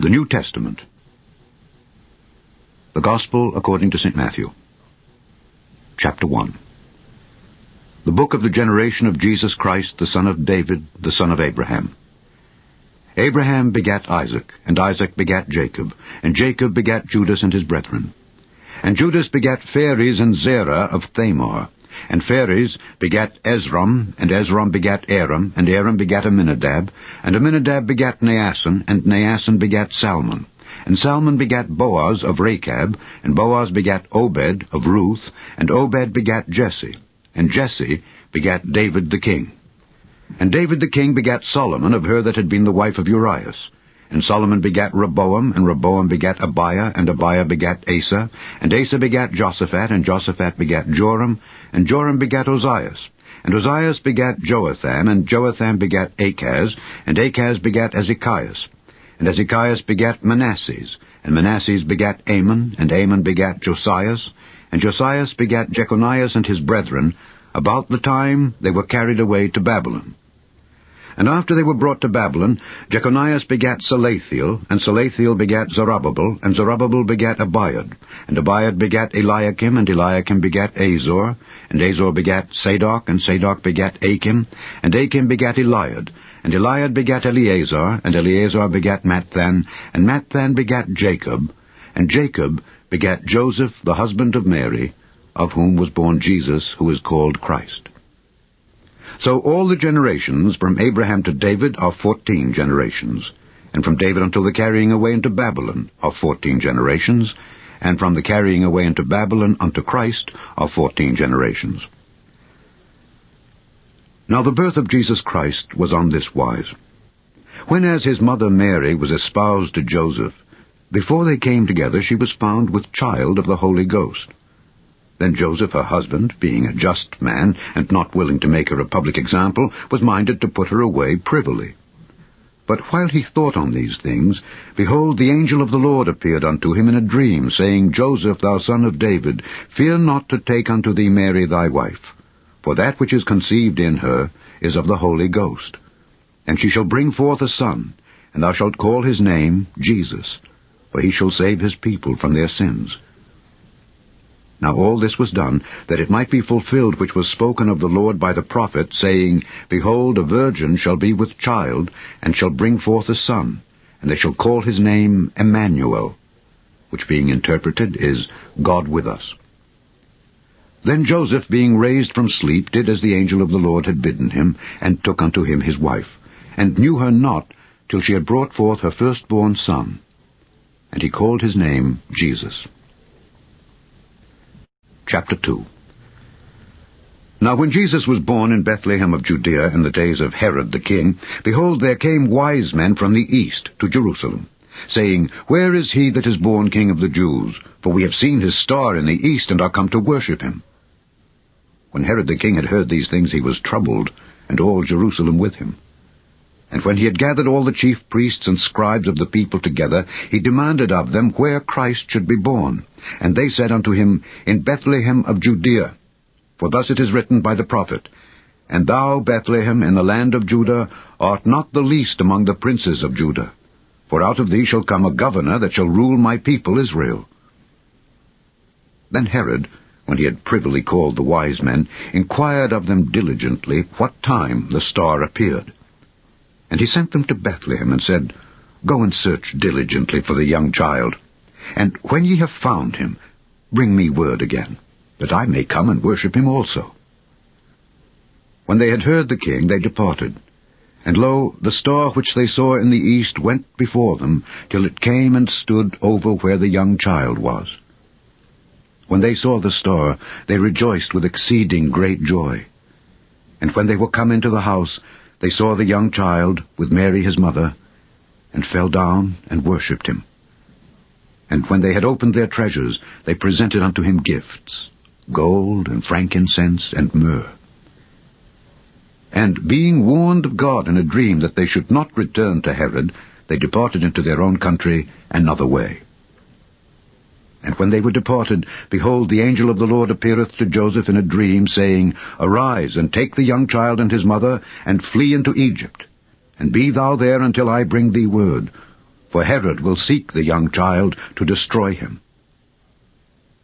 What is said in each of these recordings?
The New Testament. The Gospel according to St. Matthew. Chapter 1. The book of the generation of Jesus Christ, the son of David, the son of Abraham. Abraham begat Isaac, and Isaac begat Jacob, and Jacob begat Judas and his brethren. And Judas begat Phares and Zerah of Thamar. And Phares begat Ezrom, and Ezrom begat Aram, and Aram begat Amminadab, and Amminadab begat Naasson, and Naasson begat Salmon. And Salmon begat Boaz of Rechab, and Boaz begat Obed of Ruth, and Obed begat Jesse, and Jesse begat David the king. And David the king begat Solomon of her that had been the wife of Urias. And Solomon begat Rehoboam, and Rehoboam begat Abiah, and Abiah begat Asa, and Asa begat Josaphat, and Josaphat begat Joram, and Joram begat Ozias. And Ozias begat Joatham, and Joatham begat Achaz, and Achaz begat Ezekias. And Ezekias begat Manasses, and Manasses begat Amon, and Amon begat Josias, and Josias begat Jeconias and his brethren, about the time they were carried away to Babylon. And after they were brought to Babylon, Jeconias begat Salathiel, and Salathiel begat Zerubbabel, and Zerubbabel begat Abiad, and Abiad begat Eliakim, and Eliakim begat Azor, and Azor begat Sadoc, and Sadoc begat Achim, and Achim begat Eliad, and Eliad begat Eleazar, and Eleazar begat Matthan, and Matthan begat Jacob, and Jacob begat Joseph, the husband of Mary, of whom was born Jesus, who is called Christ. So all the generations from Abraham to David are 14 generations, and from David until the carrying away into Babylon are 14 generations, and from the carrying away into Babylon unto Christ are 14 generations. Now the birth of Jesus Christ was on this wise. When as his mother Mary was espoused to Joseph, before they came together she was found with child of the Holy Ghost. Then Joseph, her husband, being a just man, and not willing to make her a public example, was minded to put her away privily. But while he thought on these things, behold, the angel of the Lord appeared unto him in a dream, saying, Joseph, thou son of David, fear not to take unto thee Mary thy wife, for that which is conceived in her is of the Holy Ghost. And she shall bring forth a son, and thou shalt call his name Jesus, for he shall save his people from their sins. Now all this was done, that it might be fulfilled which was spoken of the Lord by the prophet, saying, Behold, a virgin shall be with child, and shall bring forth a son, and they shall call his name Emmanuel, which being interpreted is, God with us. Then Joseph, being raised from sleep, did as the angel of the Lord had bidden him, and took unto him his wife, and knew her not till she had brought forth her firstborn son. And he called his name Jesus. Chapter 2. Now when Jesus was born in Bethlehem of Judea in the days of Herod the king, behold, there came wise men from the east to Jerusalem, saying, Where is he that is born King of the Jews? For we have seen his star in the east, and are come to worship him. When Herod the king had heard these things, he was troubled, and all Jerusalem with him. And when he had gathered all the chief priests and scribes of the people together, he demanded of them where Christ should be born. And they said unto him, In Bethlehem of Judea. For thus it is written by the prophet, And thou, Bethlehem, in the land of Judah, art not the least among the princes of Judah. For out of thee shall come a governor that shall rule my people Israel. Then Herod, when he had privily called the wise men, inquired of them diligently what time the star appeared. And he sent them to Bethlehem, and said, Go and search diligently for the young child, and when ye have found him, bring me word again, that I may come and worship him also. When they had heard the king, they departed. And lo, the star which they saw in the east went before them, till it came and stood over where the young child was. When they saw the star, they rejoiced with exceeding great joy. And when they were come into the house, they saw the young child with Mary his mother, and fell down and worshipped him. And when they had opened their treasures, they presented unto him gifts, gold and frankincense and myrrh. And being warned of God in a dream that they should not return to Herod, they departed into their own country another way. And when they were departed, behold, the angel of the Lord appeareth to Joseph in a dream, saying, Arise, and take the young child and his mother, and flee into Egypt, and be thou there until I bring thee word. for Herod will seek the young child to destroy him."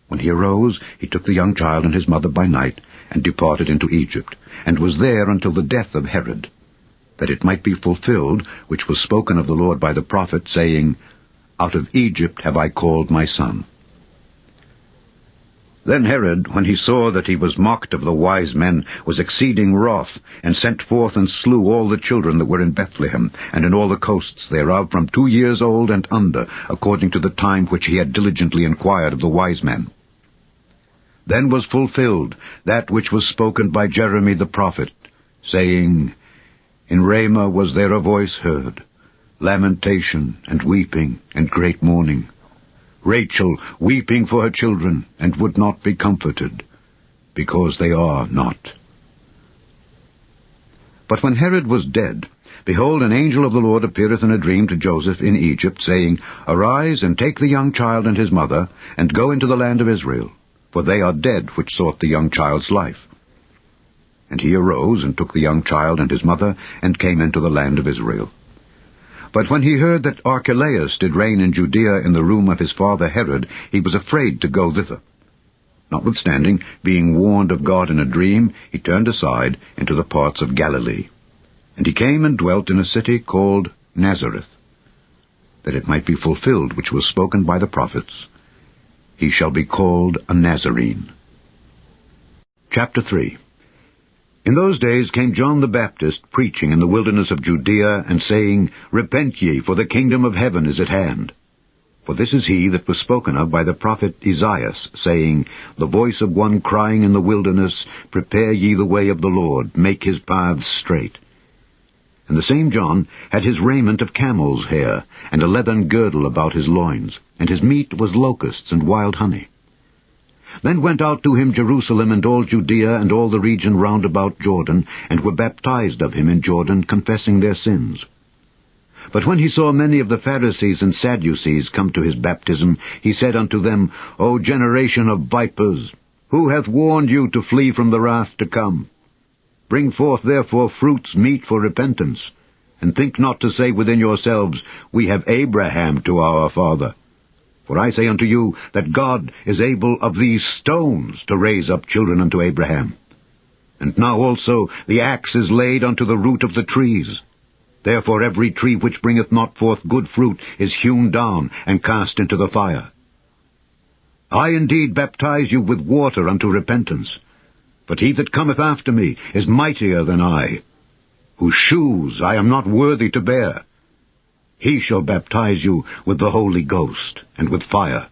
When he arose, he took the young child and his mother by night, and departed into Egypt, and was there until the death of Herod, that it might be fulfilled which was spoken of the Lord by the prophet, saying, "Out of Egypt have I called my son." Then Herod, when he saw that he was mocked of the wise men, was exceeding wroth, and sent forth and slew all the children that were in Bethlehem, and in all the coasts thereof, from 2 years old and under, according to the time which he had diligently inquired of the wise men. Then was fulfilled that which was spoken by Jeremy the prophet, saying, "In Ramah was there a voice heard, lamentation and weeping and great mourning, Rachel weeping for her children, and would not be comforted, because they are not." But when Herod was dead, behold, an angel of the Lord appeareth in a dream to Joseph in Egypt, saying, "Arise, and take the young child and his mother, and go into the land of Israel, for they are dead which sought the young child's life." And he arose, and took the young child and his mother, and came into the land of Israel. But when he heard that Archelaus did reign in Judea in the room of his father Herod, he was afraid to go thither. Notwithstanding, being warned of God in a dream, he turned aside into the parts of Galilee. And he came and dwelt in a city called Nazareth, that it might be fulfilled which was spoken by the prophets, "He shall be called a Nazarene." Chapter 3. In those days came John the Baptist preaching in the wilderness of Judea, and saying, "Repent ye, for the kingdom of heaven is at hand." For this is he that was spoken of by the prophet Esaias, saying, "The voice of one crying in the wilderness, Prepare ye the way of the Lord, make his paths straight." And the same John had his raiment of camel's hair, and a leathern girdle about his loins, and his meat was locusts and wild honey. Then went out to him Jerusalem and all Judea and all the region round about Jordan, and were baptized of him in Jordan, confessing their sins. But when he saw many of the Pharisees and Sadducees come to his baptism, he said unto them, "O generation of vipers, who hath warned you to flee from the wrath to come? Bring forth therefore fruits meet for repentance, and think not to say within yourselves, We have Abraham to our father. For I say unto you, that God is able of these stones to raise up children unto Abraham. And now also the axe is laid unto the root of the trees. Therefore every tree which bringeth not forth good fruit is hewn down and cast into the fire. I indeed baptize you with water unto repentance, but he that cometh after me is mightier than I, whose shoes I am not worthy to bear. He shall baptize you with the Holy Ghost and with fire,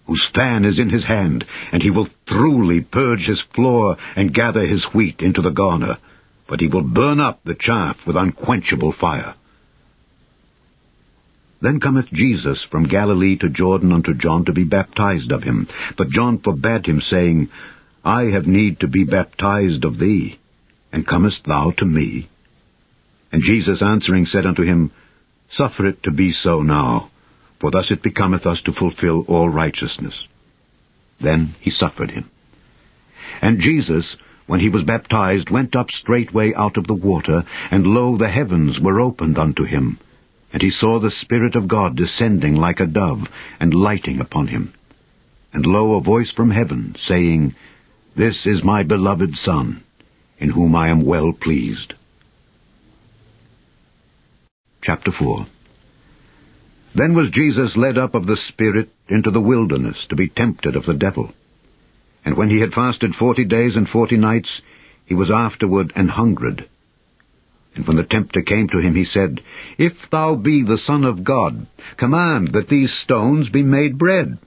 whose fan is in his hand, and he will thoroughly purge his floor and gather his wheat into the garner, but he will burn up the chaff with unquenchable fire." Then cometh Jesus from Galilee to Jordan unto John to be baptized of him. But John forbade him, saying, "I have need to be baptized of thee, and comest thou to me?" And Jesus answering said unto him, "Suffer it to be so now, for thus it becometh us to fulfill all righteousness." Then he suffered him. And Jesus, when he was baptized, went up straightway out of the water, and lo, the heavens were opened unto him. And he saw the Spirit of God descending like a dove, and lighting upon him. And lo, a voice from heaven, saying, "This is my beloved Son, in whom I am well pleased." Chapter 4. Then was Jesus led up of the Spirit into the wilderness to be tempted of the devil. And when he had fasted 40 days and 40 nights, he was afterward an hungered. And when the tempter came to him, he said, "If thou be the Son of God, command that these stones be made bread."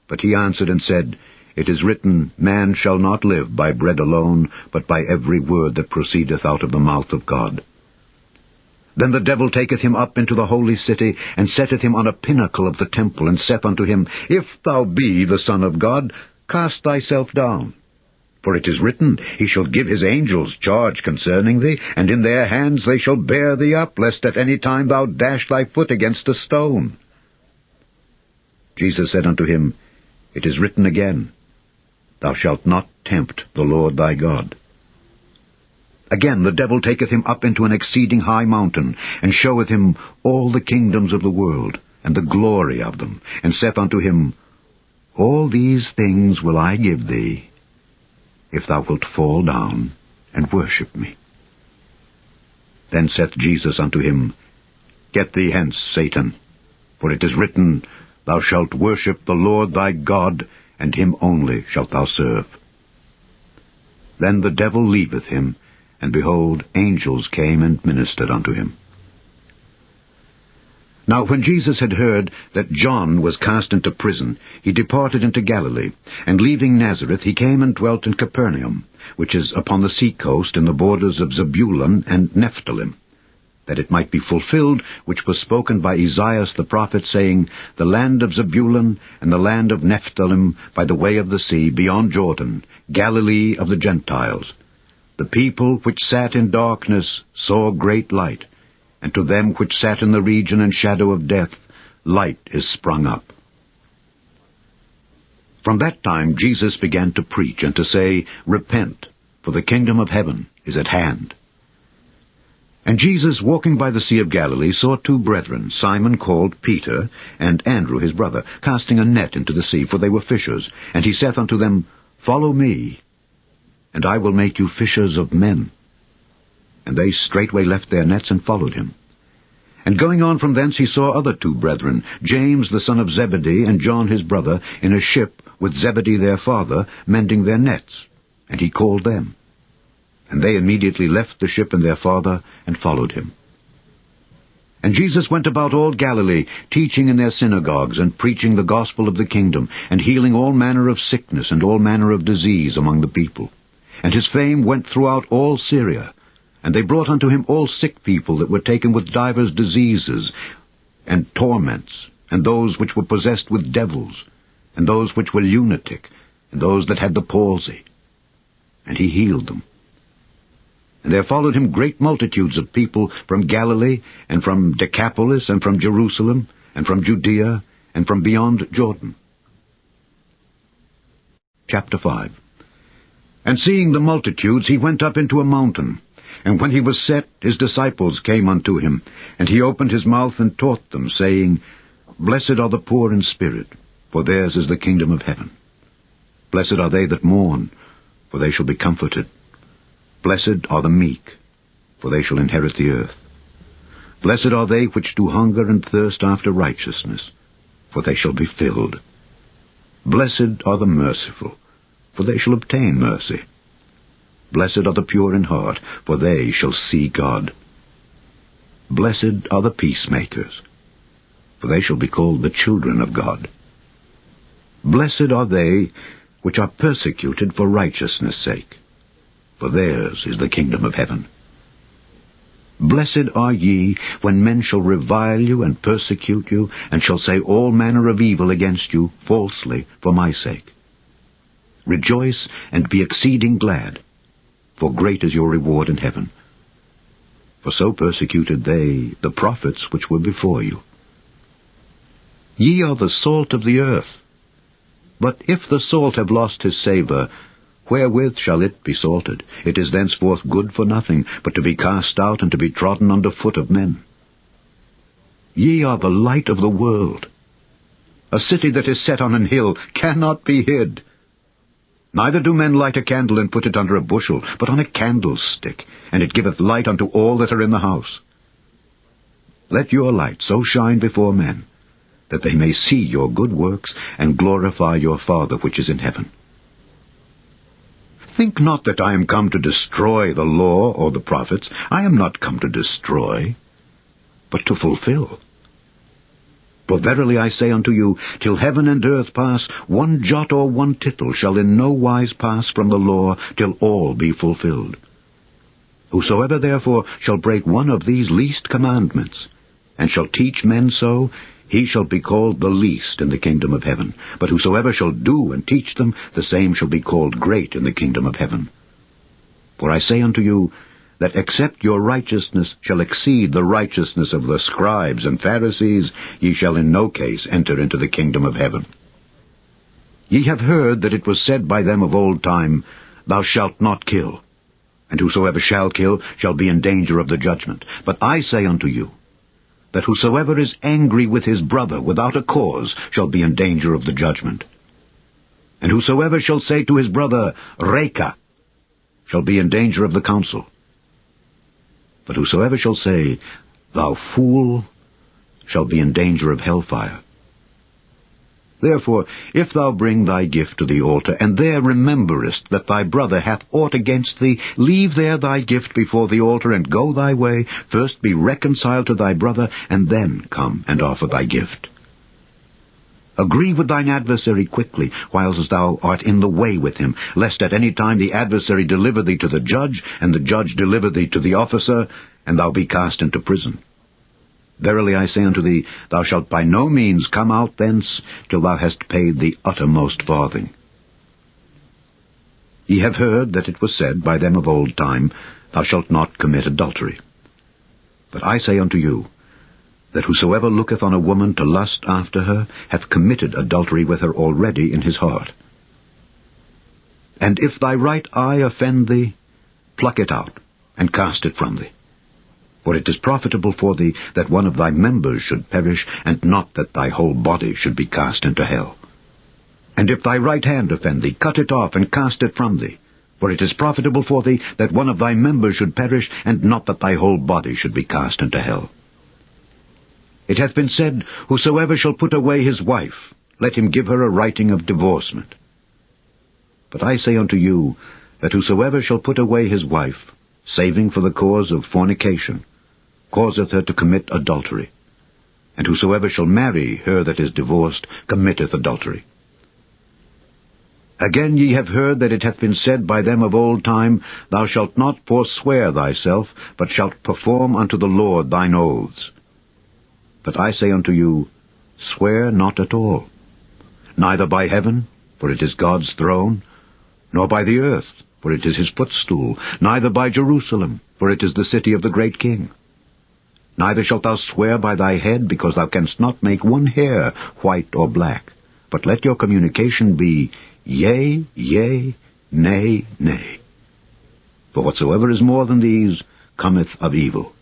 But he answered and said, "It is written, Man shall not live by bread alone, but by every word that proceedeth out of the mouth of God." Then the devil taketh him up into the holy city, and setteth him on a pinnacle of the temple, and saith unto him, "If thou be the Son of God, cast thyself down. For it is written, He shall give his angels charge concerning thee, and in their hands they shall bear thee up, lest at any time thou dash thy foot against a stone." Jesus said unto him, "It is written again, Thou shalt not tempt the Lord thy God." Again the devil taketh him up into an exceeding high mountain, and showeth him all the kingdoms of the world, and the glory of them, and saith unto him, All these things will I give thee, if thou wilt fall down and worship me. Then saith Jesus unto him, Get thee hence, Satan, for it is written, Thou shalt worship the Lord thy God, and him only shalt thou serve. Then the devil leaveth him, and behold, angels came and ministered unto him. Now when Jesus had heard that John was cast into prison, he departed into Galilee, and leaving Nazareth he came and dwelt in Capernaum, which is upon the sea coast in the borders of Zebulun and Nephthalim, that it might be fulfilled which was spoken by Esaias the prophet, saying, The land of Zebulun and the land of Nephthalim by the way of the sea, beyond Jordan, Galilee of the Gentiles. The people which sat in darkness saw great light, and to them which sat in the region and shadow of death, light is sprung up. From that time Jesus began to preach and to say, Repent, for the kingdom of heaven is at hand. And Jesus, walking by the sea of Galilee, saw two brethren, Simon called Peter, and Andrew his brother, casting a net into the sea, for they were fishers. And he saith unto them, Follow me, and I will make you fishers of men. And they straightway left their nets and followed him. And going on from thence he saw other two brethren, James the son of Zebedee, and John his brother, in a ship with Zebedee their father, mending their nets. And he called them. And they immediately left the ship and their father, and followed him. And Jesus went about all Galilee, teaching in their synagogues, and preaching the gospel of the kingdom, and healing all manner of sickness and all manner of disease among the people. And his fame went throughout all Syria. And they brought unto him all sick people that were taken with divers diseases and torments, and those which were possessed with devils, and those which were lunatic, and those that had the palsy. And he healed them. And there followed him great multitudes of people from Galilee, and from Decapolis, and from Jerusalem, and from Judea, and from beyond Jordan. Chapter 5. And seeing the multitudes, he went up into a mountain. And when he was set, his disciples came unto him. And he opened his mouth and taught them, saying, Blessed are the poor in spirit, for theirs is the kingdom of heaven. Blessed are they that mourn, for they shall be comforted. Blessed are the meek, for they shall inherit the earth. Blessed are they which do hunger and thirst after righteousness, for they shall be filled. Blessed are the merciful, for they shall obtain mercy. Blessed are the pure in heart, for they shall see God. Blessed are the peacemakers, for they shall be called the children of God. Blessed are they which are persecuted for righteousness' sake, for theirs is the kingdom of heaven. Blessed are ye when men shall revile you and persecute you, and shall say all manner of evil against you falsely for my sake. Rejoice and be exceeding glad, for great is your reward in heaven. For so persecuted they the prophets which were before you. Ye are the salt of the earth. But if the salt have lost his savour, wherewith shall it be salted? It is thenceforth good for nothing, but to be cast out and to be trodden under foot of men. Ye are the light of the world. A city that is set on an hill cannot be hid. Neither do men light a candle and put it under a bushel, but on a candlestick, and it giveth light unto all that are in the house. Let your light so shine before men, that they may see your good works, and glorify your Father which is in heaven. Think not that I am come to destroy the law or the prophets. I am not come to destroy, but to fulfill. For verily I say unto you, till heaven and earth pass, one jot or one tittle shall in no wise pass from the law, till all be fulfilled. Whosoever therefore shall break one of these least commandments, and shall teach men so, he shall be called the least in the kingdom of heaven. But whosoever shall do and teach them, the same shall be called great in the kingdom of heaven. For I say unto you, that except your righteousness shall exceed the righteousness of the scribes and Pharisees, ye shall in no case enter into the kingdom of heaven. Ye have heard that it was said by them of old time, Thou shalt not kill, and whosoever shall kill shall be in danger of the judgment. But I say unto you, that whosoever is angry with his brother without a cause shall be in danger of the judgment. And whosoever shall say to his brother, Reka, shall be in danger of the council. But whosoever shall say, Thou fool, shall be in danger of hellfire. Therefore, if thou bring thy gift to the altar, and there rememberest that thy brother hath aught against thee, leave there thy gift before the altar, and go thy way. First be reconciled to thy brother, and then come and offer thy gift. Agree with thine adversary quickly, whilst thou art in the way with him, lest at any time the adversary deliver thee to the judge, and the judge deliver thee to the officer, and thou be cast into prison. Verily I say unto thee, thou shalt by no means come out thence till thou hast paid the uttermost farthing. Ye have heard that it was said by them of old time, Thou shalt not commit adultery. But I say unto you, that whosoever looketh on a woman to lust after her hath committed adultery with her already in his heart. And if thy right eye offend thee, pluck it out, and cast it from thee. For it is profitable for thee that one of thy members should perish, and not that thy whole body should be cast into hell. And if thy right hand offend thee, cut it off, and cast it from thee. For it is profitable for thee that one of thy members should perish, and not that thy whole body should be cast into hell. It hath been said, Whosoever shall put away his wife, let him give her a writing of divorcement. But I say unto you, that whosoever shall put away his wife, saving for the cause of fornication, causeth her to commit adultery. And whosoever shall marry her that is divorced committeth adultery. Again ye have heard that it hath been said by them of old time, Thou shalt not forswear thyself, but shalt perform unto the Lord thine oaths. But I say unto you, Swear not at all, neither by heaven, for it is God's throne, nor by the earth, for it is his footstool, neither by Jerusalem, for it is the city of the great King. Neither shalt thou swear by thy head, because thou canst not make one hair white or black. But let your communication be, Yea, yea, nay, nay. For whatsoever is more than these cometh of evil.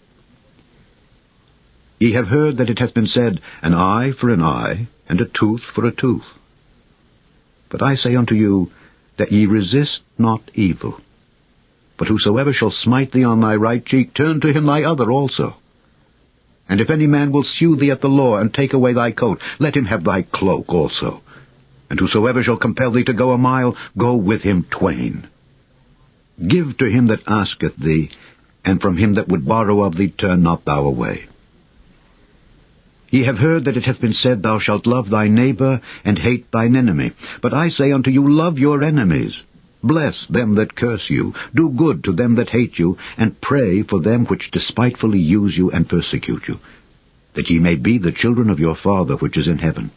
Ye have heard that it hath been said, An eye for an eye, and a tooth for a tooth. But I say unto you, that ye resist not evil. But whosoever shall smite thee on thy right cheek, turn to him thy other also. And if any man will sue thee at the law, and take away thy coat, let him have thy cloak also. And whosoever shall compel thee to go a mile, go with him twain. Give to him that asketh thee, and from him that would borrow of thee turn not thou away. Ye have heard that it hath been said, Thou shalt love thy neighbor, and hate thine enemy. But I say unto you, love your enemies. Bless them that curse you. Do good to them that hate you, and pray for them which despitefully use you and persecute you, that ye may be the children of your Father which is in heaven.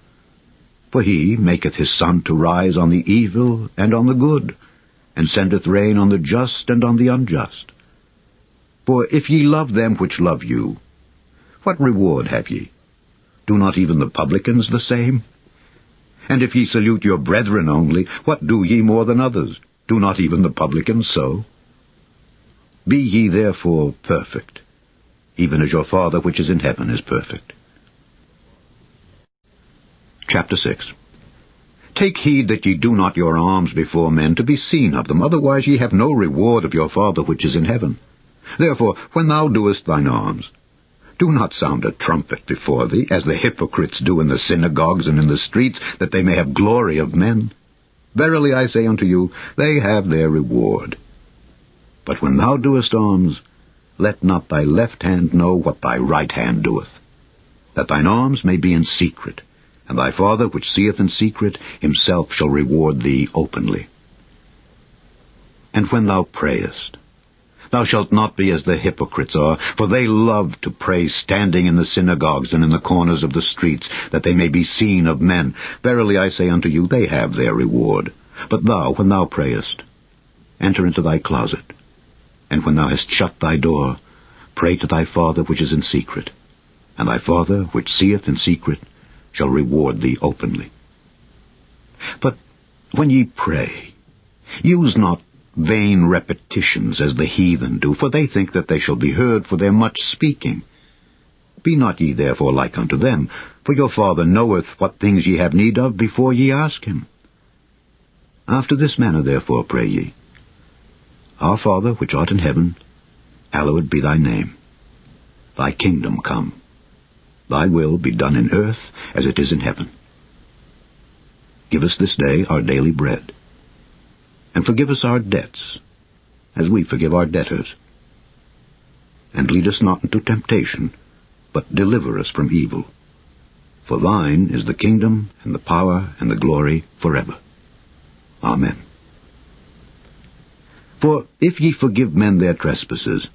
For he maketh his sun to rise on the evil and on the good, and sendeth rain on the just and on the unjust. For if ye love them which love you, what reward have ye? Do not even the publicans the same? And if ye salute your brethren only, what do ye more than others? Do not even the publicans so? Be ye therefore perfect, even as your Father which is in heaven is perfect. Chapter 6. Take heed that ye do not your alms before men to be seen of them, otherwise ye have no reward of your Father which is in heaven. Therefore, when thou doest thine alms, do not sound a trumpet before thee, as the hypocrites do in the synagogues and in the streets, that they may have glory of men. Verily I say unto you, they have their reward. But when thou doest alms, let not thy left hand know what thy right hand doeth, that thine alms may be in secret, and thy Father which seeth in secret himself shall reward thee openly. And when thou prayest, thou shalt not be as the hypocrites are, for they love to pray standing in the synagogues and in the corners of the streets, that they may be seen of men. Verily I say unto you, they have their reward. But thou, when thou prayest, enter into thy closet, and when thou hast shut thy door, pray to thy Father which is in secret, and thy Father which seeth in secret shall reward thee openly. But when ye pray, use not vain repetitions as the heathen do, for they think that they shall be heard for their much speaking. Be not ye therefore like unto them, for your Father knoweth what things ye have need of before ye ask him. After this manner therefore pray ye, Our Father which art in heaven, hallowed be thy name. Thy kingdom come. Thy will be done in earth as it is in heaven. Give us this day our daily bread, and forgive us our debts, as we forgive our debtors. And lead us not into temptation, but deliver us from evil. For thine is the kingdom, and the power, and the glory, forever. Amen. For if ye forgive men their trespasses,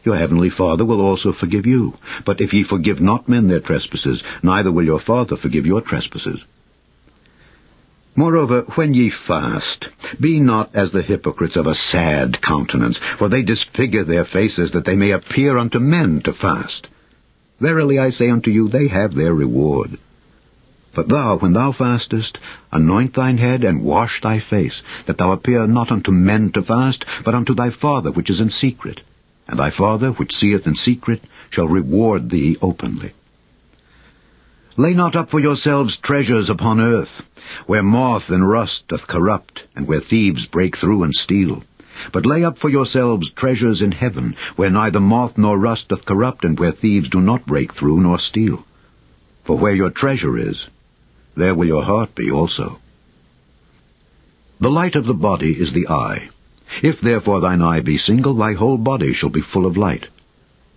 your heavenly Father will also forgive you. But if ye forgive not men their trespasses, neither will your Father forgive your trespasses. Moreover, when ye fast, be not as the hypocrites of a sad countenance, for they disfigure their faces, that they may appear unto men to fast. Verily I say unto you, they have their reward. But thou, when thou fastest, anoint thine head, and wash thy face, that thou appear not unto men to fast, but unto thy Father which is in secret. And thy Father which seeth in secret shall reward thee openly. Lay not up for yourselves treasures upon earth, where moth and rust doth corrupt, and where thieves break through and steal. But lay up for yourselves treasures in heaven, where neither moth nor rust doth corrupt, and where thieves do not break through nor steal. For where your treasure is, there will your heart be also. The light of the body is the eye. If therefore thine eye be single, thy whole body shall be full of light.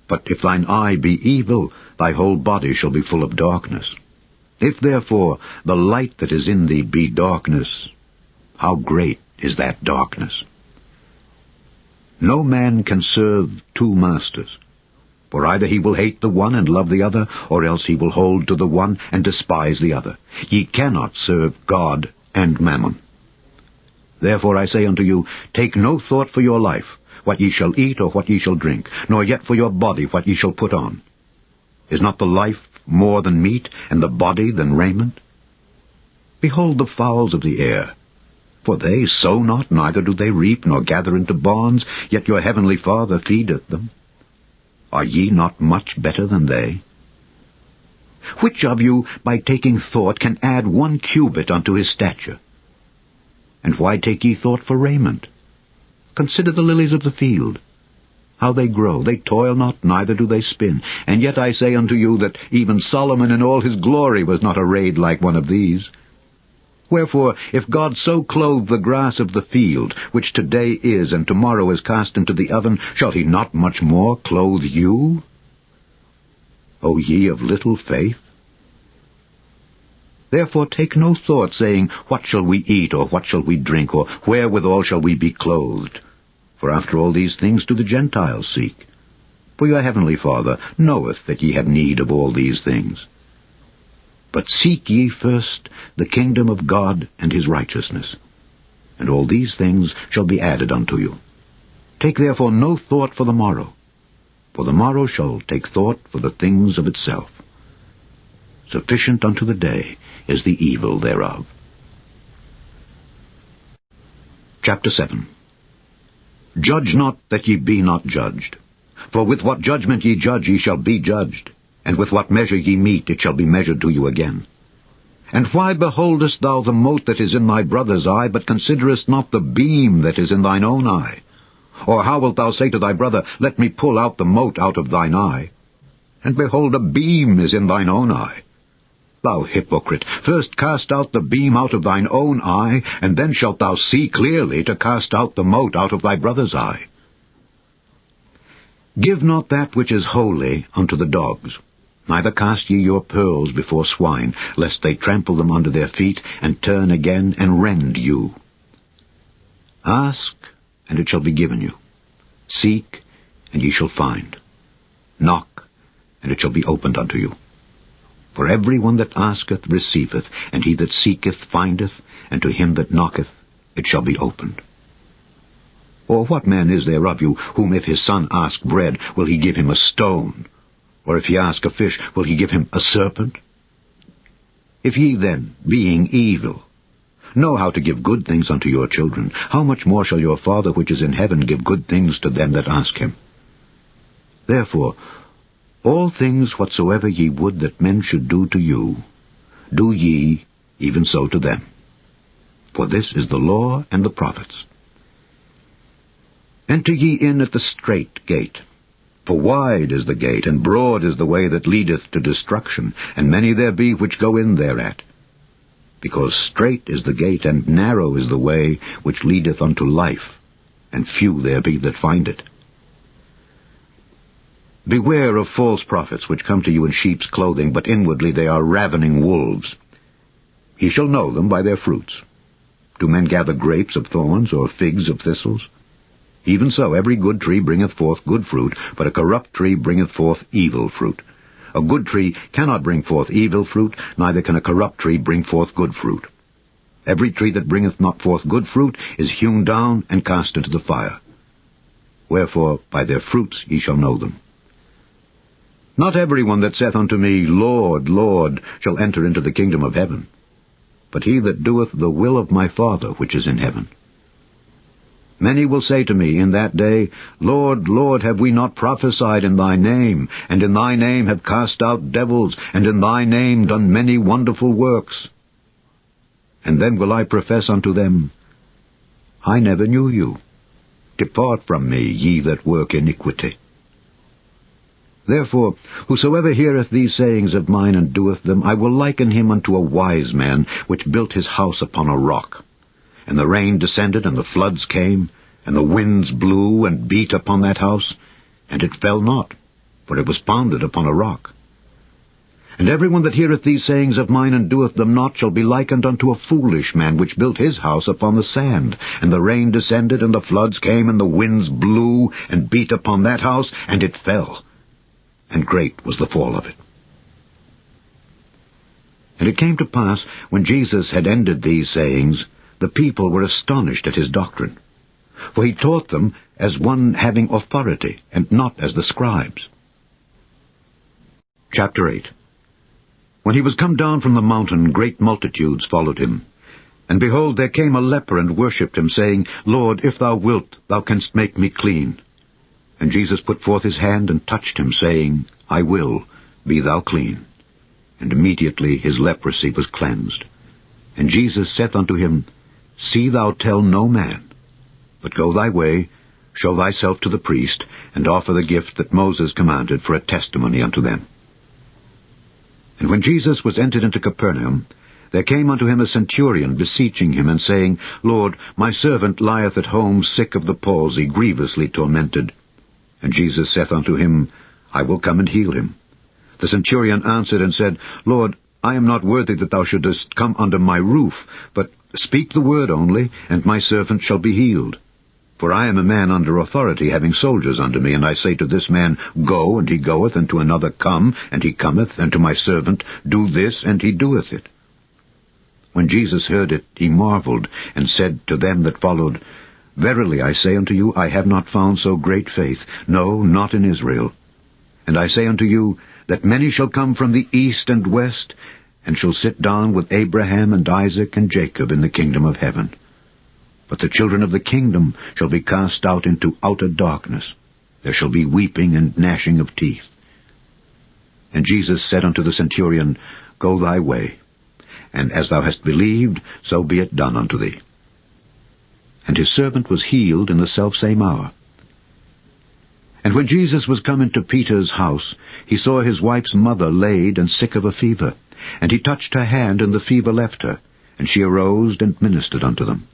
But if thine eye be evil, thy whole body shall be full of darkness. If therefore the light that is in thee be darkness, how great is that darkness? No man can serve two masters, for either he will hate the one and love the other, or else he will hold to the one and despise the other. Ye cannot serve God and mammon. Therefore I say unto you, take no thought for your life, what ye shall eat or what ye shall drink, nor yet for your body what ye shall put on. Is not the life more than meat, and the body than raiment? Behold the fowls of the air, for they sow not, neither do they reap, nor gather into barns, yet your heavenly Father feedeth them. Are ye not much better than they? Which of you, by taking thought, can add 1 cubit unto his stature? And why take ye thought for raiment? Consider the lilies of the field, how they grow. They toil not, neither do they spin. And yet I say unto you that even Solomon in all his glory was not arrayed like one of these. Wherefore, if God so clothe the grass of the field, which today is and tomorrow is cast into the oven, shall he not much more clothe you? O ye of little faith? Therefore take no thought, saying, What shall we eat, or what shall we drink, or wherewithal shall we be clothed? For after all these things do the Gentiles seek. For your heavenly Father knoweth that ye have need of all these things. But seek ye first the kingdom of God and his righteousness, and all these things shall be added unto you. Take therefore no thought for the morrow shall take thought for the things of itself. Sufficient unto the day is the evil thereof. Chapter 7. Judge not that ye be not judged. For with what judgment ye judge, ye shall be judged, and with what measure ye mete, it shall be measured to you again. And why beholdest thou the mote that is in thy brother's eye, but considerest not the beam that is in thine own eye? Or how wilt thou say to thy brother, Let me pull out the mote out of thine eye? And behold, a beam is in thine own eye. Thou hypocrite, first cast out the beam out of thine own eye, and then shalt thou see clearly to cast out the mote out of thy brother's eye. Give not that which is holy unto the dogs, neither cast ye your pearls before swine, lest they trample them under their feet, and turn again and rend you. Ask, and it shall be given you. Seek, and ye shall find. Knock, and it shall be opened unto you. For every one that asketh receiveth, and he that seeketh findeth, and to him that knocketh it shall be opened. Or what man is there of you, whom if his son ask bread, will he give him a stone? Or if he ask a fish, will he give him a serpent? If ye then, being evil, know how to give good things unto your children, how much more shall your Father which is in heaven give good things to them that ask him? Therefore, all things whatsoever ye would that men should do to you, do ye even so to them. For this is the law and the prophets. Enter ye in at the strait gate. For wide is the gate, and broad is the way that leadeth to destruction, and many there be which go in thereat. Because strait is the gate, and narrow is the way which leadeth unto life, and few there be that find it. Beware of false prophets, which come to you in sheep's clothing, but inwardly they are ravening wolves. Ye shall know them by their fruits. Do men gather grapes of thorns, or figs of thistles? Even so every good tree bringeth forth good fruit, but a corrupt tree bringeth forth evil fruit. A good tree cannot bring forth evil fruit, neither can a corrupt tree bring forth good fruit. Every tree that bringeth not forth good fruit is hewn down and cast into the fire. Wherefore by their fruits ye shall know them. Not every one that saith unto me, Lord, Lord, shall enter into the kingdom of heaven, but he that doeth the will of my Father which is in heaven. Many will say to me in that day, Lord, Lord, have we not prophesied in thy name, and in thy name have cast out devils, and in thy name done many wonderful works? And then will I profess unto them, I never knew you. Depart from me, ye that work iniquity. Therefore, whosoever heareth these sayings of mine and doeth them, I will liken him unto a wise man, which built his house upon a rock. And the rain descended, and the floods came, and the winds blew and beat upon that house, and it fell not, for it was founded upon a rock. And every one that heareth these sayings of mine and doeth them not shall be likened unto a foolish man, which built his house upon the sand. And the rain descended, and the floods came, and the winds blew and beat upon that house, and it fell. And great was the fall of it. And it came to pass, when Jesus had ended these sayings, the people were astonished at his doctrine. For he taught them as one having authority, and not as the scribes. Chapter 8. When he was come down from the mountain, great multitudes followed him. And behold, there came a leper and worshipped him, saying, Lord, if thou wilt, thou canst make me clean. And Jesus put forth his hand and touched him, saying, I will, be thou clean. And immediately his leprosy was cleansed. And Jesus saith unto him, See thou tell no man, but go thy way, show thyself to the priest, and offer the gift that Moses commanded for a testimony unto them. And when Jesus was entered into Capernaum, there came unto him a centurion, beseeching him, and saying, Lord, my servant lieth at home sick of the palsy, grievously tormented. And Jesus saith unto him, I will come and heal him. The centurion answered and said, Lord, I am not worthy that thou shouldest come under my roof, but speak the word only, and my servant shall be healed. For I am a man under authority, having soldiers under me, and I say to this man, Go, and he goeth, and to another, Come, and he cometh, and to my servant, Do this, and he doeth it. When Jesus heard it, he marveled, and said to them that followed, Verily I say unto you, I have not found so great faith, no, not in Israel. And I say unto you, that many shall come from the east and west, and shall sit down with Abraham and Isaac and Jacob in the kingdom of heaven. But the children of the kingdom shall be cast out into outer darkness. There shall be weeping and gnashing of teeth. And Jesus said unto the centurion, Go thy way, and as thou hast believed, so be it done unto thee. And his servant was healed in the selfsame hour. And when Jesus was come into Peter's house, he saw his wife's mother laid and sick of a fever. And he touched her hand, and the fever left her, and she arose and ministered unto them.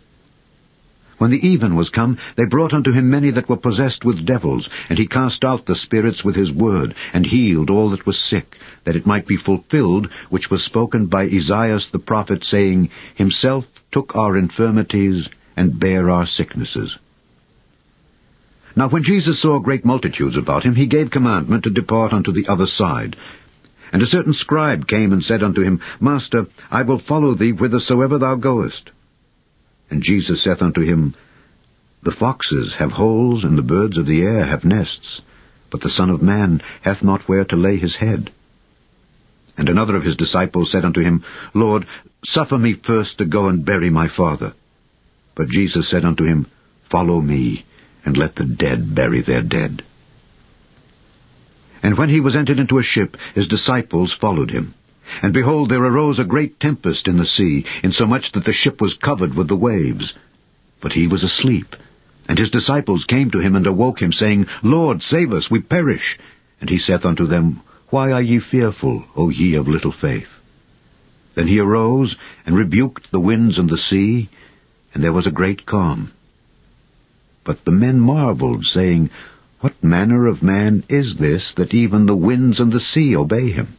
When the even was come, they brought unto him many that were possessed with devils, and he cast out the spirits with his word, and healed all that was sick, that it might be fulfilled, which was spoken by Esaias the prophet, saying, Himself took our infirmities, and bare our sicknesses. Now when Jesus saw great multitudes about him, he gave commandment to depart unto the other side. And a certain scribe came and said unto him, Master, I will follow thee whithersoever thou goest. And Jesus saith unto him, The foxes have holes, and the birds of the air have nests, but the Son of Man hath not where to lay his head. And another of his disciples said unto him, Lord, suffer me first to go and bury my father. But Jesus said unto him, Follow me, and let the dead bury their dead. And when he was entered into a ship, his disciples followed him. And behold, there arose a great tempest in the sea, insomuch that the ship was covered with the waves. But he was asleep. And his disciples came to him and awoke him, saying, Lord, save us, we perish. And he saith unto them, Why are ye fearful, O ye of little faith? Then he arose and rebuked the winds and the sea, and there was a great calm. But the men marveled, saying, What manner of man is this, that even the winds and the sea obey him?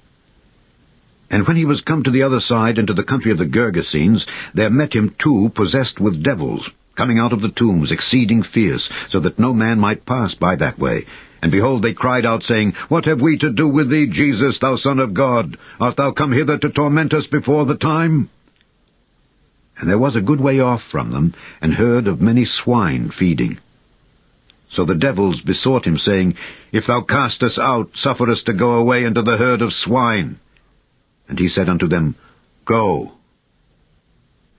And when he was come to the other side, into the country of the Gergesenes, there met him two possessed with devils, coming out of the tombs, exceeding fierce, so that no man might pass by that way. And behold, they cried out, saying, What have we to do with thee, Jesus, thou Son of God? Art thou come hither to torment us before the time? And there was a good way off from them an herd of many swine feeding. So the devils besought him, saying, If thou cast us out, suffer us to go away into the herd of swine. And he said unto them, Go.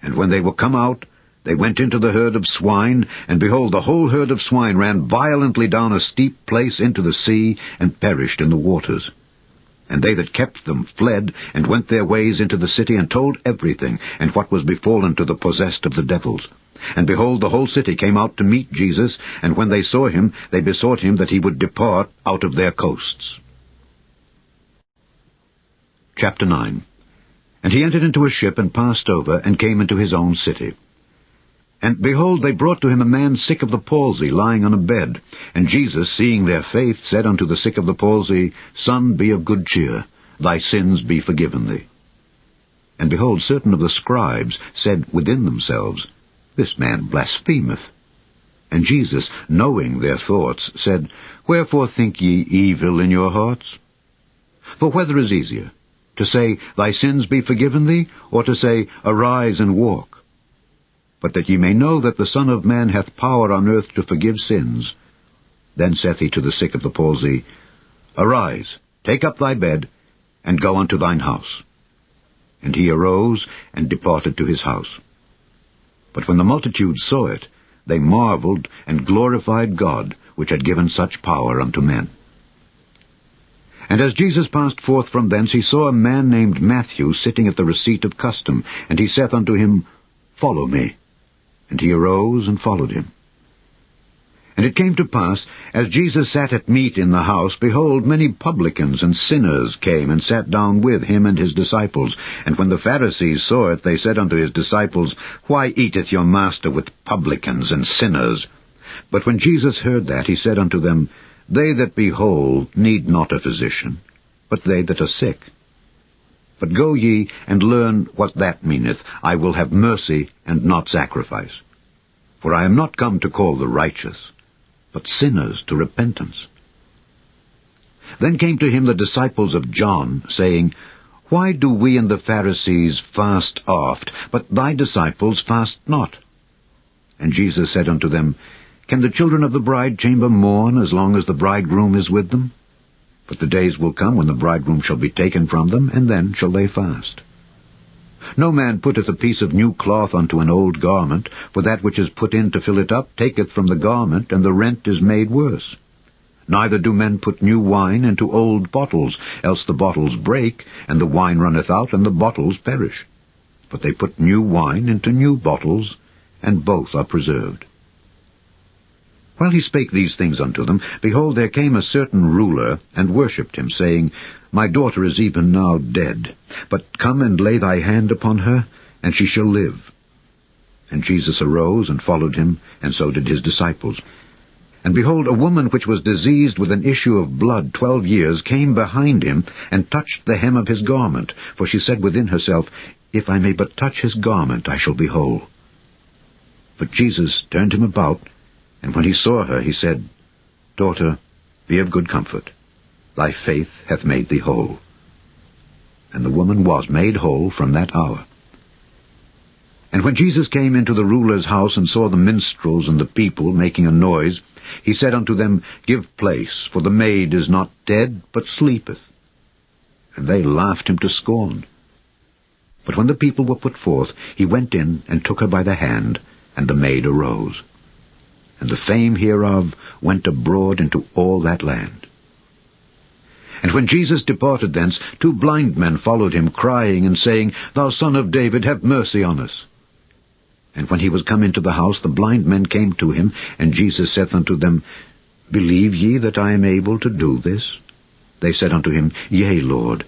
And when they were come out, they went into the herd of swine, and behold, the whole herd of swine ran violently down a steep place into the sea, and perished in the waters. And they that kept them fled, and went their ways into the city, and told everything, and what was befallen to the possessed of the devils. And behold, the whole city came out to meet Jesus, and when they saw him, they besought him that he would depart out of their coasts. Chapter 9. And he entered into a ship, and passed over, and came into his own city. And behold, they brought to him a man sick of the palsy, lying on a bed. And Jesus, seeing their faith, said unto the sick of the palsy, Son, be of good cheer, thy sins be forgiven thee. And behold, certain of the scribes said within themselves, This man blasphemeth. And Jesus, knowing their thoughts, said, Wherefore think ye evil in your hearts? For whether is easier, to say, Thy sins be forgiven thee, or to say, Arise and walk? But that ye may know that the Son of Man hath power on earth to forgive sins. Then saith he to the sick of the palsy, Arise, take up thy bed, and go unto thine house. And he arose, and departed to his house. But when the multitude saw it, they marveled, and glorified God, which had given such power unto men. And as Jesus passed forth from thence, he saw a man named Matthew sitting at the receipt of custom, and he saith unto him, Follow me. And he arose and followed him. And it came to pass, as Jesus sat at meat in the house, behold, many publicans and sinners came and sat down with him and his disciples. And when the Pharisees saw it, they said unto his disciples, Why eateth your master with publicans and sinners? But when Jesus heard that, he said unto them, They that be whole need not a physician, but they that are sick. But go ye and learn what that meaneth, I will have mercy and not sacrifice. For I am not come to call the righteous, but sinners to repentance. Then came to him the disciples of John, saying, Why do we and the Pharisees fast oft, but thy disciples fast not? And Jesus said unto them, Can the children of the bride chamber mourn as long as the bridegroom is with them? But the days will come when the bridegroom shall be taken from them, and then shall they fast. No man putteth a piece of new cloth unto an old garment, for that which is put in to fill it up taketh from the garment, and the rent is made worse. Neither do men put new wine into old bottles, else the bottles break, and the wine runneth out, and the bottles perish. But they put new wine into new bottles, and both are preserved. While he spake these things unto them, behold, there came a certain ruler, and worshipped him, saying, My daughter is even now dead, but come and lay thy hand upon her, and she shall live. And Jesus arose and followed him, and so did his disciples. And behold, a woman which was diseased with an issue of blood 12 years came behind him, and touched the hem of his garment, for she said within herself, If I may but touch his garment, I shall be whole. But Jesus turned him about, and when he saw her, he said, Daughter, be of good comfort. Thy faith hath made thee whole. And the woman was made whole from that hour. And when Jesus came into the ruler's house, and saw the minstrels and the people making a noise, he said unto them, Give place, for the maid is not dead, but sleepeth. and they laughed him to scorn. But when the people were put forth, he went in and took her by the hand, and the maid arose. And the fame hereof went abroad into all that land. And when Jesus departed thence, 2 blind men followed him, crying and saying, Thou Son of David, have mercy on us. And when he was come into the house, the blind men came to him, and Jesus saith unto them, Believe ye that I am able to do this? They said unto him, Yea, Lord.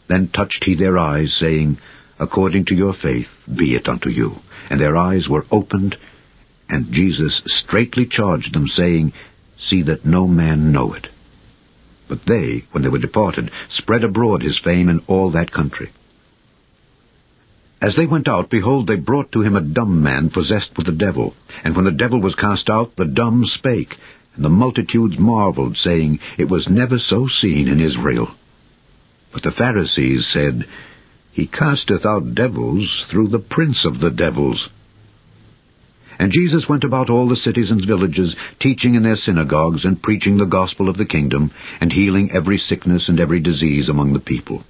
Then touched he their eyes, saying, According to your faith be it unto you. And their eyes were opened, and Jesus straitly charged them, saying, See that no man know it. But they, when they were departed, spread abroad his fame in all that country. As they went out, behold, they brought to him a dumb man possessed with the devil. And when the devil was cast out, the dumb spake, and the multitudes marveled, saying, It was never so seen in Israel. But the Pharisees said, He casteth out devils through the prince of the devils. And Jesus went about all the cities and villages, teaching in their synagogues, and preaching the gospel of the kingdom, and healing every sickness and every disease among the people.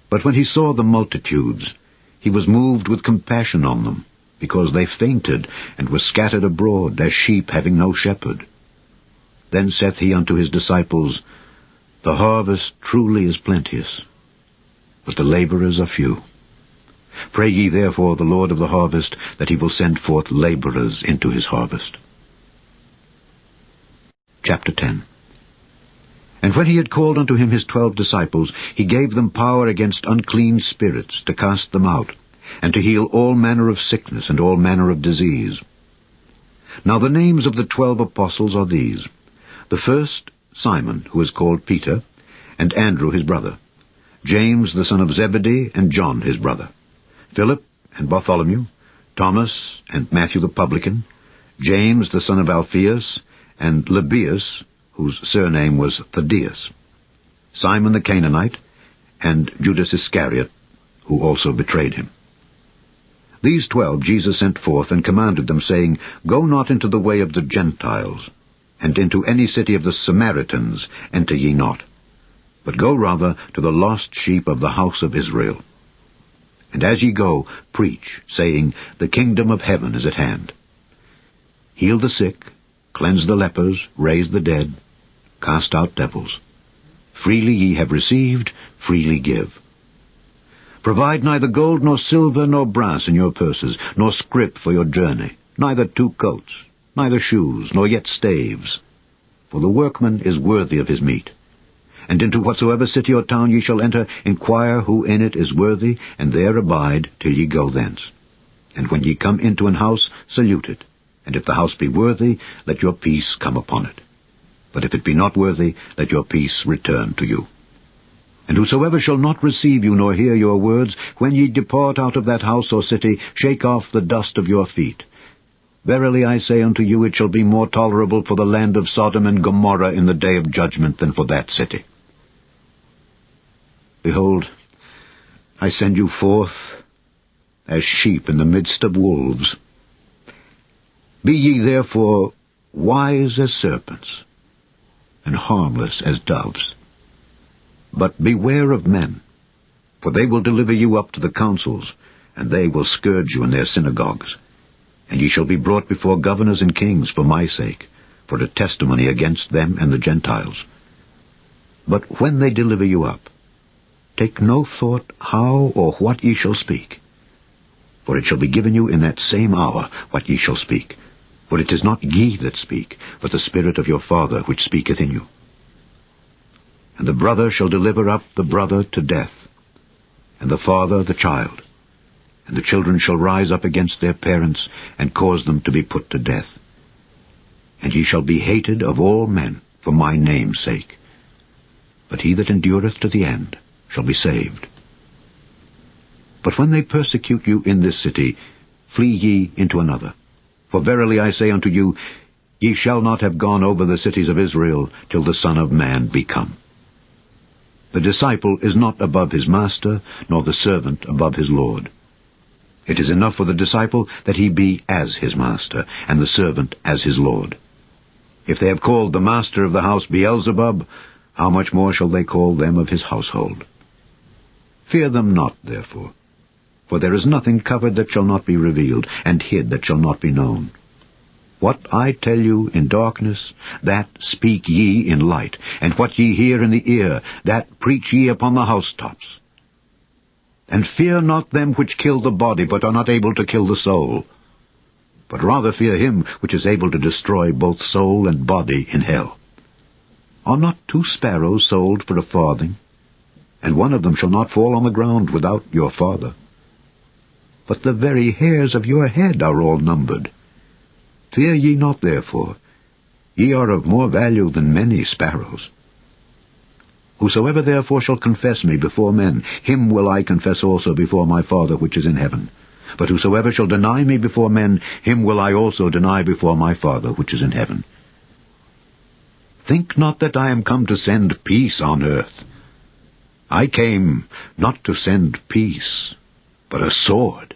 But when he saw the multitudes, he was moved with compassion on them, because they fainted, and were scattered abroad, as sheep having no shepherd. Then saith he unto his disciples, The harvest truly is plenteous, but the laborers are few. Pray ye therefore the Lord of the harvest, that he will send forth laborers into his harvest. Chapter 10. And when he had called unto him his 12 disciples, he gave them power against unclean spirits, to cast them out, and to heal all manner of sickness and all manner of disease. Now the names of the 12 apostles are these: the first, Simon, who is called Peter, and Andrew his brother, James the son of Zebedee, and John his brother, Philip and Bartholomew, Thomas and Matthew the publican, James the son of Alphaeus, and Lebbaeus, whose surname was Thaddeus, Simon the Canaanite, and Judas Iscariot, who also betrayed him. These 12 Jesus sent forth, and commanded them, saying, Go not into the way of the Gentiles, and into any city of the Samaritans enter ye not, but go rather to the lost sheep of the house of Israel. And as ye go, preach, saying, The kingdom of heaven is at hand. Heal the sick, cleanse the lepers, raise the dead, cast out devils. Freely ye have received, freely give. Provide neither gold nor silver nor brass in your purses, nor scrip for your journey, neither 2 coats, neither shoes, nor yet staves. For the workman is worthy of his meat. And into whatsoever city or town ye shall enter, inquire who in it is worthy, and there abide till ye go thence. And when ye come into an house, salute it. And if the house be worthy, let your peace come upon it. But if it be not worthy, let your peace return to you. And whosoever shall not receive you, nor hear your words, when ye depart out of that house or city, shake off the dust of your feet. Verily I say unto you, it shall be more tolerable for the land of Sodom and Gomorrah in the day of judgment than for that city. Behold, I send you forth as sheep in the midst of wolves. Be ye therefore wise as serpents, and harmless as doves. But beware of men, for they will deliver you up to the councils, and they will scourge you in their synagogues. And ye shall be brought before governors and kings for my sake, for a testimony against them and the Gentiles. But when they deliver you up, take no thought how or what ye shall speak. For it shall be given you in that same hour what ye shall speak. For it is not ye that speak, but the Spirit of your Father which speaketh in you. And the brother shall deliver up the brother to death, and the father the child. And the children shall rise up against their parents, and cause them to be put to death. And ye shall be hated of all men for my name's sake. But he that endureth to the end shall be saved. But when they persecute you in this city, flee ye into another. For verily I say unto you, ye shall not have gone over the cities of Israel till the Son of Man be come. The disciple is not above his master, nor the servant above his Lord. It is enough for the disciple that he be as his master, and the servant as his Lord. If they have called the master of the house Beelzebub, how much more shall they call them of his household? Fear them not, therefore, for there is nothing covered that shall not be revealed, and hid that shall not be known. What I tell you in darkness, that speak ye in light, and what ye hear in the ear, that preach ye upon the housetops. And fear not them which kill the body, but are not able to kill the soul, but rather fear him which is able to destroy both soul and body in hell. Are not 2 sparrows sold for a farthing? And one of them shall not fall on the ground without your Father. But the very hairs of your head are all numbered. Fear ye not therefore, ye are of more value than many sparrows. Whosoever therefore shall confess me before men, him will I confess also before my Father which is in heaven. But whosoever shall deny me before men, him will I also deny before my Father which is in heaven. Think not that I am come to send peace on earth. I came not to send peace, but a sword.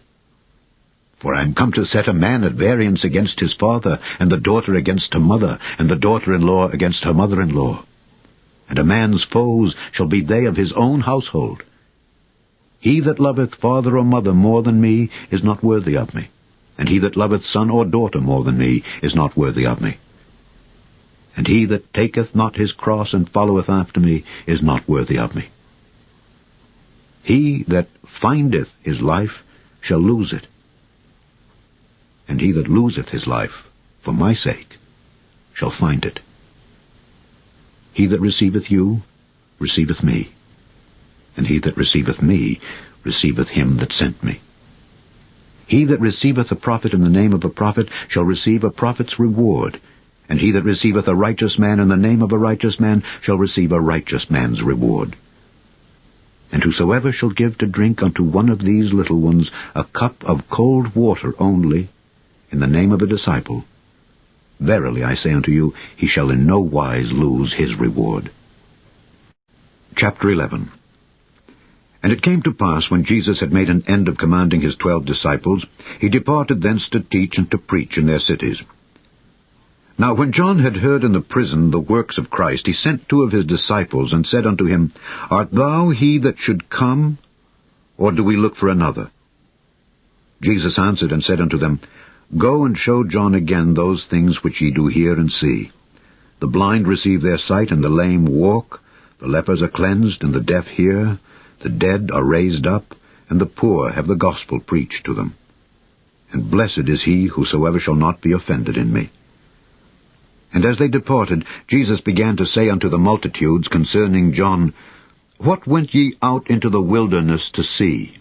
For I am come to set a man at variance against his father, and the daughter against her mother, and the daughter-in-law against her mother-in-law. And a man's foes shall be they of his own household. He that loveth father or mother more than me is not worthy of me, and he that loveth son or daughter more than me is not worthy of me. And he that taketh not his cross and followeth after me is not worthy of me. He that findeth his life shall lose it, and he that loseth his life for my sake shall find it. He that receiveth you receiveth me, and he that receiveth me receiveth him that sent me. He that receiveth a prophet in the name of a prophet shall receive a prophet's reward, and he that receiveth a righteous man in the name of a righteous man shall receive a righteous man's reward. And whosoever shall give to drink unto one of these little ones a cup of cold water only, in the name of a disciple, verily I say unto you, he shall in no wise lose his reward. Chapter 11. And it came to pass, when Jesus had made an end of commanding his 12 disciples, he departed thence to teach and to preach in their cities. Now when John had heard in the prison the works of Christ, he sent 2 of his disciples, and said unto him, Art thou he that should come, or do we look for another? Jesus answered and said unto them, Go and show John again those things which ye do hear and see. The blind receive their sight, and the lame walk, the lepers are cleansed, and the deaf hear, the dead are raised up, and the poor have the gospel preached to them. And blessed is he whosoever shall not be offended in me. And as they departed, Jesus began to say unto the multitudes concerning John, What went ye out into the wilderness to see?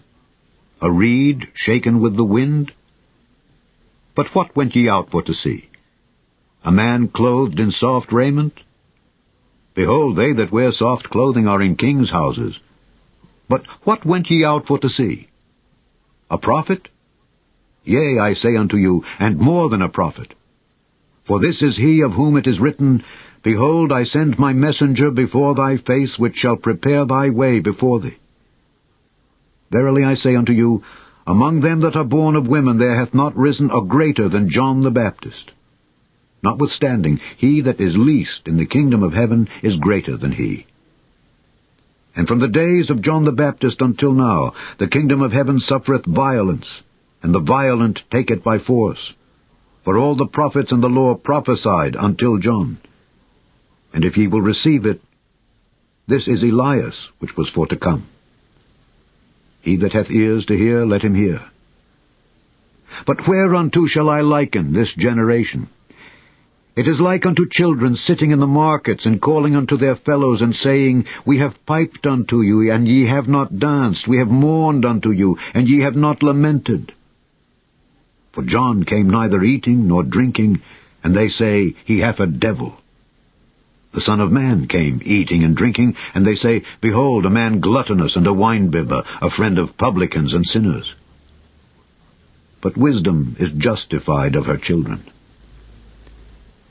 A reed shaken with the wind? But what went ye out for to see? A man clothed in soft raiment? Behold, they that wear soft clothing are in kings' houses. But what went ye out for to see? A prophet? Yea, I say unto you, and more than a prophet. For this is he of whom it is written, Behold, I send my messenger before thy face, which shall prepare thy way before thee. Verily I say unto you, among them that are born of women there hath not risen a greater than John the Baptist. Notwithstanding, he that is least in the kingdom of heaven is greater than he. And from the days of John the Baptist until now, the kingdom of heaven suffereth violence, and the violent take it by force. For all the prophets and the law prophesied until John. And if ye will receive it, this is Elias, which was for to come. He that hath ears to hear, let him hear. But whereunto shall I liken this generation? It is like unto children sitting in the markets, and calling unto their fellows, and saying, We have piped unto you, and ye have not danced. We have mourned unto you, and ye have not lamented. For John came neither eating nor drinking, and they say, He hath a devil. The Son of Man came eating and drinking, and they say, Behold, a man gluttonous and a winebibber, a friend of publicans and sinners. But wisdom is justified of her children.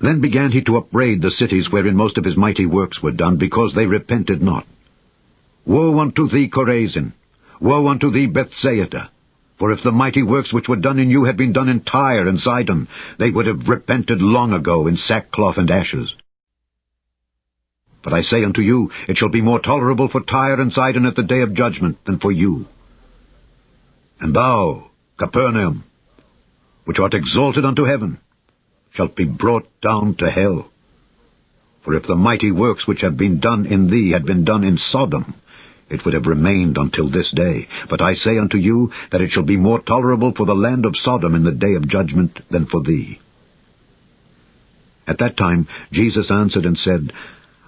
Then began he to upbraid the cities wherein most of his mighty works were done, because they repented not. Woe unto thee, Chorazin! Woe unto thee, Bethsaida! For if the mighty works which were done in you had been done in Tyre and Sidon, they would have repented long ago in sackcloth and ashes. But I say unto you, it shall be more tolerable for Tyre and Sidon at the day of judgment than for you. And thou, Capernaum, which art exalted unto heaven, shalt be brought down to hell. For if the mighty works which have been done in thee had been done in Sodom, it would have remained until this day. But I say unto you, that it shall be more tolerable for the land of Sodom in the day of judgment than for thee. At that time Jesus answered and said,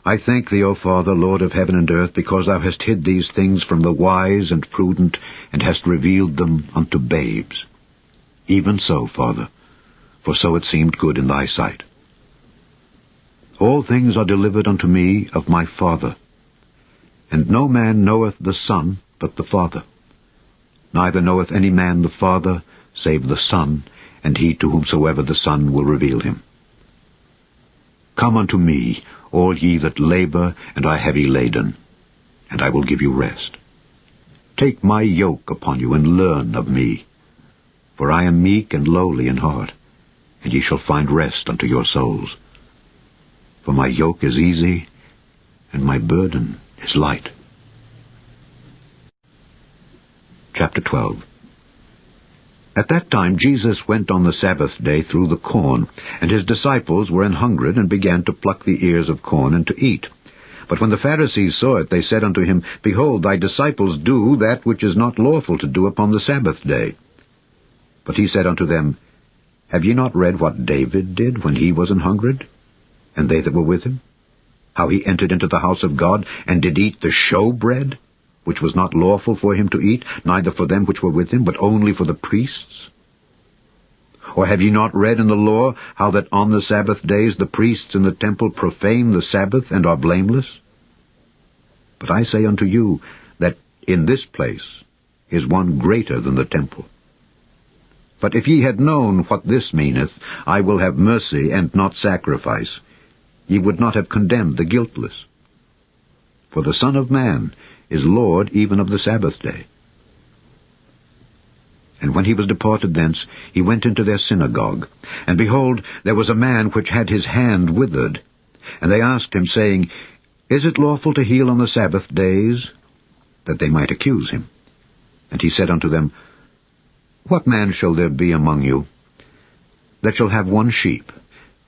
I thank thee, O Father, Lord of heaven and earth, because thou hast hid these things from the wise and prudent, and hast revealed them unto babes. Even so, Father, for so it seemed good in thy sight. All things are delivered unto me of my Father, and no man knoweth the Son but the Father. Neither knoweth any man the Father save the Son, and he to whomsoever the Son will reveal him. Come unto me, all ye that labor and are heavy laden, and I will give you rest. Take my yoke upon you, and learn of me. For I am meek and lowly in heart, and ye shall find rest unto your souls. For my yoke is easy, and my burden is light. Chapter 12. At that time Jesus went on the Sabbath day through the corn, and his disciples were an hungred, and began to pluck the ears of corn, and to eat. But when the Pharisees saw it, they said unto him, Behold, thy disciples do that which is not lawful to do upon the Sabbath day. But he said unto them, Have ye not read what David did when he was an hungred, and they that were with him? How he entered into the house of God, and did eat the showbread, which was not lawful for him to eat, neither for them which were with him, but only for the priests? Or have ye not read in the law how that on the Sabbath days the priests in the temple profane the Sabbath, and are blameless? But I say unto you, that in this place is one greater than the temple. But if ye had known what this meaneth, I will have mercy and not sacrifice, ye would not have condemned the guiltless. For the Son of Man is Lord even of the Sabbath day. And when he was departed thence, he went into their synagogue. And behold, there was a man which had his hand withered. And they asked him, saying, Is it lawful to heal on the Sabbath days? That they might accuse him. And he said unto them, What man shall there be among you that shall have one sheep,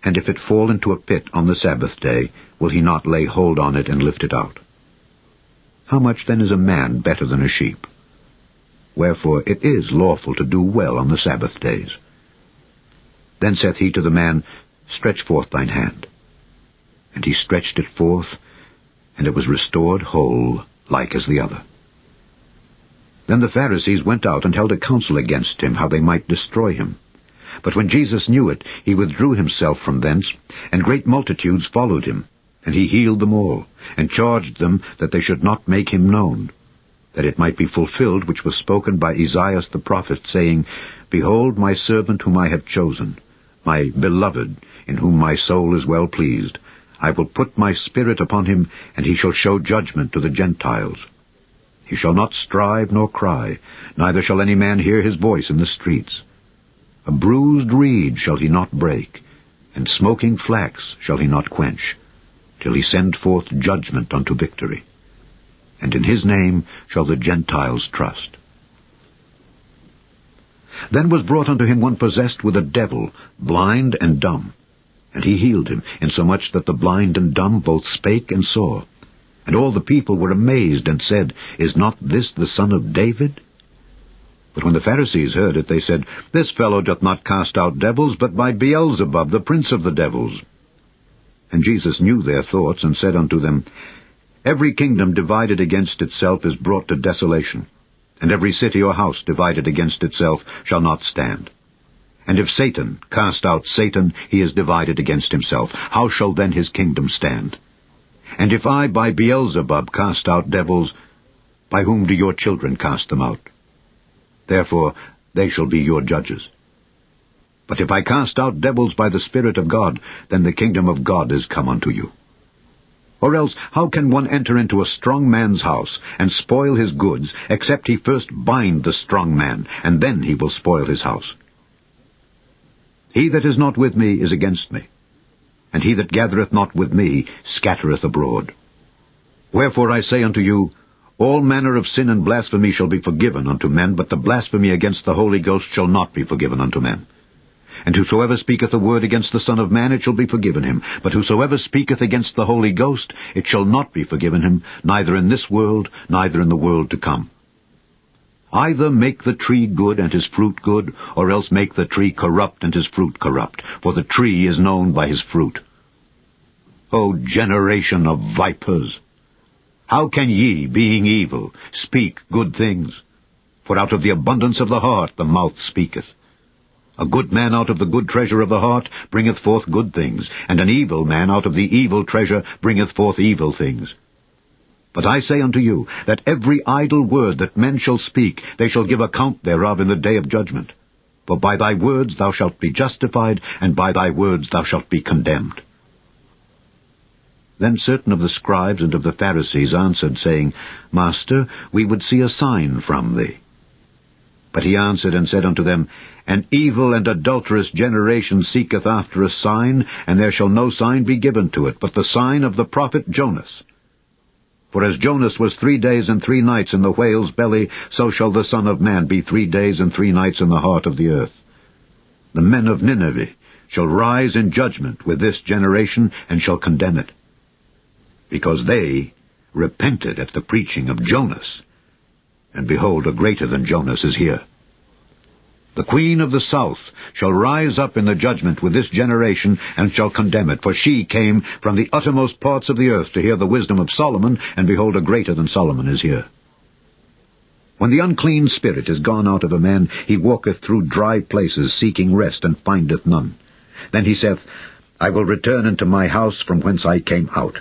and if it fall into a pit on the Sabbath day, will he not lay hold on it and lift it out? How much then is a man better than a sheep? Wherefore it is lawful to do well on the Sabbath days. Then saith he to the man, Stretch forth thine hand. And he stretched it forth, and it was restored whole, like as the other. Then the Pharisees went out and held a council against him, how they might destroy him. But when Jesus knew it, he withdrew himself from thence, and great multitudes followed him. And he healed them all, and charged them that they should not make him known, that it might be fulfilled which was spoken by Esaias the prophet, saying, Behold my servant whom I have chosen, my beloved, in whom my soul is well pleased. I will put my spirit upon him, and he shall show judgment to the Gentiles. He shall not strive nor cry, neither shall any man hear his voice in the streets. A bruised reed shall he not break, and smoking flax shall he not quench, till he send forth judgment unto victory. And in his name shall the Gentiles trust. Then was brought unto him one possessed with a devil, blind and dumb. And he healed him, insomuch that the blind and dumb both spake and saw. And all the people were amazed, and said, Is not this the son of David? But when the Pharisees heard it, they said, This fellow doth not cast out devils, but by Beelzebub, the prince of the devils. And Jesus knew their thoughts, and said unto them, Every kingdom divided against itself is brought to desolation, and every city or house divided against itself shall not stand. And if Satan cast out Satan, he is divided against himself. How shall then his kingdom stand? And if I by Beelzebub cast out devils, by whom do your children cast them out? Therefore they shall be your judges. But if I cast out devils by the Spirit of God, then the kingdom of God is come unto you. Or else, how can one enter into a strong man's house, and spoil his goods, except he first bind the strong man, and then he will spoil his house? He that is not with me is against me, and he that gathereth not with me scattereth abroad. Wherefore I say unto you, all manner of sin and blasphemy shall be forgiven unto men, but the blasphemy against the Holy Ghost shall not be forgiven unto men. And whosoever speaketh a word against the Son of Man, it shall be forgiven him. But whosoever speaketh against the Holy Ghost, it shall not be forgiven him, neither in this world, neither in the world to come. Either make the tree good and his fruit good, or else make the tree corrupt and his fruit corrupt. For the tree is known by his fruit. O generation of vipers! How can ye, being evil, speak good things? For out of the abundance of the heart the mouth speaketh. A good man out of the good treasure of the heart bringeth forth good things, and an evil man out of the evil treasure bringeth forth evil things. But I say unto you, that every idle word that men shall speak, they shall give account thereof in the day of judgment. For by thy words thou shalt be justified, and by thy words thou shalt be condemned. Then certain of the scribes and of the Pharisees answered, saying, Master, we would see a sign from thee. But he answered and said unto them, An evil and adulterous generation seeketh after a sign, and there shall no sign be given to it, but the sign of the prophet Jonas. For as Jonas was 3 days and 3 nights in the whale's belly, so shall the Son of Man be 3 days and 3 nights in the heart of the earth. The men of Nineveh shall rise in judgment with this generation, and shall condemn it, because they repented at the preaching of Jonas. And behold, a greater than Jonas is here. The queen of the south shall rise up in the judgment with this generation, and shall condemn it. For she came from the uttermost parts of the earth to hear the wisdom of Solomon, and behold, a greater than Solomon is here. When the unclean spirit is gone out of a man, he walketh through dry places, seeking rest, and findeth none. Then he saith, I will return into my house from whence I came out.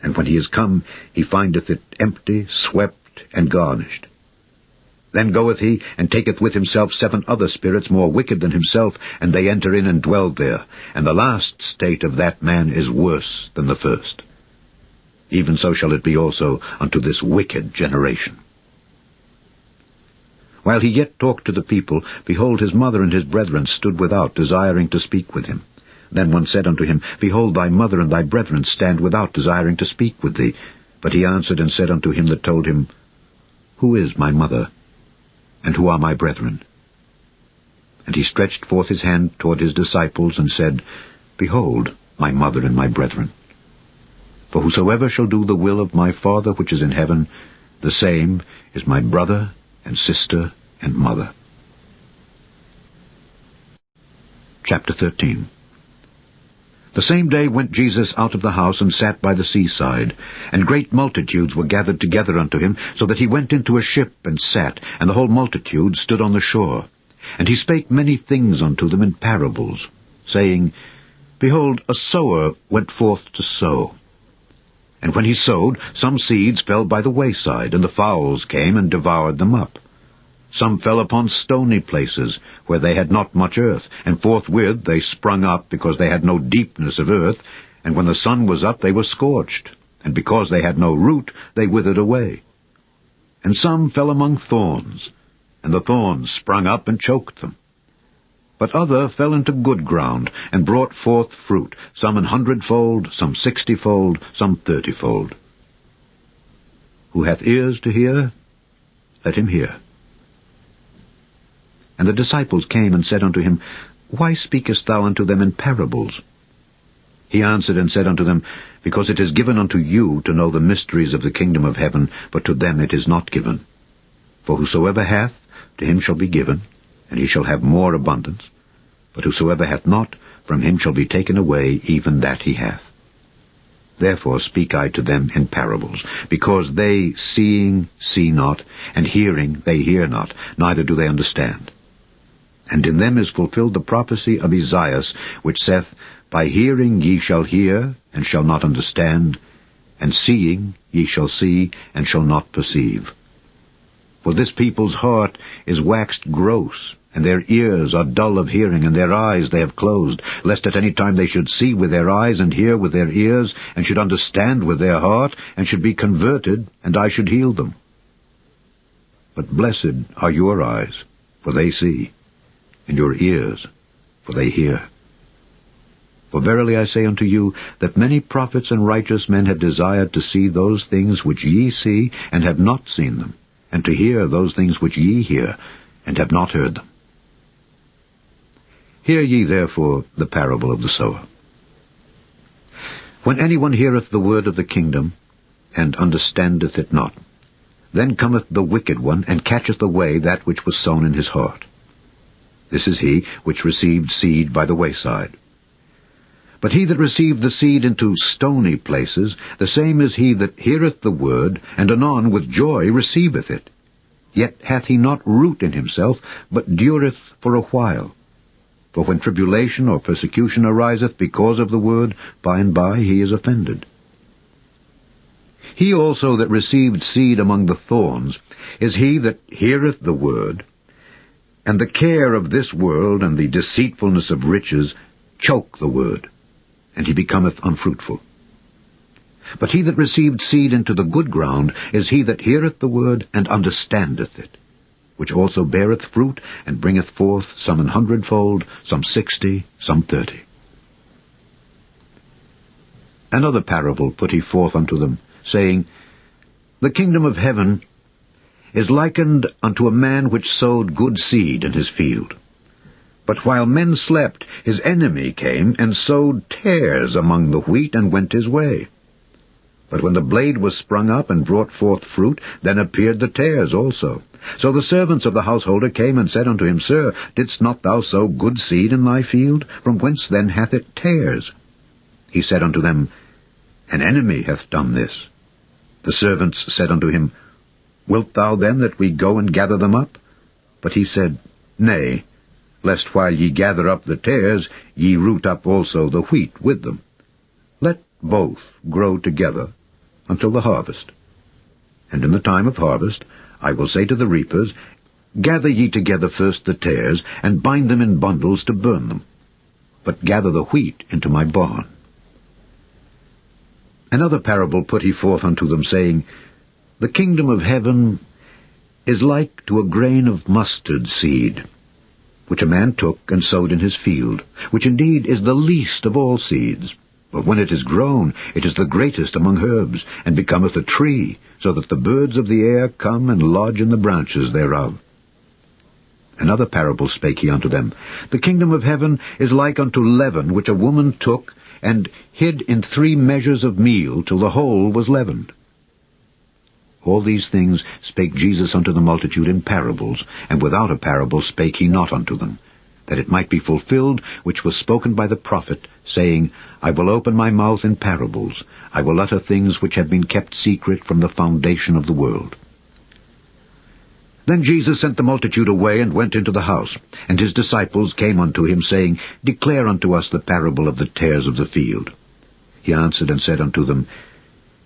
And when he is come, he findeth it empty, swept, and garnished. Then goeth he, and taketh with himself 7 other spirits more wicked than himself, and they enter in and dwell there. And the last state of that man is worse than the first. Even so shall it be also unto this wicked generation. While he yet talked to the people, behold, his mother and his brethren stood without, desiring to speak with him. Then one said unto him, Behold, thy mother and thy brethren stand without, desiring to speak with thee. But he answered and said unto him that told him, Who is my mother, and who are my brethren? And he stretched forth his hand toward his disciples, and said, Behold, my mother and my brethren. For whosoever shall do the will of my Father which is in heaven, the same is my brother and sister and mother. Chapter 13. The same day went Jesus out of the house, and sat by the seaside. And great multitudes were gathered together unto him, so that he went into a ship, and sat, and the whole multitude stood on the shore. And he spake many things unto them in parables, saying, Behold, a sower went forth to sow. And when he sowed, some seeds fell by the wayside, and the fowls came and devoured them up. Some fell upon stony places, where they had not much earth, and forthwith they sprung up, because they had no deepness of earth, and when the sun was up they were scorched, and because they had no root they withered away. And some fell among thorns, and the thorns sprung up and choked them. But other fell into good ground, and brought forth fruit, some 100-fold, some 60-fold, some 30-fold. Who hath ears to hear, let him hear. And the disciples came and said unto him, Why speakest thou unto them in parables? He answered and said unto them, Because it is given unto you to know the mysteries of the kingdom of heaven, but to them it is not given. For whosoever hath, to him shall be given, and he shall have more abundance. But whosoever hath not, from him shall be taken away even that he hath. Therefore speak I to them in parables, because they, seeing, see not, and hearing, they hear not, neither do they understand. And in them is fulfilled the prophecy of Esaias, which saith, By hearing ye shall hear, and shall not understand, and seeing ye shall see, and shall not perceive. For this people's heart is waxed gross, and their ears are dull of hearing, and their eyes they have closed, lest at any time they should see with their eyes, and hear with their ears, and should understand with their heart, and should be converted, and I should heal them. But blessed are your eyes, for they see, and your ears, for they hear. For verily I say unto you, that many prophets and righteous men have desired to see those things which ye see, and have not seen them, and to hear those things which ye hear, and have not heard them. Hear ye therefore the parable of the sower. When anyone heareth the word of the kingdom, and understandeth it not, then cometh the wicked one, and catcheth away that which was sown in his heart. This is he which received seed by the wayside. But he that received the seed into stony places, the same is he that heareth the word, and anon with joy receiveth it. Yet hath he not root in himself, but dureth for a while. For when tribulation or persecution ariseth because of the word, by and by he is offended. He also that received seed among the thorns is he that heareth the word, and the care of this world and the deceitfulness of riches choke the word, and he becometh unfruitful. But he that received seed into the good ground is he that heareth the word, and understandeth it, which also beareth fruit, and bringeth forth some 100-fold, some 60, some 30. Another parable put he forth unto them, saying, The kingdom of heaven is likened unto a man which sowed good seed in his field. But while men slept, his enemy came and sowed tares among the wheat, and went his way. But when the blade was sprung up and brought forth fruit, then appeared the tares also. So the servants of the householder came and said unto him, Sir, didst not thou sow good seed in thy field? From whence then hath it tares? He said unto them, An enemy hath done this. The servants said unto him, Wilt thou then that we go and gather them up? But he said, Nay, lest while ye gather up the tares, ye root up also the wheat with them. Let both grow together until the harvest. And in the time of harvest I will say to the reapers, Gather ye together first the tares, and bind them in bundles to burn them, but gather the wheat into my barn. Another parable put he forth unto them, saying, The kingdom of heaven is like to a grain of mustard seed, which a man took and sowed in his field, which indeed is the least of all seeds. But when it is grown, it is the greatest among herbs, and becometh a tree, so that the birds of the air come and lodge in the branches thereof. Another parable spake he unto them, The kingdom of heaven is like unto leaven, which a woman took, and hid in 3 measures of meal, till the whole was leavened. All these things spake Jesus unto the multitude in parables, and without a parable spake he not unto them, that it might be fulfilled which was spoken by the prophet, saying, I will open my mouth in parables, I will utter things which have been kept secret from the foundation of the world. Then Jesus sent the multitude away, and went into the house. And his disciples came unto him, saying, Declare unto us the parable of the tares of the field. He answered and said unto them,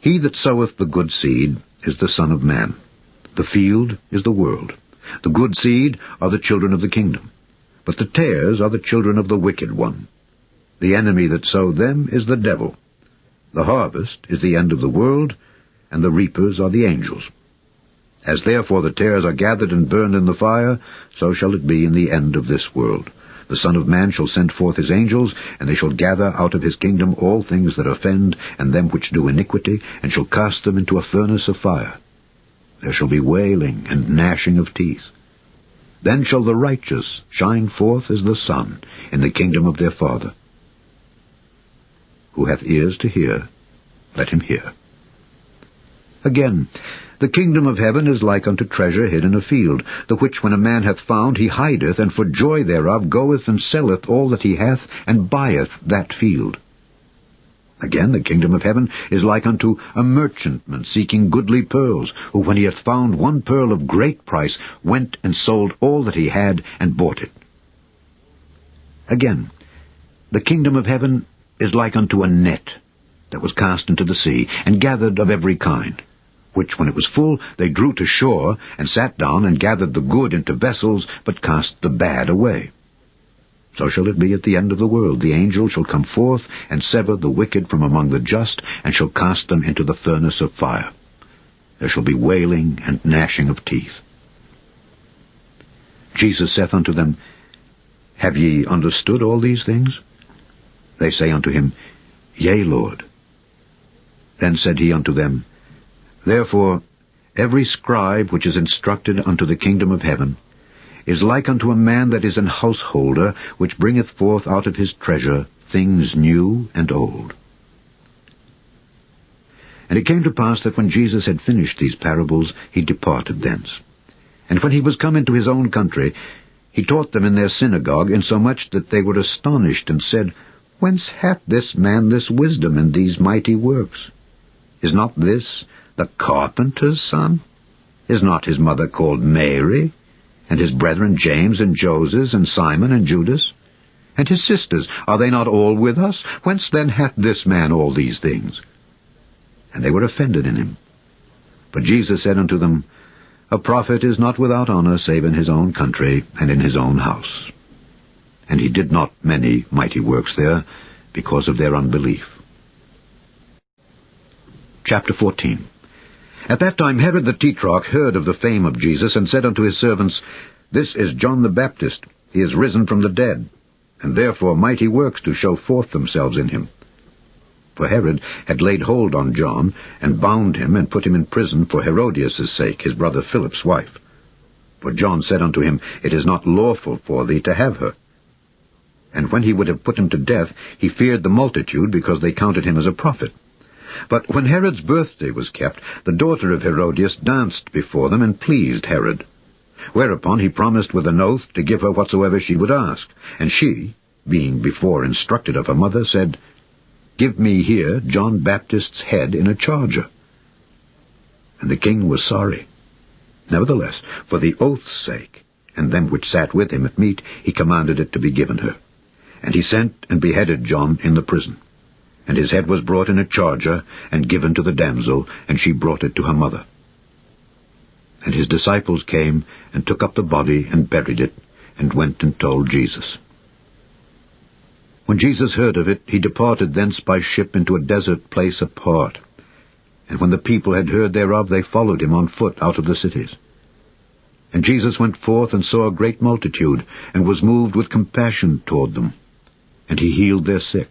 He that soweth the good seed is the Son of Man. The field is the world. The good seed are the children of the kingdom. But the tares are the children of the wicked one. The enemy that sowed them is the devil. The harvest is the end of the world, and the reapers are the angels. As therefore the tares are gathered and burned in the fire, so shall it be in the end of this world. The Son of Man shall send forth his angels, and they shall gather out of his kingdom all things that offend, and them which do iniquity, and shall cast them into a furnace of fire. There shall be wailing and gnashing of teeth. Then shall the righteous shine forth as the sun in the kingdom of their Father. Who hath ears to hear, let him hear. Again, the kingdom of heaven is like unto treasure hid in a field, the which when a man hath found, he hideth, and for joy thereof goeth and selleth all that he hath, and buyeth that field. Again, the kingdom of heaven is like unto a merchantman seeking goodly pearls, who when he hath found one pearl of great price, went and sold all that he had, and bought it. Again, the kingdom of heaven is like unto a net that was cast into the sea, and gathered of every kind, which when it was full they drew to shore, and sat down, and gathered the good into vessels, but cast the bad away. So shall it be at the end of the world. The angel shall come forth, and sever the wicked from among the just, and shall cast them into the furnace of fire. There shall be wailing and gnashing of teeth. Jesus saith unto them, Have ye understood all these things? They say unto him, Yea, Lord. Then said he unto them, Therefore every scribe which is instructed unto the kingdom of heaven is like unto a man that is an householder, which bringeth forth out of his treasure things new and old. And it came to pass that when Jesus had finished these parables, he departed thence. And when he was come into his own country, he taught them in their synagogue, insomuch that they were astonished, and said, Whence hath this man this wisdom and these mighty works? Is not this the carpenter's son? Is not his mother called Mary? And his brethren James and Joses and Simon and Judas? And his sisters, are they not all with us? Whence then hath this man all these things? And they were offended in him. But Jesus said unto them, A prophet is not without honor, save in his own country and in his own house. And he did not many mighty works there, because of their unbelief. Chapter 14. At that time Herod the Tetrarch heard of the fame of Jesus, and said unto his servants, This is John the Baptist. He is risen from the dead, and therefore mighty works do show forth themselves in him. For Herod had laid hold on John, and bound him, and put him in prison for Herodias' sake, his brother Philip's wife. For John said unto him, It is not lawful for thee to have her. And when he would have put him to death, he feared the multitude, because they counted him as a prophet. But when Herod's birthday was kept, the daughter of Herodias danced before them, and pleased Herod. Whereupon he promised with an oath to give her whatsoever she would ask. And she, being before instructed of her mother, said, Give me here John Baptist's head in a charger. And the king was sorry. Nevertheless, for the oath's sake, and them which sat with him at meat, he commanded it to be given her. And he sent and beheaded John in the prison. And his head was brought in a charger, and given to the damsel, and she brought it to her mother. And his disciples came, and took up the body, and buried it, and went and told Jesus. When Jesus heard of it, he departed thence by ship into a desert place apart. And when the people had heard thereof, they followed him on foot out of the cities. And Jesus went forth and saw a great multitude, and was moved with compassion toward them. And he healed their sick.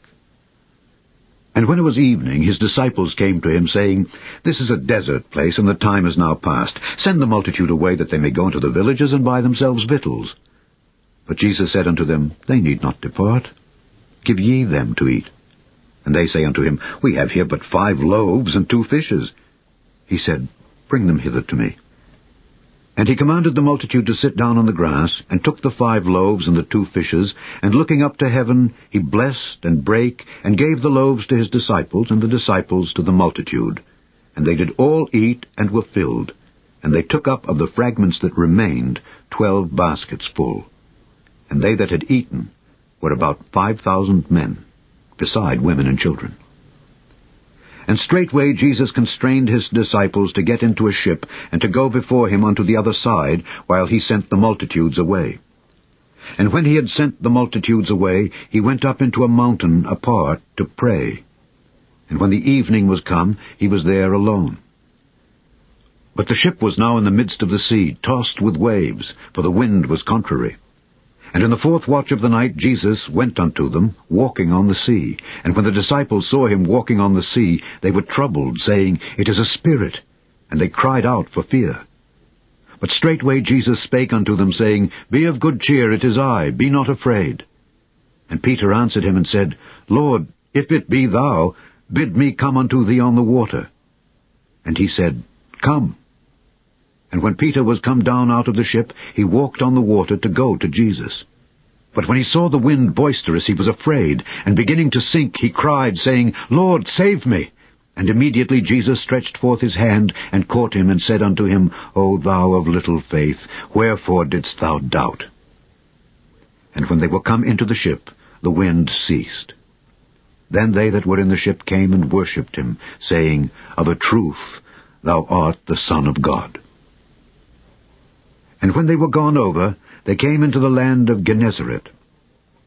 And when it was evening, his disciples came to him, saying, This is a desert place, and the time is now past. Send the multitude away, that they may go into the villages, and buy themselves victuals. But Jesus said unto them, They need not depart. Give ye them to eat. And they say unto him, We have here but 5 loaves and 2 fishes. He said, Bring them hither to me. And he commanded the multitude to sit down on the grass, and took the 5 loaves and the 2 fishes, and looking up to heaven, he blessed and brake, and gave the loaves to his disciples, and the disciples to the multitude. And they did all eat, and were filled. And they took up of the fragments that remained 12 baskets full. And they that had eaten were about 5,000 men, beside women and children. And straightway Jesus constrained his disciples to get into a ship, and to go before him unto the other side, while he sent the multitudes away. And when he had sent the multitudes away, he went up into a mountain apart to pray. And when the evening was come, he was there alone. But the ship was now in the midst of the sea, tossed with waves, for the wind was contrary. And in the 4th watch of the night Jesus went unto them, walking on the sea. And when the disciples saw him walking on the sea, they were troubled, saying, It is a spirit. And they cried out for fear. But straightway Jesus spake unto them, saying, Be of good cheer, it is I, be not afraid. And Peter answered him and said, Lord, if it be thou, bid me come unto thee on the water. And he said, Come. And when Peter was come down out of the ship, he walked on the water to go to Jesus. But when he saw the wind boisterous, he was afraid, and beginning to sink, he cried, saying, Lord, save me. And immediately Jesus stretched forth his hand, and caught him, and said unto him, O thou of little faith, wherefore didst thou doubt? And when they were come into the ship, the wind ceased. Then they that were in the ship came and worshipped him, saying, Of a truth, thou art the Son of God. And when they were gone over, they came into the land of Gennesaret.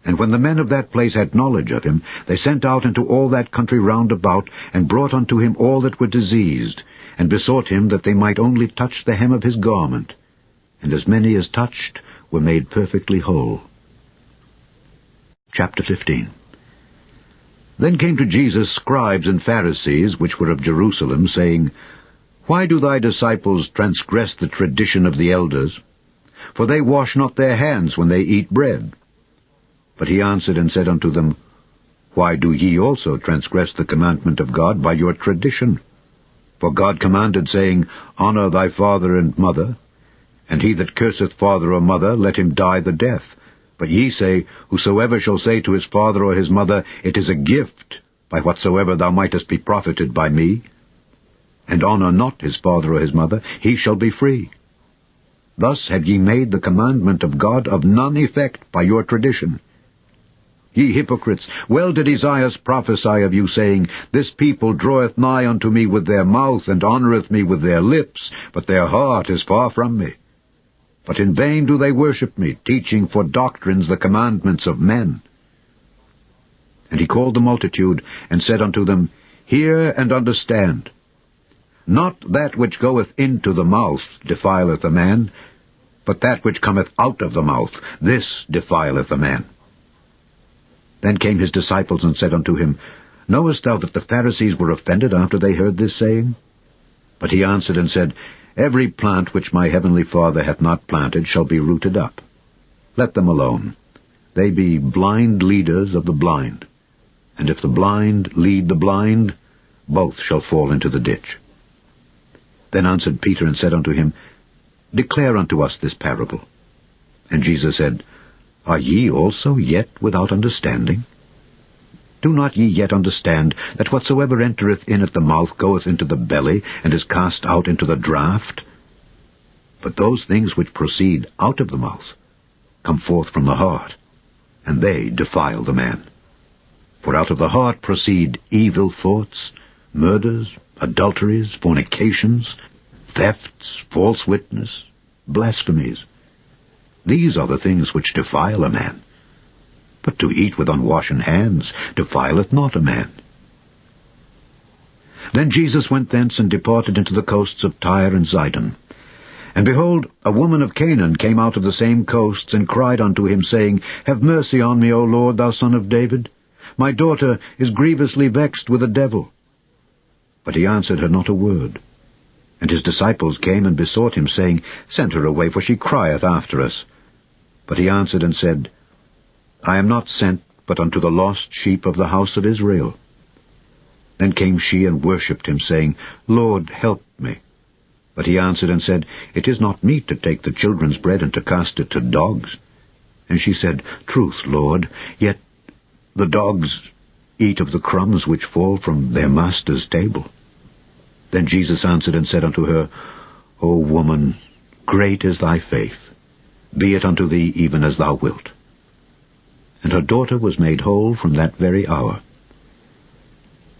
And when the men of that place had knowledge of him, they sent out into all that country round about, and brought unto him all that were diseased, and besought him that they might only touch the hem of his garment. And as many as touched were made perfectly whole. Chapter 15. Then came to Jesus scribes and Pharisees, which were of Jerusalem, saying, Why do thy disciples transgress the tradition of the elders? For they wash not their hands when they eat bread. But he answered and said unto them, Why do ye also transgress the commandment of God by your tradition? For God commanded, saying, Honor thy father and mother, and he that curseth father or mother, let him die the death. But ye say, Whosoever shall say to his father or his mother, It is a gift, by whatsoever thou mightest be profited by me, and honor not his father or his mother, he shall be free. Thus have ye made the commandment of God of none effect by your tradition. Ye hypocrites, well did Esaias prophesy of you, saying, This people draweth nigh unto me with their mouth, and honoureth me with their lips, but their heart is far from me. But in vain do they worship me, teaching for doctrines the commandments of men. And he called the multitude, and said unto them, Hear and understand. Not that which goeth into the mouth defileth a man, but that which cometh out of the mouth, this defileth a man. Then came his disciples and said unto him, Knowest thou that the Pharisees were offended after they heard this saying? But he answered and said, Every plant which my heavenly Father hath not planted shall be rooted up. Let them alone. They be blind leaders of the blind. And if the blind lead the blind, both shall fall into the ditch. Then answered Peter and said unto him, Declare unto us this parable. And Jesus said, Are ye also yet without understanding? Do not ye yet understand that whatsoever entereth in at the mouth goeth into the belly, and is cast out into the draught? But those things which proceed out of the mouth come forth from the heart, and they defile the man. For out of the heart proceed evil thoughts, murders, adulteries, fornications, thefts, false witness, blasphemies. These are the things which defile a man. But to eat with unwashen hands defileth not a man. Then Jesus went thence and departed into the coasts of Tyre and Zidon. And behold, a woman of Canaan came out of the same coasts, and cried unto him, saying, Have mercy on me, O Lord, thou Son of David. My daughter is grievously vexed with a devil. But he answered her not a word. And his disciples came and besought him, saying, Send her away, for she crieth after us. But he answered and said, I am not sent but unto the lost sheep of the house of Israel. Then came she and worshipped him, saying, Lord, help me. But he answered and said, It is not meet to take the children's bread and to cast it to dogs. And she said, Truth, Lord, yet the dogs eat of the crumbs which fall from their master's table. Then Jesus answered and said unto her, O woman, great is thy faith. Be it unto thee even as thou wilt. And her daughter was made whole from that very hour.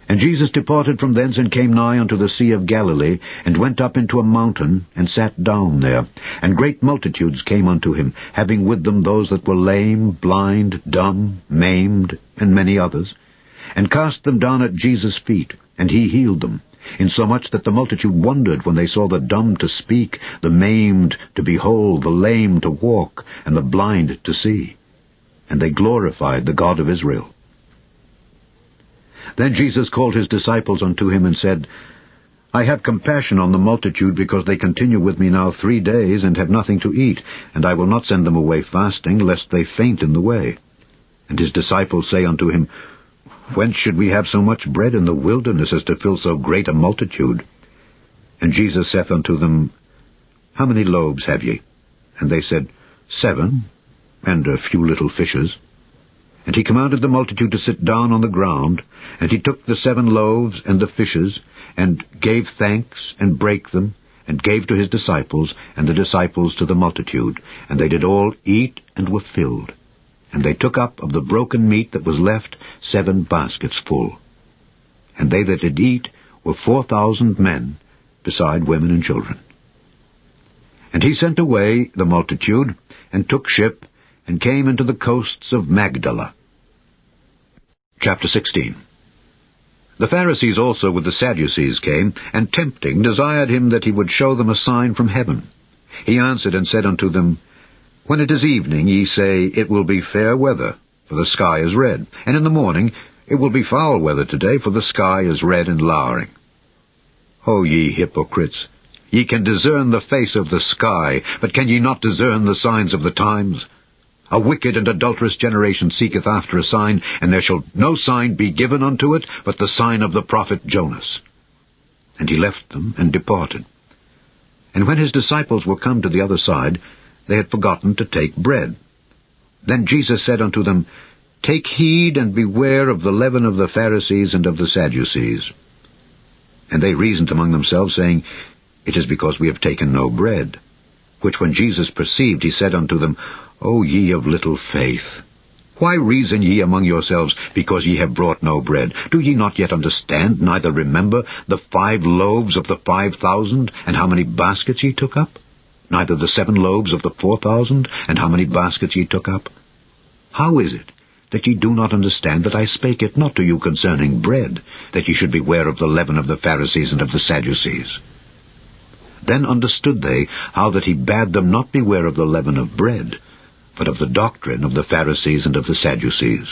And Jesus departed from thence, and came nigh unto the sea of Galilee, and went up into a mountain, and sat down there. And great multitudes came unto him, having with them those that were lame, blind, dumb, maimed, and many others, and cast them down at Jesus' feet, and he healed them, insomuch that the multitude wondered when they saw the dumb to speak, the maimed to be whole, the lame to walk, and the blind to see. And they glorified the God of Israel. Then Jesus called his disciples unto him, and said, I have compassion on the multitude, because they continue with me now 3 days, and have nothing to eat, and I will not send them away fasting, lest they faint in the way. And his disciples say unto him, Whence should we have so much bread in the wilderness, as to fill so great a multitude? And Jesus saith unto them, How many loaves have ye? And they said, 7, and a few little fishes. And he commanded the multitude to sit down on the ground. And he took the 7 loaves and the fishes, and gave thanks, and brake them, and gave to his disciples, and the disciples to the multitude. And they did all eat, and were filled. And they took up of the broken meat that was left 7 baskets full. And they that did eat were 4,000 men, beside women and children. And he sent away the multitude, and took ship, and came into the coasts of Magdala. Chapter 16. The Pharisees also with the Sadducees came, and tempting desired him that he would show them a sign from heaven. He answered and said unto them, When it is evening, ye say, It will be fair weather, for the sky is red. And in the morning, It will be foul weather today, for the sky is red and lowering. O ye hypocrites! Ye can discern the face of the sky, but can ye not discern the signs of the times? A wicked and adulterous generation seeketh after a sign, and there shall no sign be given unto it, but the sign of the prophet Jonas. And he left them, and departed. And when his disciples were come to the other side, they had forgotten to take bread. Then Jesus said unto them, Take heed and beware of the leaven of the Pharisees and of the Sadducees. And they reasoned among themselves, saying, It is because we have taken no bread. Which when Jesus perceived, he said unto them, O ye of little faith, why reason ye among yourselves, because ye have brought no bread? Do ye not yet understand, neither remember the 5 loaves of the 5,000, and how many baskets ye took up? Neither the 7 loaves of the 4,000, and how many baskets ye took up? How is it that ye do not understand that I spake it not to you concerning bread, that ye should beware of the leaven of the Pharisees and of the Sadducees? Then understood they how that he bade them not beware of the leaven of bread, but of the doctrine of the Pharisees and of the Sadducees.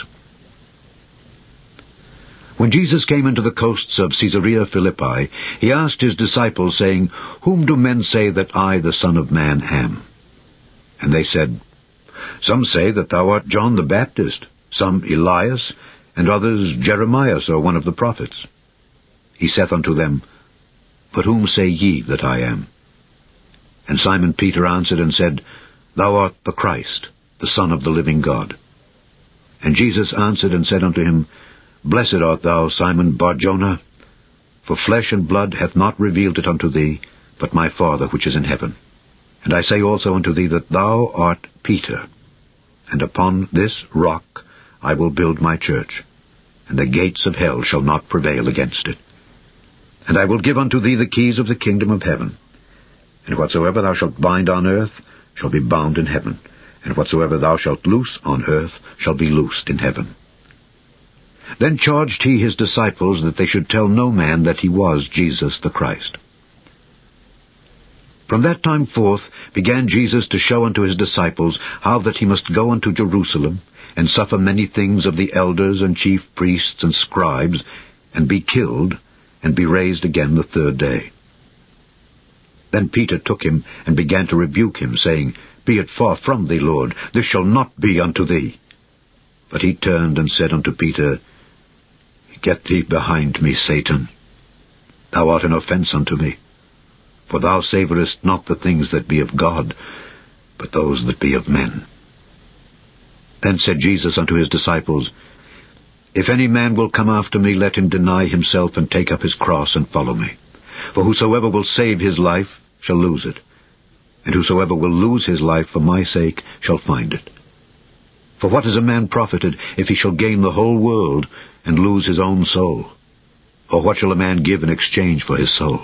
When Jesus came into the coasts of Caesarea Philippi, he asked his disciples, saying, Whom do men say that I, the Son of Man, am? And they said, Some say that thou art John the Baptist, some Elias, and others Jeremias, or one of the prophets. He saith unto them, But whom say ye that I am? And Simon Peter answered and said, Thou art the Christ, the Son of the living God. And Jesus answered and said unto him, Blessed art thou, Simon Bar-Jonah, for flesh and blood hath not revealed it unto thee, but my Father which is in heaven. And I say also unto thee that thou art Peter, and upon this rock I will build my church, and the gates of hell shall not prevail against it. And I will give unto thee the keys of the kingdom of heaven. And whatsoever thou shalt bind on earth shall be bound in heaven, and whatsoever thou shalt loose on earth shall be loosed in heaven. Then charged he his disciples that they should tell no man that he was Jesus the Christ. From that time forth began Jesus to show unto his disciples how that he must go unto Jerusalem, and suffer many things of the elders and chief priests and scribes, and be killed, and be raised again the 3rd day. Then Peter took him, and began to rebuke him, saying, Be it far from thee, Lord, this shall not be unto thee. But he turned and said unto Peter, Get thee behind me, Satan. Thou art an offense unto me, for thou savourest not the things that be of God, but those that be of men. Then said Jesus unto his disciples, If any man will come after me, let him deny himself, and take up his cross, and follow me. For whosoever will save his life shall lose it, and whosoever will lose his life for my sake shall find it. For what is a man profited, if he shall gain the whole world, and lose his own soul? Or what shall a man give in exchange for his soul?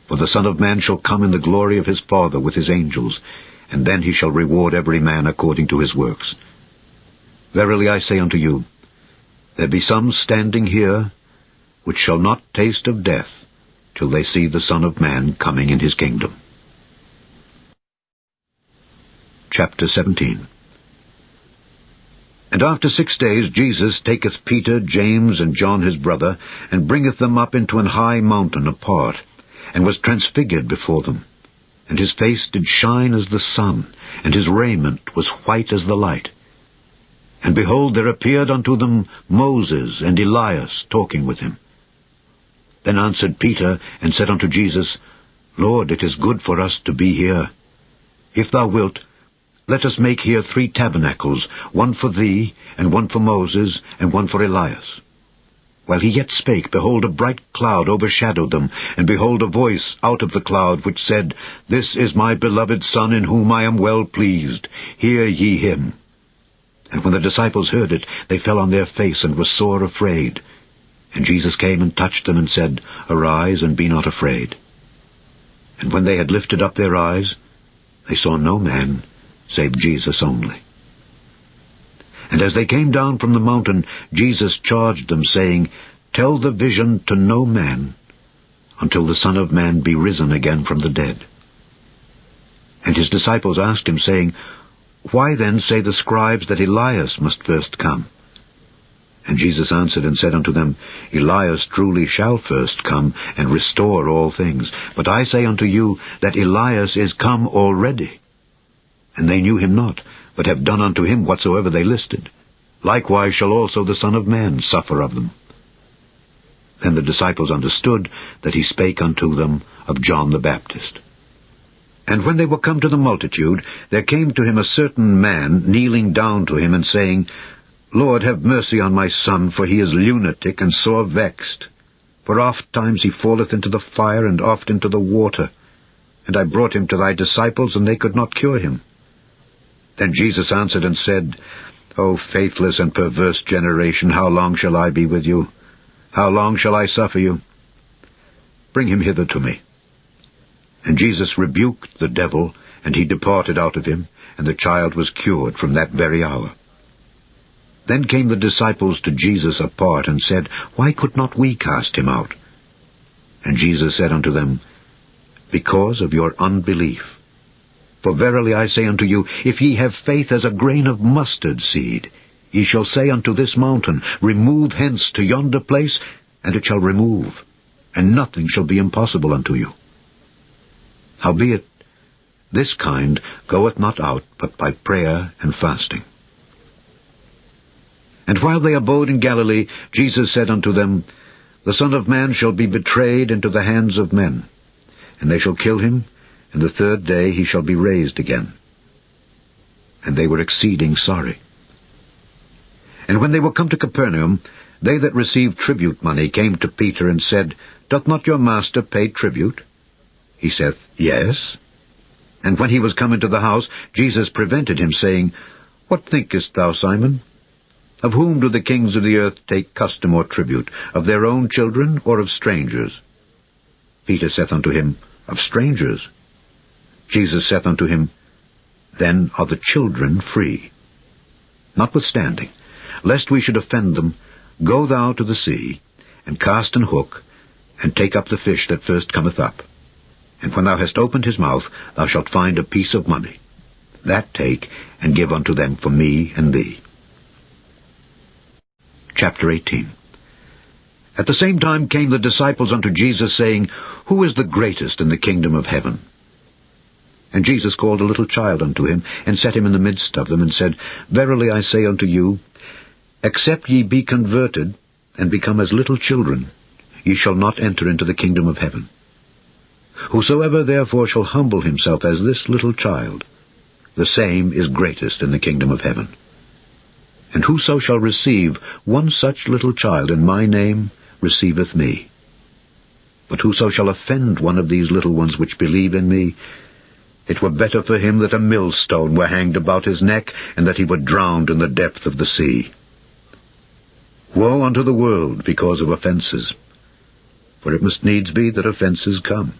For the Son of Man shall come in the glory of his Father with his angels, and then he shall reward every man according to his works. Verily I say unto you, there be some standing here, which shall not taste of death, till they see the Son of Man coming in his kingdom. Chapter 17. And after 6 days Jesus taketh Peter, James, and John his brother, and bringeth them up into an high mountain apart, and was transfigured before them. And his face did shine as the sun, and his raiment was white as the light. And behold, there appeared unto them Moses and Elias talking with him. Then answered Peter, and said unto Jesus, Lord, it is good for us to be here. If thou wilt, let us make here 3 tabernacles, one for thee, and one for Moses, and one for Elias. While he yet spake, behold, a bright cloud overshadowed them, and behold, a voice out of the cloud, which said, This is my beloved Son, in whom I am well pleased. Hear ye him. And when the disciples heard it, they fell on their face, and were sore afraid. And Jesus came and touched them, and said, Arise, and be not afraid. And when they had lifted up their eyes, they saw no man, save Jesus only. And as they came down from the mountain, Jesus charged them, saying, Tell the vision to no man, until the Son of Man be risen again from the dead. And his disciples asked him, saying, Why then say the scribes that Elias must first come? And Jesus answered and said unto them, Elias truly shall first come, and restore all things. But I say unto you, that Elias is come already. And they knew him not, but have done unto him whatsoever they listed. Likewise shall also the Son of Man suffer of them. Then the disciples understood that he spake unto them of John the Baptist. And when they were come to the multitude, there came to him a certain man, kneeling down to him, and saying, Lord, have mercy on my son, for he is lunatic and sore vexed. For oft times he falleth into the fire, and oft into the water. And I brought him to thy disciples, and they could not cure him. Then Jesus answered and said, O faithless and perverse generation, how long shall I be with you? How long shall I suffer you? Bring him hither to me. And Jesus rebuked the devil, and he departed out of him, and the child was cured from that very hour. Then came the disciples to Jesus apart, and said, Why could not we cast him out? And Jesus said unto them, Because of your unbelief. For verily I say unto you, if ye have faith as a grain of mustard seed, ye shall say unto this mountain, Remove hence to yonder place, and it shall remove, and nothing shall be impossible unto you. Howbeit, this kind goeth not out but by prayer and fasting. And while they abode in Galilee, Jesus said unto them, The Son of Man shall be betrayed into the hands of men, and they shall kill him, and the third day he shall be raised again. And they were exceeding sorry. And when they were come to Capernaum, they that received tribute money came to Peter, and said, Doth not your master pay tribute? He saith, Yes. And when he was come into the house, Jesus prevented him, saying, What thinkest thou, Simon? Of whom do the kings of the earth take custom or tribute? Of their own children, or of strangers? Peter saith unto him, Of strangers. Jesus saith unto him, Then are the children free. Notwithstanding, lest we should offend them, go thou to the sea, and cast an hook, and take up the fish that first cometh up. And when thou hast opened his mouth, thou shalt find a piece of money. That take, and give unto them for me and thee. Chapter 18. At the same time came the disciples unto Jesus, saying, Who is the greatest in the kingdom of heaven? And Jesus called a little child unto him, and set him in the midst of them, and said, Verily I say unto you, except ye be converted, and become as little children, ye shall not enter into the kingdom of heaven. Whosoever therefore shall humble himself as this little child, the same is greatest in the kingdom of heaven. And whoso shall receive one such little child in my name receiveth me. But whoso shall offend one of these little ones which believe in me, it were better for him that a millstone were hanged about his neck, and that he were drowned in the depth of the sea. Woe unto the world because of offenses! For it must needs be that offenses come.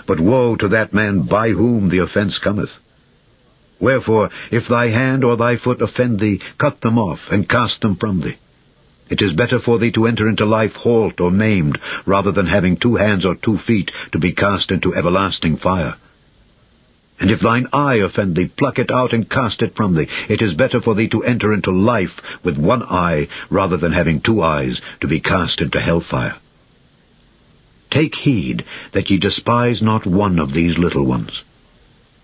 But woe to that man by whom the offense cometh. Wherefore, if thy hand or thy foot offend thee, cut them off, and cast them from thee. It is better for thee to enter into life halt or maimed, rather than having 2 hands or 2 feet to be cast into everlasting fire. And if thine eye offend thee, pluck it out and cast it from thee. It is better for thee to enter into life with 1 eye, rather than having 2 eyes to be cast into hellfire. Take heed that ye despise not one of these little ones.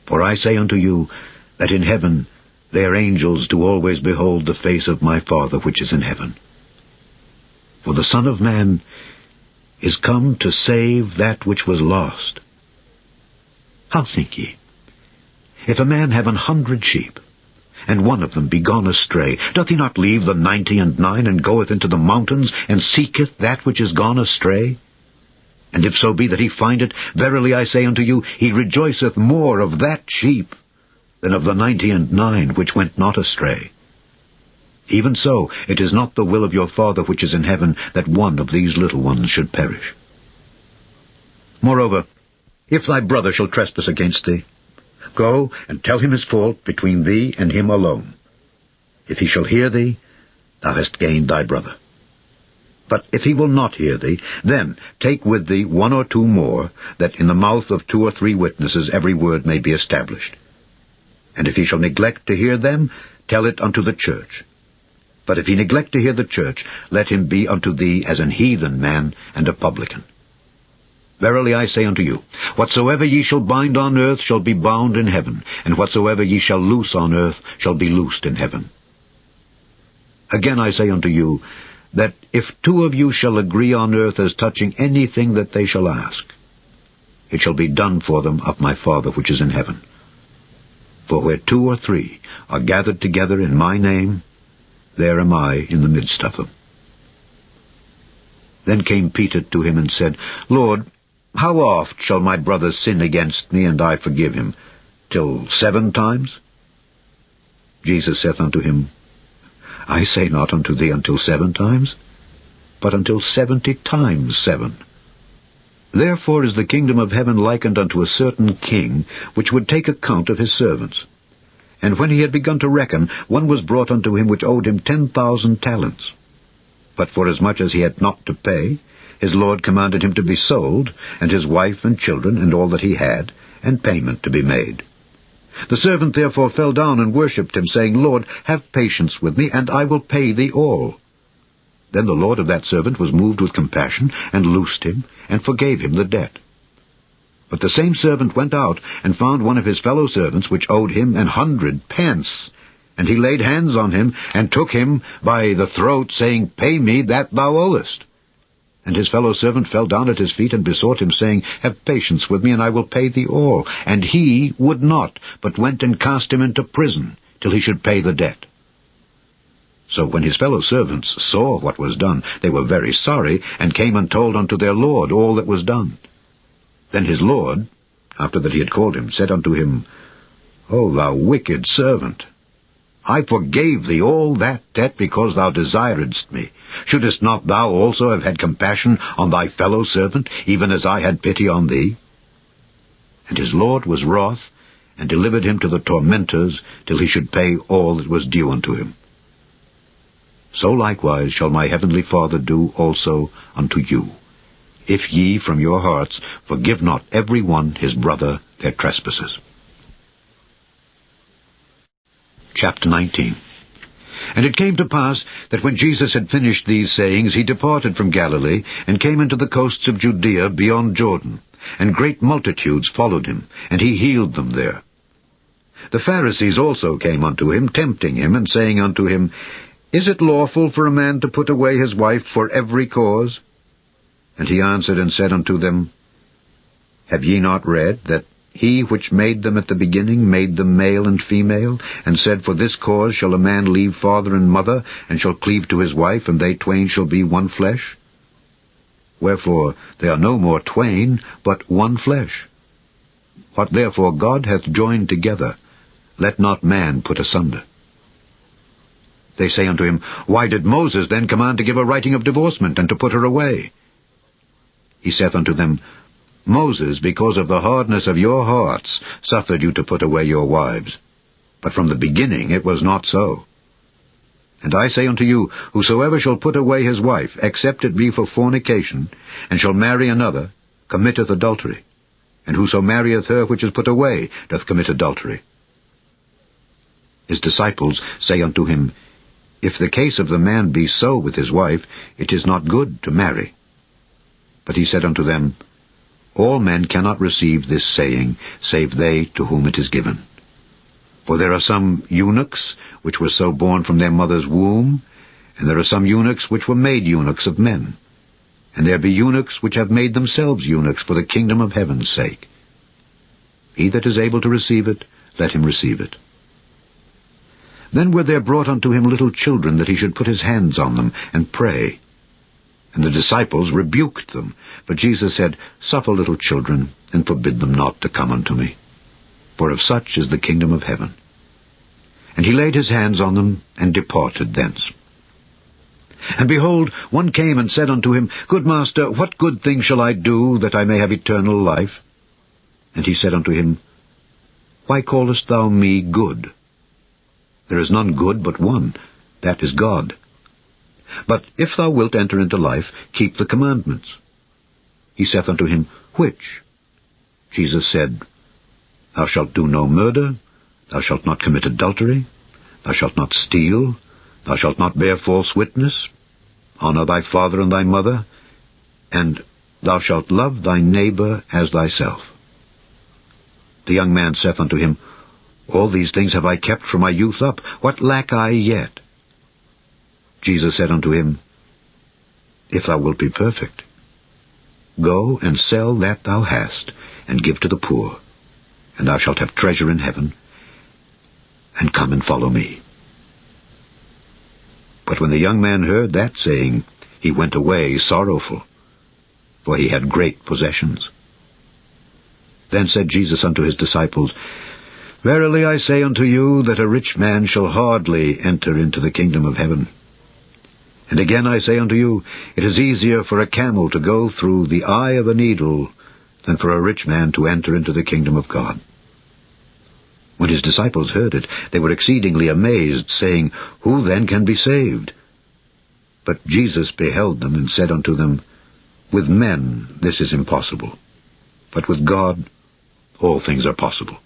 For I say unto you, that in heaven their angels do always behold the face of my Father which is in heaven. For the Son of Man is come to save that which was lost. How think ye? If a man have 100 sheep, and one of them be gone astray, doth he not leave the 99, and goeth into the mountains, and seeketh that which is gone astray? And if so be that he find it, verily I say unto you, he rejoiceth more of that sheep than of the 99 which went not astray. Even so, it is not the will of your Father which is in heaven that one of these little ones should perish. Moreover, if thy brother shall trespass against thee, go and tell him his fault between thee and him alone. If he shall hear thee, thou hast gained thy brother. But if he will not hear thee, then take with thee 1 or 2 more, that in the mouth of 2 or 3 witnesses every word may be established. And if he shall neglect to hear them, tell it unto the church. But if he neglect to hear the church, let him be unto thee as an heathen man and a publican. Verily I say unto you, whatsoever ye shall bind on earth shall be bound in heaven, and whatsoever ye shall loose on earth shall be loosed in heaven. Again I say unto you, that if two of you shall agree on earth as touching anything that they shall ask, it shall be done for them of my Father which is in heaven. For where 2 or 3 are gathered together in my name, there am I in the midst of them. Then came Peter to him and said, Lord, how oft shall my brother sin against me, and I forgive him? Till 7 times? Jesus saith unto him, I say not unto thee until 7 times, but until 70 times 7. Therefore is the kingdom of heaven likened unto a certain king, which would take account of his servants. And when he had begun to reckon, one was brought unto him which owed him 10,000 talents. But forasmuch as he had not to pay, his lord commanded him to be sold, and his wife and children, and all that he had, and payment to be made. The servant therefore fell down and worshipped him, saying, Lord, have patience with me, and I will pay thee all. Then the lord of that servant was moved with compassion, and loosed him, and forgave him the debt. But the same servant went out, and found one of his fellow servants, which owed him 100 pence. And he laid hands on him, and took him by the throat, saying, Pay me that thou owest. And his fellow servant fell down at his feet, and besought him, saying, Have patience with me, and I will pay thee all. And he would not, but went and cast him into prison, till he should pay the debt. So when his fellow servants saw what was done, they were very sorry, and came and told unto their lord all that was done. Then his lord, after that he had called him, said unto him, O thou wicked servant, I forgave thee all that debt because thou desiredst me. Shouldest not thou also have had compassion on thy fellow servant, even as I had pity on thee? And his lord was wroth, and delivered him to the tormentors, till he should pay all that was due unto him. So likewise shall my heavenly Father do also unto you, if ye from your hearts forgive not every one his brother their trespasses. Chapter 19. And it came to pass that when Jesus had finished these sayings, he departed from Galilee, and came into the coasts of Judea beyond Jordan, and great multitudes followed him, and he healed them there. The Pharisees also came unto him, tempting him, and saying unto him, Is it lawful for a man to put away his wife for every cause? And he answered and said unto them, Have ye not read that he which made them at the beginning made them male and female, and said, For this cause shall a man leave father and mother, and shall cleave to his wife, and they twain shall be one flesh? Wherefore they are no more twain, but one flesh. What therefore God hath joined together, let not man put asunder. They say unto him, Why did Moses then command to give a writing of divorcement, and to put her away? He saith unto them, Moses, because of the hardness of your hearts, suffered you to put away your wives. But from the beginning it was not so. And I say unto you, Whosoever shall put away his wife, except it be for fornication, and shall marry another, committeth adultery. And whoso marrieth her which is put away doth commit adultery. His disciples say unto him, If the case of the man be so with his wife, it is not good to marry. But he said unto them, All men cannot receive this saying, save they to whom it is given. For there are some eunuchs which were so born from their mother's womb, and there are some eunuchs which were made eunuchs of men. And there be eunuchs which have made themselves eunuchs for the kingdom of heaven's sake. He that is able to receive it, let him receive it. Then were there brought unto him little children, that he should put his hands on them, and pray. And the disciples rebuked them. But Jesus said, Suffer little children, and forbid them not to come unto me. For of such is the kingdom of heaven. And he laid his hands on them, and departed thence. And behold, one came and said unto him, Good master, what good thing shall I do, that I may have eternal life? And he said unto him, Why callest thou me good? There is none good but one, that is God. But if thou wilt enter into life, keep the commandments. He saith unto him, Which? Jesus said, Thou shalt do no murder, thou shalt not commit adultery, thou shalt not steal, Thou shalt not bear false witness, honor thy father and thy mother, and thou shalt love thy neighbor as thyself. The young man saith unto him, All these things have I kept from my youth up. What lack I yet? Jesus said unto him, If thou wilt be perfect, go and sell that thou hast, and give to the poor, and thou shalt have treasure in heaven, and come and follow me. But when the young man heard that saying, he went away sorrowful, for he had great possessions. Then said Jesus unto his disciples, Verily I say unto you, that a rich man shall hardly enter into the kingdom of heaven. And again I say unto you, it is easier for a camel to go through the eye of a needle than for a rich man to enter into the kingdom of God. When his disciples heard it, they were exceedingly amazed, saying, Who then can be saved? But Jesus beheld them, and said unto them, With men this is impossible, but with God all things are possible.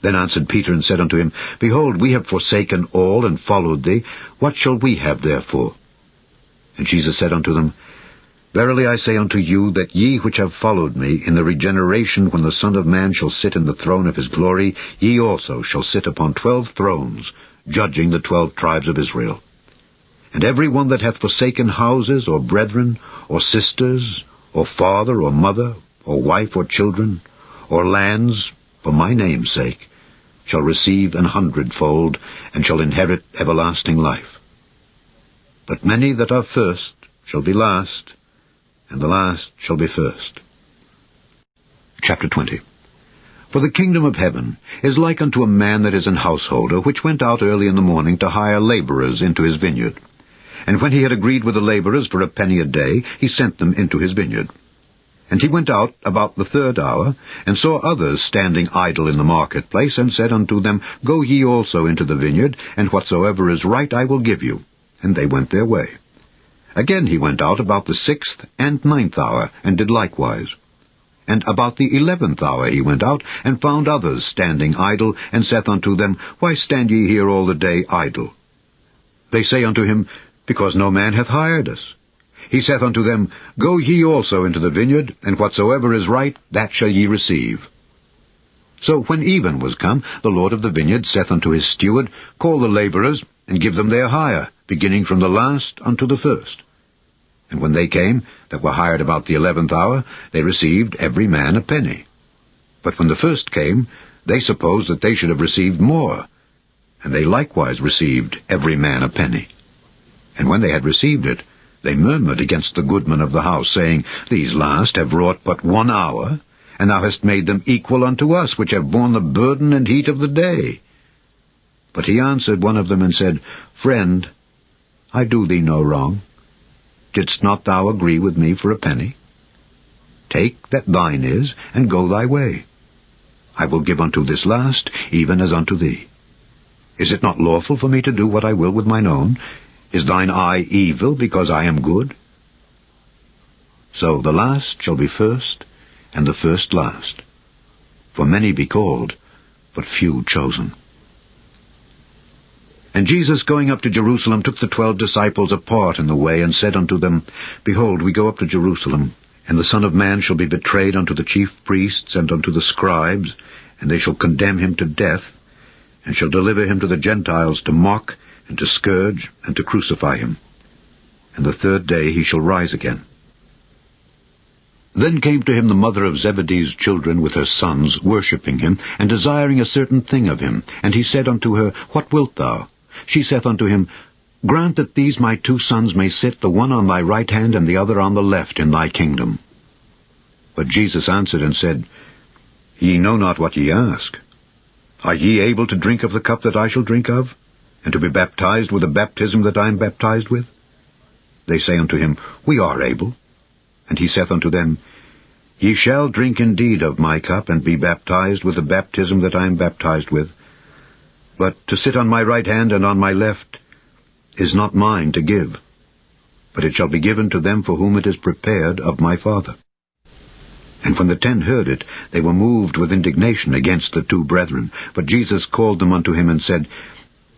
Then answered Peter, and said unto him, Behold, we have forsaken all, and followed thee. What shall we have therefore? And Jesus said unto them, Verily I say unto you, that ye which have followed me, in the regeneration when the Son of Man shall sit in the throne of his glory, ye also shall sit upon 12 thrones, judging the 12 tribes of Israel. And every one that hath forsaken houses, or brethren, or sisters, or father, or mother, or wife, or children, or lands, for my name's sake, shall receive 100-fold, and shall inherit everlasting life. But many that are first shall be last, and the last shall be first. Chapter 20. For the kingdom of heaven is like unto a man that is an householder, which went out early in the morning to hire laborers into his vineyard. And when he had agreed with the laborers for a penny a day, he sent them into his vineyard. And he went out about the 3rd hour, and saw others standing idle in the marketplace, and said unto them, Go ye also into the vineyard, and whatsoever is right I will give you. And they went their way. Again he went out about the 6th and 9th hour, and did likewise. And about the 11th hour he went out, and found others standing idle, and saith unto them, Why stand ye here all the day idle? They say unto him, Because no man hath hired us. He saith unto them, Go ye also into the vineyard, and whatsoever is right, that shall ye receive. So when even was come, the Lord of the vineyard saith unto his steward, Call the laborers, and give them their hire, beginning from the last unto the first. And when they came, that were hired about the 11th hour, they received every man a penny. But when the first came, they supposed that they should have received more, and they likewise received every man a penny. And when they had received it, they murmured against the goodman of the house, saying, These last have wrought but 1 hour, and thou hast made them equal unto us, which have borne the burden and heat of the day. But he answered one of them, and said, Friend, I do thee no wrong. Didst not thou agree with me for a penny? Take that thine is, and go thy way. I will give unto this last, even as unto thee. Is it not lawful for me to do what I will with mine own? Is thine eye evil, because I am good? So the last shall be first, and the first last. For many be called, but few chosen. And Jesus, going up to Jerusalem, took the 12 disciples apart in the way, and said unto them, Behold, we go up to Jerusalem, and the Son of Man shall be betrayed unto the chief priests and unto the scribes, and they shall condemn him to death, and shall deliver him to the Gentiles to mock, and to scourge, and to crucify him. And the 3rd day he shall rise again. Then came to him the mother of Zebedee's children with her sons, worshipping him, and desiring a certain thing of him. And he said unto her, What wilt thou? She saith unto him, Grant that these my 2 sons may sit, the one on thy right hand, and the other on the left, in thy kingdom. But Jesus answered and said, Ye know not what ye ask. Are ye able to drink of the cup that I shall drink of, and to be baptized with the baptism that I am baptized with? They say unto him, We are able. And he saith unto them, Ye shall drink indeed of my cup, and be baptized with the baptism that I am baptized with. But to sit on my right hand and on my left is not mine to give, but it shall be given to them for whom it is prepared of my Father. And when the 10 heard it, they were moved with indignation against the 2 brethren. But Jesus called them unto him, and said,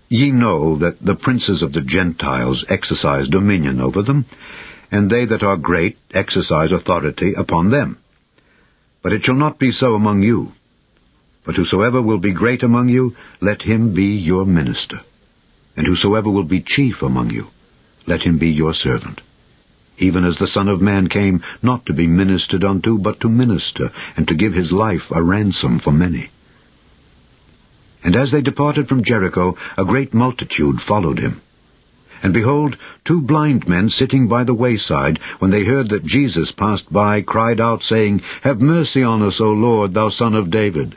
Ye know that the princes of the Gentiles exercise dominion over them, and they that are great exercise authority upon them. But it shall not be so among you. But whosoever will be great among you, let him be your minister. And whosoever will be chief among you, let him be your servant. Even as the Son of Man came not to be ministered unto, but to minister, and to give his life a ransom for many. And as they departed from Jericho, a great multitude followed him. And behold, 2 blind men sitting by the wayside, when they heard that Jesus passed by, cried out, saying, Have mercy on us, O Lord, thou Son of David.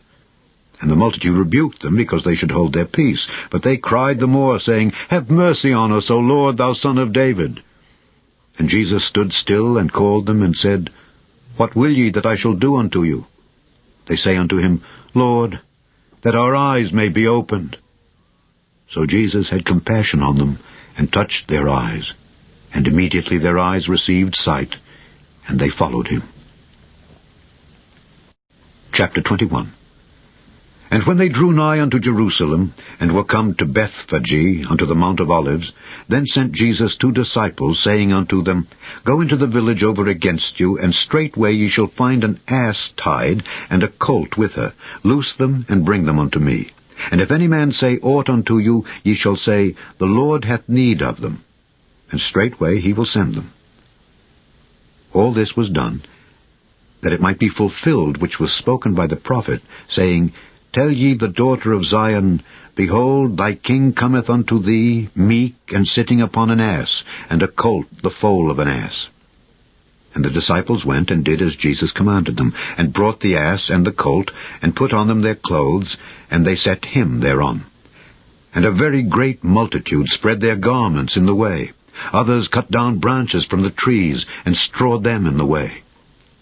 And the multitude rebuked them, because they should hold their peace. But they cried the more, saying, Have mercy on us, O Lord, thou Son of David. And Jesus stood still, and called them, and said, What will ye that I shall do unto you? They say unto him, Lord, that our eyes may be opened. So Jesus had compassion on them, and touched their eyes. And immediately their eyes received sight, and they followed him. Chapter 21. And when they drew nigh unto Jerusalem, and were come to Bethphage, unto the Mount of Olives, then sent Jesus 2 disciples, saying unto them, Go into the village over against you, and straightway ye shall find an ass tied, and a colt with her. Loose them, and bring them unto me. And if any man say aught unto you, ye shall say, The Lord hath need of them. And straightway he will send them. All this was done, that it might be fulfilled which was spoken by the prophet, saying, Tell ye the daughter of Zion, Behold, thy king cometh unto thee, meek, and sitting upon an ass, and a colt the foal of an ass. And the disciples went, and did as Jesus commanded them, and brought the ass and the colt, and put on them their clothes, and they set him thereon. And a very great multitude spread their garments in the way. Others cut down branches from the trees, and strawed them in the way.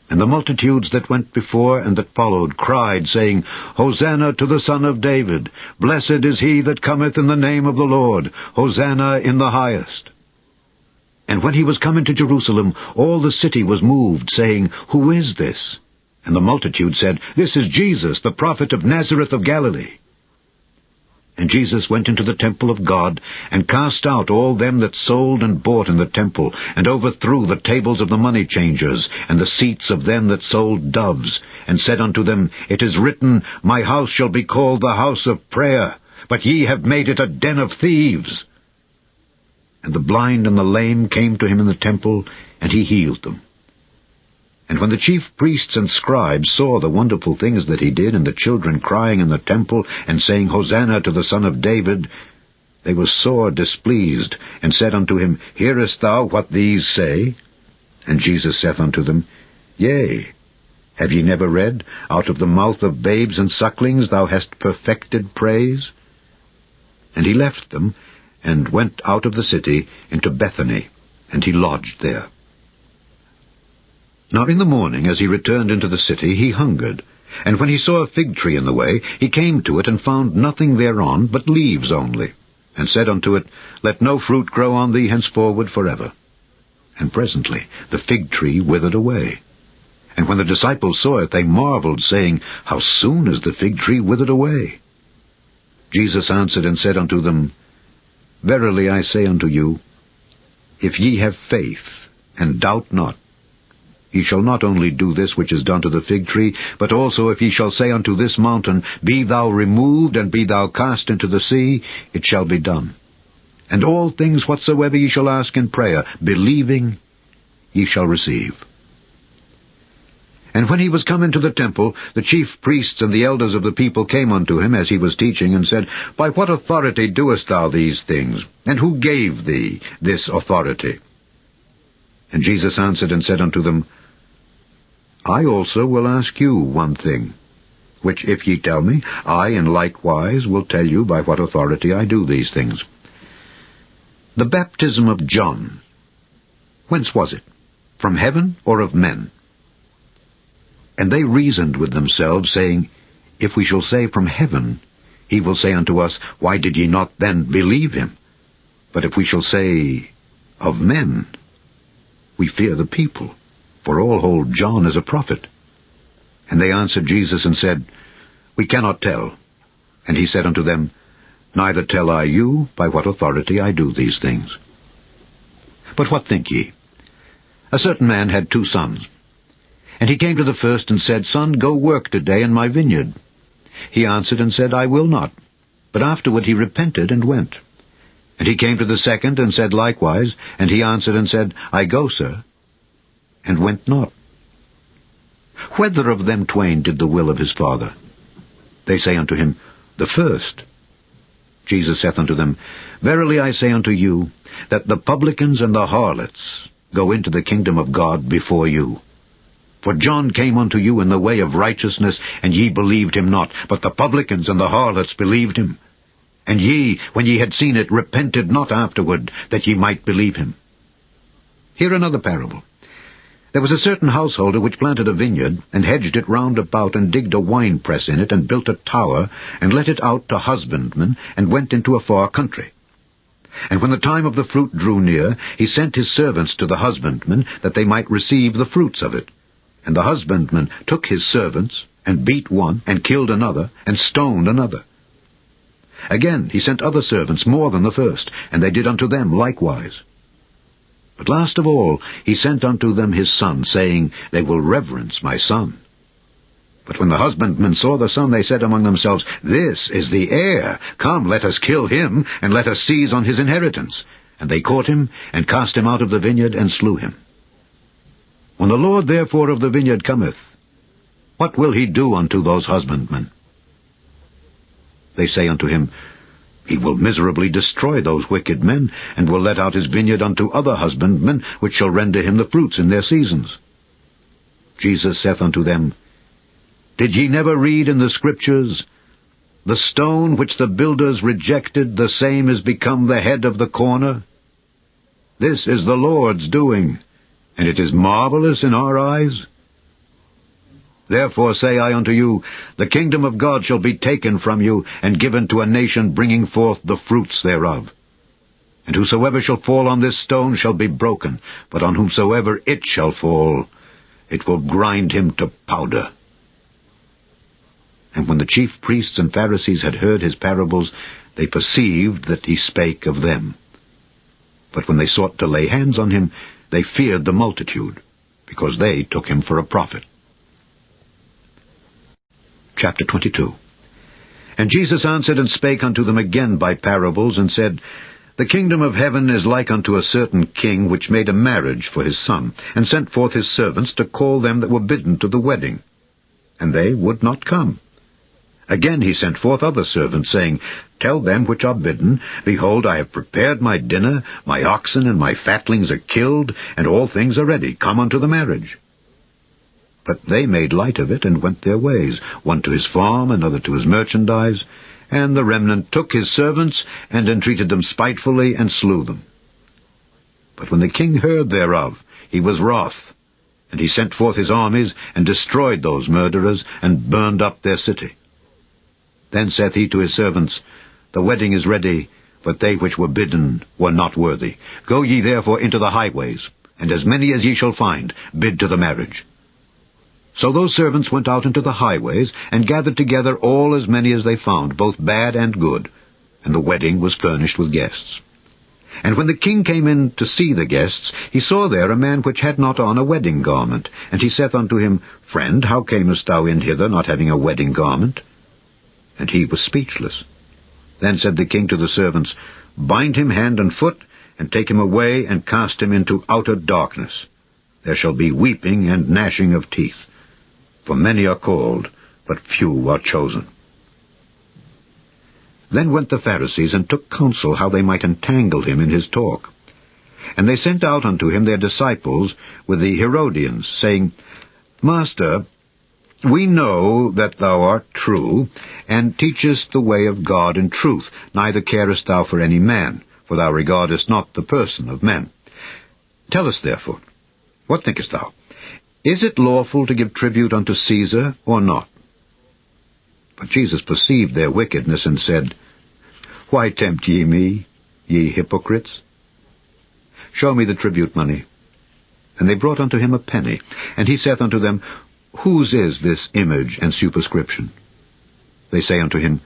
And the multitudes that went before and that followed cried, saying, Hosanna to the Son of David! Blessed is he that cometh in the name of the Lord! Hosanna in the highest! And when he was come into Jerusalem, all the city was moved, saying, Who is this? And the multitude said, This is Jesus, the prophet of Nazareth of Galilee. And Jesus went into the temple of God, and cast out all them that sold and bought in the temple, and overthrew the tables of the money changers, and the seats of them that sold doves, and said unto them, It is written, My house shall be called the house of prayer, but ye have made it a den of thieves. And the blind and the lame came to him in the temple, and he healed them. And when the chief priests and scribes saw the wonderful things that he did, and the children crying in the temple, and saying, Hosanna to the Son of David, they were sore displeased, and said unto him, Hearest thou what these say? And Jesus saith unto them, Yea, have ye never read, Out of the mouth of babes and sucklings thou hast perfected praise? And he left them, and went out of the city into Bethany, and he lodged there. Now in the morning, as he returned into the city, he hungered. And when he saw a fig tree in the way, he came to it, and found nothing thereon but leaves only, and said unto it, Let no fruit grow on thee henceforward forever. And presently the fig tree withered away. And when the disciples saw it, they marveled, saying, How soon is the fig tree withered away? Jesus answered and said unto them, Verily I say unto you, if ye have faith, and doubt not, ye shall not only do this which is done to the fig tree, but also if ye shall say unto this mountain, Be thou removed, and be thou cast into the sea, it shall be done. And all things whatsoever ye shall ask in prayer, believing, ye shall receive. And when he was come into the temple, the chief priests and the elders of the people came unto him as he was teaching, and said, By what authority doest thou these things? And who gave thee this authority? And Jesus answered and said unto them, I also will ask you one thing, which if ye tell me, I in like wise will tell you by what authority I do these things. The baptism of John, whence was it? From heaven or of men? And they reasoned with themselves, saying, If we shall say from heaven, he will say unto us, Why did ye not then believe him? But if we shall say of men, we fear the people, for all hold John as a prophet. And they answered Jesus and said, We cannot tell. And he said unto them, neither tell I you by what authority I do these things. But what think ye? A certain man had 2 sons. And he came to the first and said, Son, go work today in my vineyard. He answered and said, I will not. But afterward he repented and went. And he came to the second and said likewise, and he answered and said, I go, sir, and went not. Whether of them twain did the will of his father? They say unto him, The first. Jesus saith unto them, Verily I say unto you, that the publicans and the harlots go into the kingdom of God before you. For John came unto you in the way of righteousness, and ye believed him not, but the publicans and the harlots believed him. And ye, when ye had seen it, repented not afterward, that ye might believe him. Hear another parable. There was a certain householder which planted a vineyard, and hedged it round about, and digged a winepress in it, and built a tower, and let it out to husbandmen, and went into a far country. And when the time of the fruit drew near, he sent his servants to the husbandmen, that they might receive the fruits of it. And the husbandman took his servants, and beat one, and killed another, and stoned another. Again he sent other servants more than the first, and they did unto them likewise. But last of all he sent unto them his son, saying, They will reverence my son. But when the husbandmen saw the son, they said among themselves, This is the heir. Come, let us kill him, and let us seize on his inheritance. And they caught him, and cast him out of the vineyard, and slew him. When the Lord therefore of the vineyard cometh, what will he do unto those husbandmen? They say unto him, He will miserably destroy those wicked men, and will let out his vineyard unto other husbandmen, which shall render him the fruits in their seasons. Jesus saith unto them, Did ye never read in the Scriptures, The stone which the builders rejected, the same is become the head of the corner? This is the Lord's doing, and it is marvelous in our eyes. Therefore say I unto you, the kingdom of God shall be taken from you, and given to a nation bringing forth the fruits thereof. And whosoever shall fall on this stone shall be broken, but on whomsoever it shall fall, it will grind him to powder. And when the chief priests and Pharisees had heard his parables, they perceived that he spake of them. But when they sought to lay hands on him, they feared the multitude, because they took him for a prophet. Chapter 22. And Jesus answered and spake unto them again by parables, and said, The kingdom of heaven is like unto a certain king, which made a marriage for his son, and sent forth his servants to call them that were bidden to the wedding. And they would not come. Again he sent forth other servants, saying, Tell them which are bidden, Behold, I have prepared my dinner, my oxen and my fatlings are killed, and all things are ready. Come unto the marriage. But they made light of it, and went their ways, one to his farm, another to his merchandise. And the remnant took his servants, and entreated them spitefully, and slew them. But when the king heard thereof, he was wroth, and he sent forth his armies, and destroyed those murderers, and burned up their city. Then saith he to his servants, The wedding is ready, but they which were bidden were not worthy. Go ye therefore into the highways, and as many as ye shall find, bid to the marriage. So those servants went out into the highways, and gathered together all as many as they found, both bad and good, and the wedding was furnished with guests. And when the king came in to see the guests, he saw there a man which had not on a wedding garment. And he saith unto him, Friend, how camest thou in hither, not having a wedding garment? And he was speechless. Then said the king to the servants, Bind him hand and foot, and take him away, and cast him into outer darkness. There shall be weeping and gnashing of teeth. For many are called, but few are chosen. Then went the Pharisees, and took counsel how they might entangle him in his talk. And they sent out unto him their disciples with the Herodians, saying, Master, we know that thou art true, and teachest the way of God in truth, neither carest thou for any man, for thou regardest not the person of men. Tell us therefore, what thinkest thou? Is it lawful to give tribute unto Caesar, or not? But Jesus perceived their wickedness, and said, Why tempt ye me, ye hypocrites? Show me the tribute money. And they brought unto him a penny. And he saith unto them, Whose is this image and superscription? They say unto him,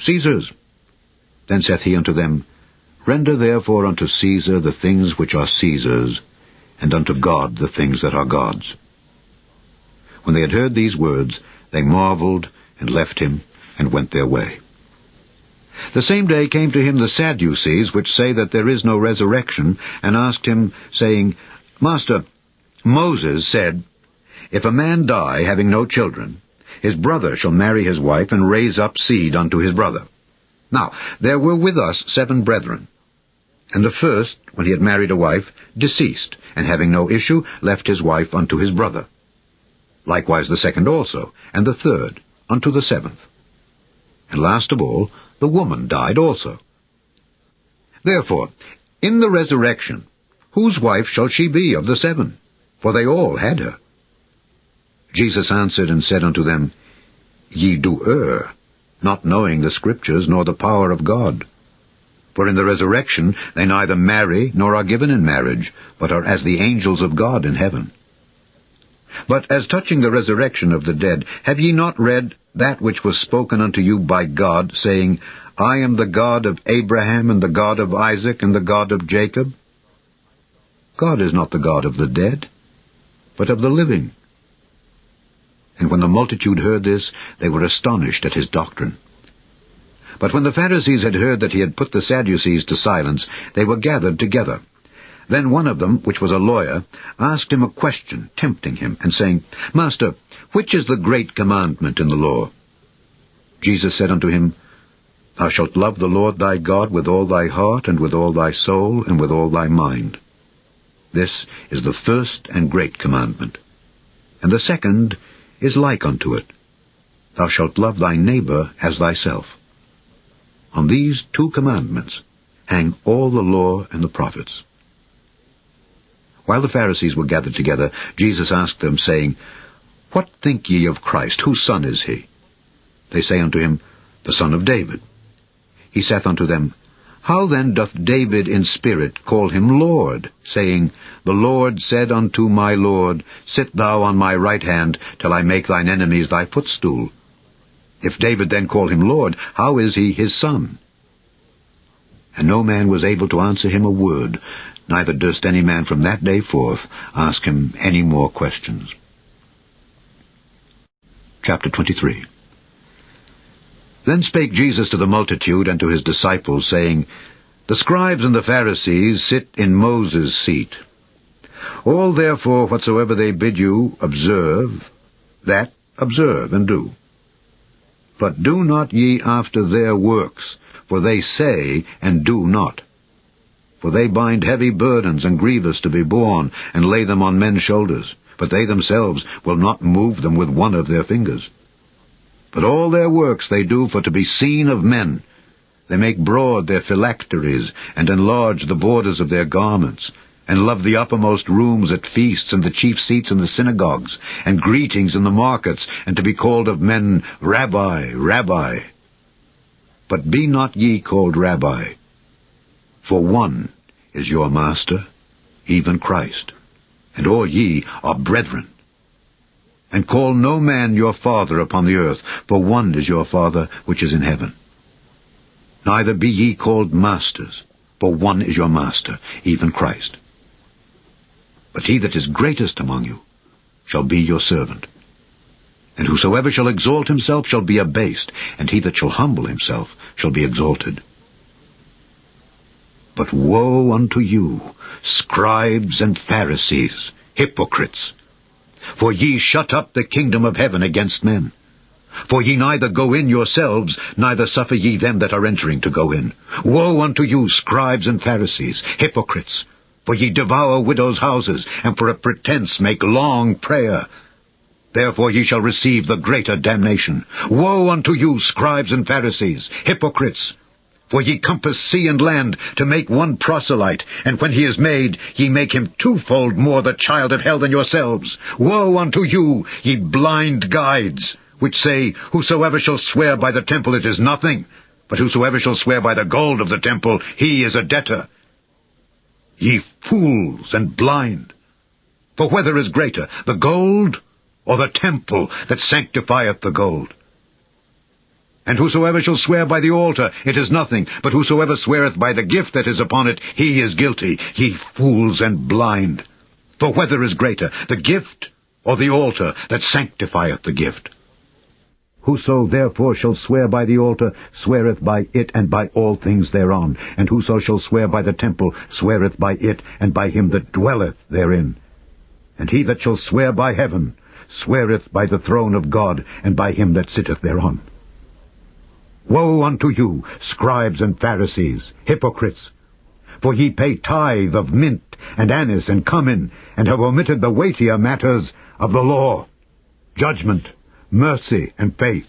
Caesar's. Then saith he unto them, Render therefore unto Caesar the things which are Caesar's, and unto God the things that are God's. When they had heard these words, they marveled, and left him, and went their way. The same day came to him the Sadducees, which say that there is no resurrection, and asked him, saying, Master, Moses said, If a man die, having no children, his brother shall marry his wife, and raise up seed unto his brother. Now there were with us 7 brethren. And the first, when he had married a wife, deceased, and having no issue, left his wife unto his brother. Likewise the second also, and the third, unto the 7th. And last of all, the woman died also. Therefore, in the resurrection, whose wife shall she be of the 7? For they all had her. Jesus answered and said unto them, Ye do err, not knowing the Scriptures nor the power of God. For in the resurrection they neither marry nor are given in marriage, but are as the angels of God in heaven. But as touching the resurrection of the dead, have ye not read that which was spoken unto you by God, saying, I am the God of Abraham, and the God of Isaac, and the God of Jacob? God is not the God of the dead, but of the living. And when the multitude heard this, they were astonished at his doctrine. But when the Pharisees had heard that he had put the Sadducees to silence, they were gathered together. Then one of them, which was a lawyer, asked him a question, tempting him, and saying, Master, which is the great commandment in the law? Jesus said unto him, Thou shalt love the Lord thy God with all thy heart, and with all thy soul, and with all thy mind. This is the first and great commandment. And the second is like unto it. Thou shalt love thy neighbor as thyself. On these 2 commandments hang all the law and the prophets. While the Pharisees were gathered together, Jesus asked them, saying, What think ye of Christ? Whose son is he? They say unto him, The son of David. He saith unto them, How then doth David in spirit call him Lord, saying, The Lord said unto my Lord, Sit thou on my right hand, till I make thine enemies thy footstool. If David then call him Lord, how is he his son? And no man was able to answer him a word, neither durst any man from that day forth ask him any more questions. Chapter 23. Then spake Jesus to the multitude and to his disciples, saying, The scribes and the Pharisees sit in Moses' seat. All therefore whatsoever they bid you observe, that observe and do. But do not ye after their works, for they say and do not. For they bind heavy burdens and grievous to be borne, and lay them on men's shoulders, but they themselves will not move them with one of their fingers. But all their works they do for to be seen of men. They make broad their phylacteries, and enlarge the borders of their garments, and love the uppermost rooms at feasts, and the chief seats in the synagogues, and greetings in the markets, and to be called of men, Rabbi, Rabbi. But be not ye called Rabbi, for one is your Master, even Christ, and all ye are brethren. And call no man your father upon the earth, for one is your Father which is in heaven. Neither be ye called masters, for one is your Master, even Christ. But he that is greatest among you shall be your servant. And whosoever shall exalt himself shall be abased, and he that shall humble himself shall be exalted. But woe unto you, scribes and Pharisees, hypocrites! For ye shut up the kingdom of heaven against men. For ye neither go in yourselves, neither suffer ye them that are entering to go in. Woe unto you, scribes and Pharisees, hypocrites! For ye devour widows' houses, and for a pretense make long prayer. Therefore ye shall receive the greater damnation. Woe unto you, scribes and Pharisees, hypocrites! For ye compass sea and land to make one proselyte, and when he is made, ye make him 2-fold more the child of hell than yourselves. Woe unto you, ye blind guides, which say, Whosoever shall swear by the temple, it is nothing, but whosoever shall swear by the gold of the temple, he is a debtor. Ye fools and blind! For whether is greater, the gold or the temple that sanctifieth the gold? And whosoever shall swear by the altar, it is nothing, but whosoever sweareth by the gift that is upon it, he is guilty. Ye fools and blind! For whether is greater, the gift or the altar that sanctifieth the gift? Whoso therefore shall swear by the altar sweareth by it and by all things thereon. And whoso shall swear by the temple sweareth by it and by him that dwelleth therein. And he that shall swear by heaven sweareth by the throne of God and by him that sitteth thereon. Woe unto you, scribes and Pharisees, hypocrites! For ye pay tithe of mint and anise and cumin, and have omitted the weightier matters of the law, judgment, mercy, and faith.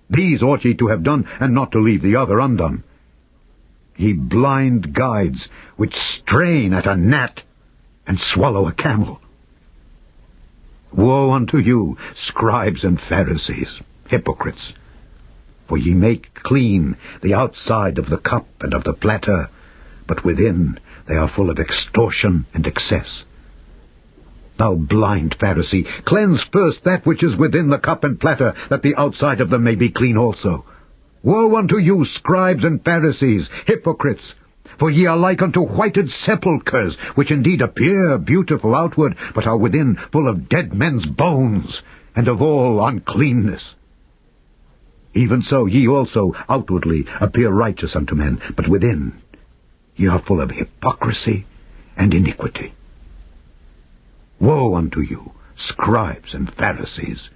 These ought ye to have done, and not to leave the other undone. Ye blind guides, which strain at a gnat and swallow a camel. Woe unto you, scribes and Pharisees, hypocrites! For ye make clean the outside of the cup and of the platter, but within they are full of extortion and excess. Thou blind Pharisee, cleanse first that which is within the cup and platter, that the outside of them may be clean also. Woe unto you, scribes and Pharisees, hypocrites! For ye are like unto whited sepulchres, which indeed appear beautiful outward, but are within full of dead men's bones, and of all uncleanness. Even so ye also outwardly appear righteous unto men, but within ye are full of hypocrisy and iniquity. Woe unto you, scribes and Pharisees,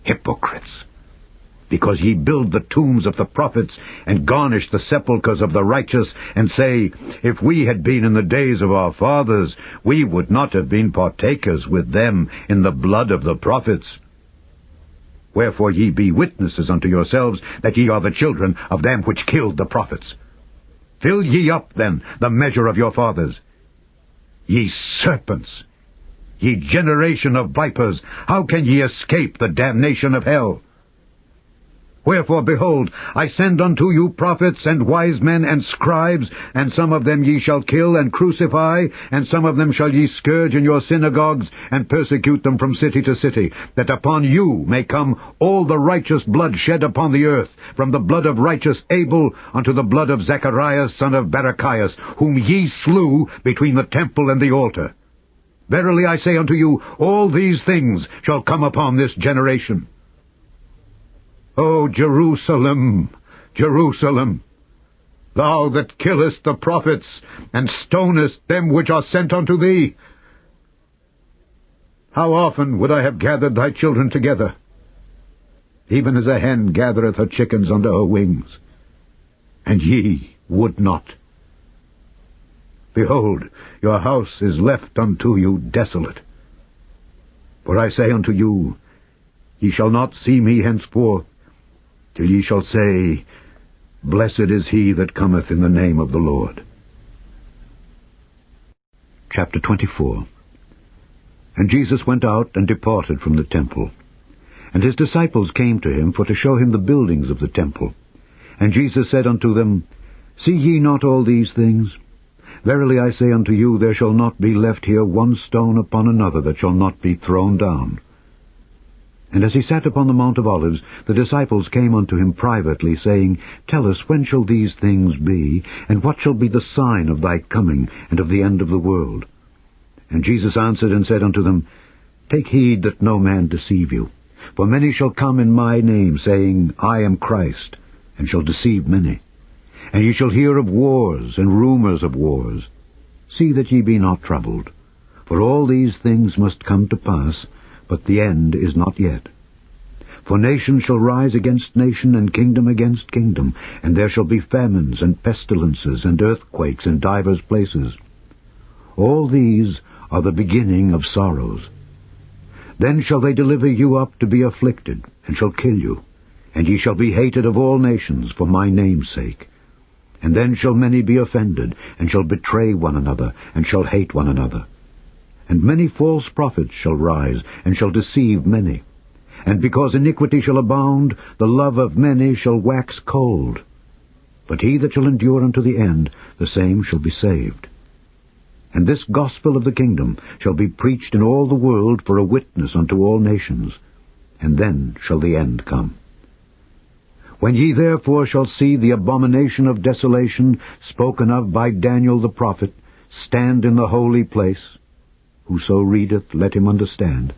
hypocrites! Because ye build the tombs of the prophets, and garnish the sepulchres of the righteous, and say, If we had been in the days of our fathers, we would not have been partakers with them in the blood of the prophets. Wherefore ye be witnesses unto yourselves that ye are the children of them which killed the prophets. Fill ye up, then, the measure of your fathers. Ye serpents, ye generation of vipers, how can ye escape the damnation of hell? Wherefore, behold, I send unto you prophets and wise men and scribes, and some of them ye shall kill and crucify, and some of them shall ye scourge in your synagogues, and persecute them from city to city, that upon you may come all the righteous blood shed upon the earth, from the blood of righteous Abel unto the blood of Zacharias son of Barachias, whom ye slew between the temple and the altar. Verily I say unto you, all these things shall come upon this generation. O Jerusalem, Jerusalem, thou that killest the prophets, and stonest them which are sent unto thee! How often would I have gathered thy children together, even as a hen gathereth her chickens under her wings, and ye would not. Behold, your house is left unto you desolate. For I say unto you, ye shall not see me henceforth, till ye shall say, Blessed is he that cometh in the name of the Lord. Chapter 24. And Jesus went out and departed from the temple. And his disciples came to him for to show him the buildings of the temple. And Jesus said unto them, See ye not all these things? Verily I say unto you, there shall not be left here one stone upon another that shall not be thrown down. And as he sat upon the Mount of Olives, the disciples came unto him privately, saying, Tell us, when shall these things be, and what shall be the sign of thy coming, and of the end of the world? And Jesus answered and said unto them, Take heed that no man deceive you. For many shall come in my name, saying, I am Christ, and shall deceive many. And ye shall hear of wars and rumors of wars. See that ye be not troubled. For all these things must come to pass, but the end is not yet. For nation shall rise against nation, and kingdom against kingdom, and there shall be famines and pestilences and earthquakes in divers places. All these are the beginning of sorrows. Then shall they deliver you up to be afflicted, and shall kill you, and ye shall be hated of all nations for my name's sake. And then shall many be offended, and shall betray one another, and shall hate one another. And many false prophets shall rise, and shall deceive many. And because iniquity shall abound, the love of many shall wax cold. But he that shall endure unto the end, the same shall be saved. And this gospel of the kingdom shall be preached in all the world for a witness unto all nations, and then shall the end come. When ye therefore shall see the abomination of desolation spoken of by Daniel the prophet stand in the holy place, whoso readeth, let him understand.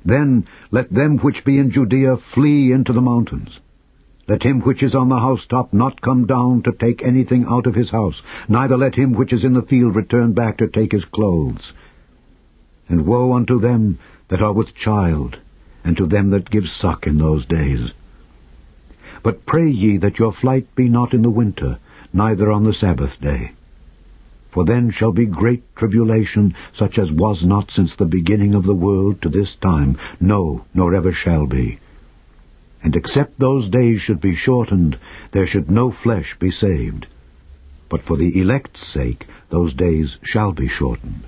Then let them which be in Judea flee into the mountains. Let him which is on the housetop not come down to take anything out of his house, neither let him which is in the field return back to take his clothes. And woe unto them that are with child, and to them that give suck in those days. But pray ye that your flight be not in the winter, neither on the Sabbath day. For then shall be great tribulation, such as was not since the beginning of the world to this time, no, nor ever shall be. And except those days should be shortened, there should no flesh be saved. But for the elect's sake those days shall be shortened.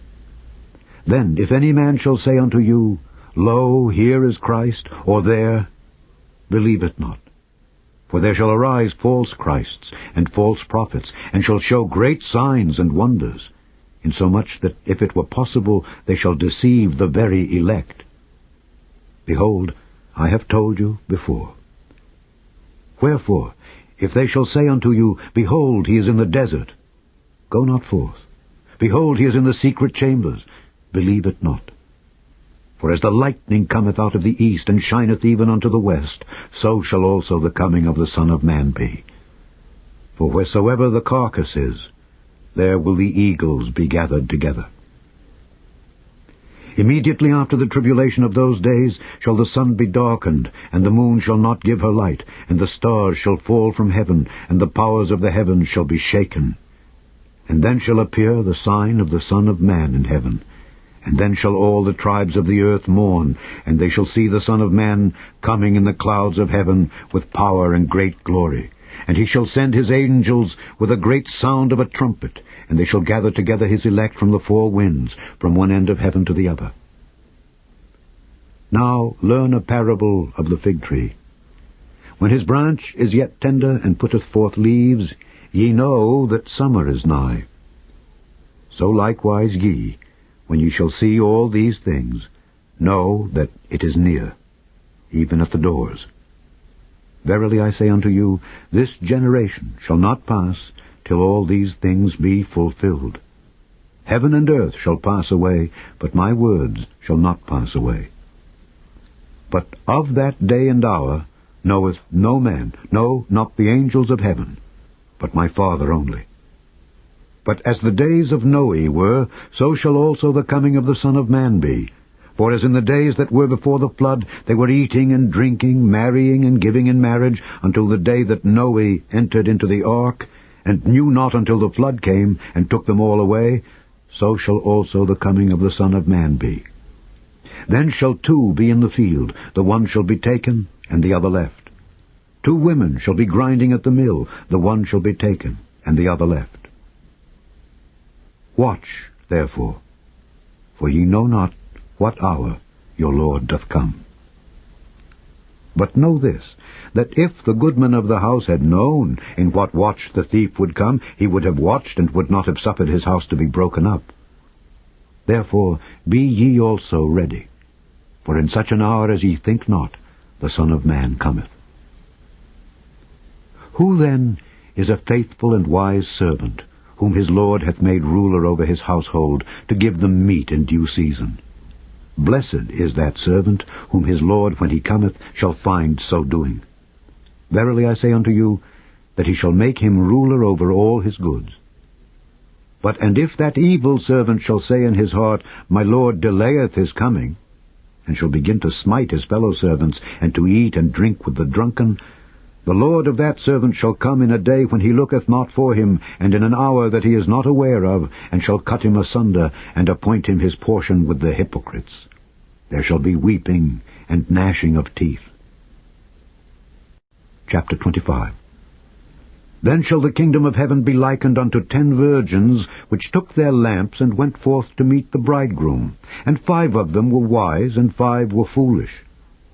Then if any man shall say unto you, Lo, here is Christ, or there, believe it not. For there shall arise false Christs and false prophets, and shall show great signs and wonders, insomuch that, if it were possible, they shall deceive the very elect. Behold, I have told you before. Wherefore, if they shall say unto you, Behold, he is in the desert, go not forth. Behold, he is in the secret chambers, believe it not. For as the lightning cometh out of the east, and shineth even unto the west, so shall also the coming of the Son of Man be. For wheresoever the carcass is, there will the eagles be gathered together. Immediately after the tribulation of those days shall the sun be darkened, and the moon shall not give her light, and the stars shall fall from heaven, and the powers of the heavens shall be shaken. And then shall appear the sign of the Son of Man in heaven. And then shall all the tribes of the earth mourn, and they shall see the Son of Man coming in the clouds of heaven with power and great glory. And he shall send his angels with a great sound of a trumpet, and they shall gather together his elect from the four winds, from one end of heaven to the other. Now learn a parable of the fig tree. When his branch is yet tender, and putteth forth leaves, ye know that summer is nigh. So likewise ye, when ye shall see all these things, know that it is near, even at the doors. Verily I say unto you, this generation shall not pass till all these things be fulfilled. Heaven and earth shall pass away, but my words shall not pass away. But of that day and hour knoweth no man, no, not the angels of heaven, but my Father only. But as the days of Noe were, so shall also the coming of the Son of Man be. For as in the days that were before the flood, they were eating and drinking, marrying and giving in marriage, until the day that Noe entered into the ark, and knew not until the flood came, and took them all away, so shall also the coming of the Son of Man be. Then shall two be in the field, the one shall be taken, and the other left. 2 women shall be grinding at the mill, the one shall be taken, and the other left. Watch, therefore, for ye know not what hour your Lord doth come. But know this, that if the goodman of the house had known in what watch the thief would come, he would have watched, and would not have suffered his house to be broken up. Therefore be ye also ready, for in such an hour as ye think not, the Son of Man cometh. Who then is a faithful and wise servant, whom his Lord hath made ruler over his household, to give them meat in due season? Blessed is that servant, whom his Lord, when he cometh, shall find so doing. Verily I say unto you, that he shall make him ruler over all his goods. But and if that evil servant shall say in his heart, My Lord delayeth his coming, and shall begin to smite his fellow servants, and to eat and drink with the drunken, the Lord of that servant shall come in a day when he looketh not for him, and in an hour that he is not aware of, and shall cut him asunder, and appoint him his portion with the hypocrites. There shall be weeping and gnashing of teeth. Chapter 25. Then shall the kingdom of heaven be likened unto 10 virgins, which took their lamps, and went forth to meet the bridegroom. And 5 of them were wise, and 5 were foolish.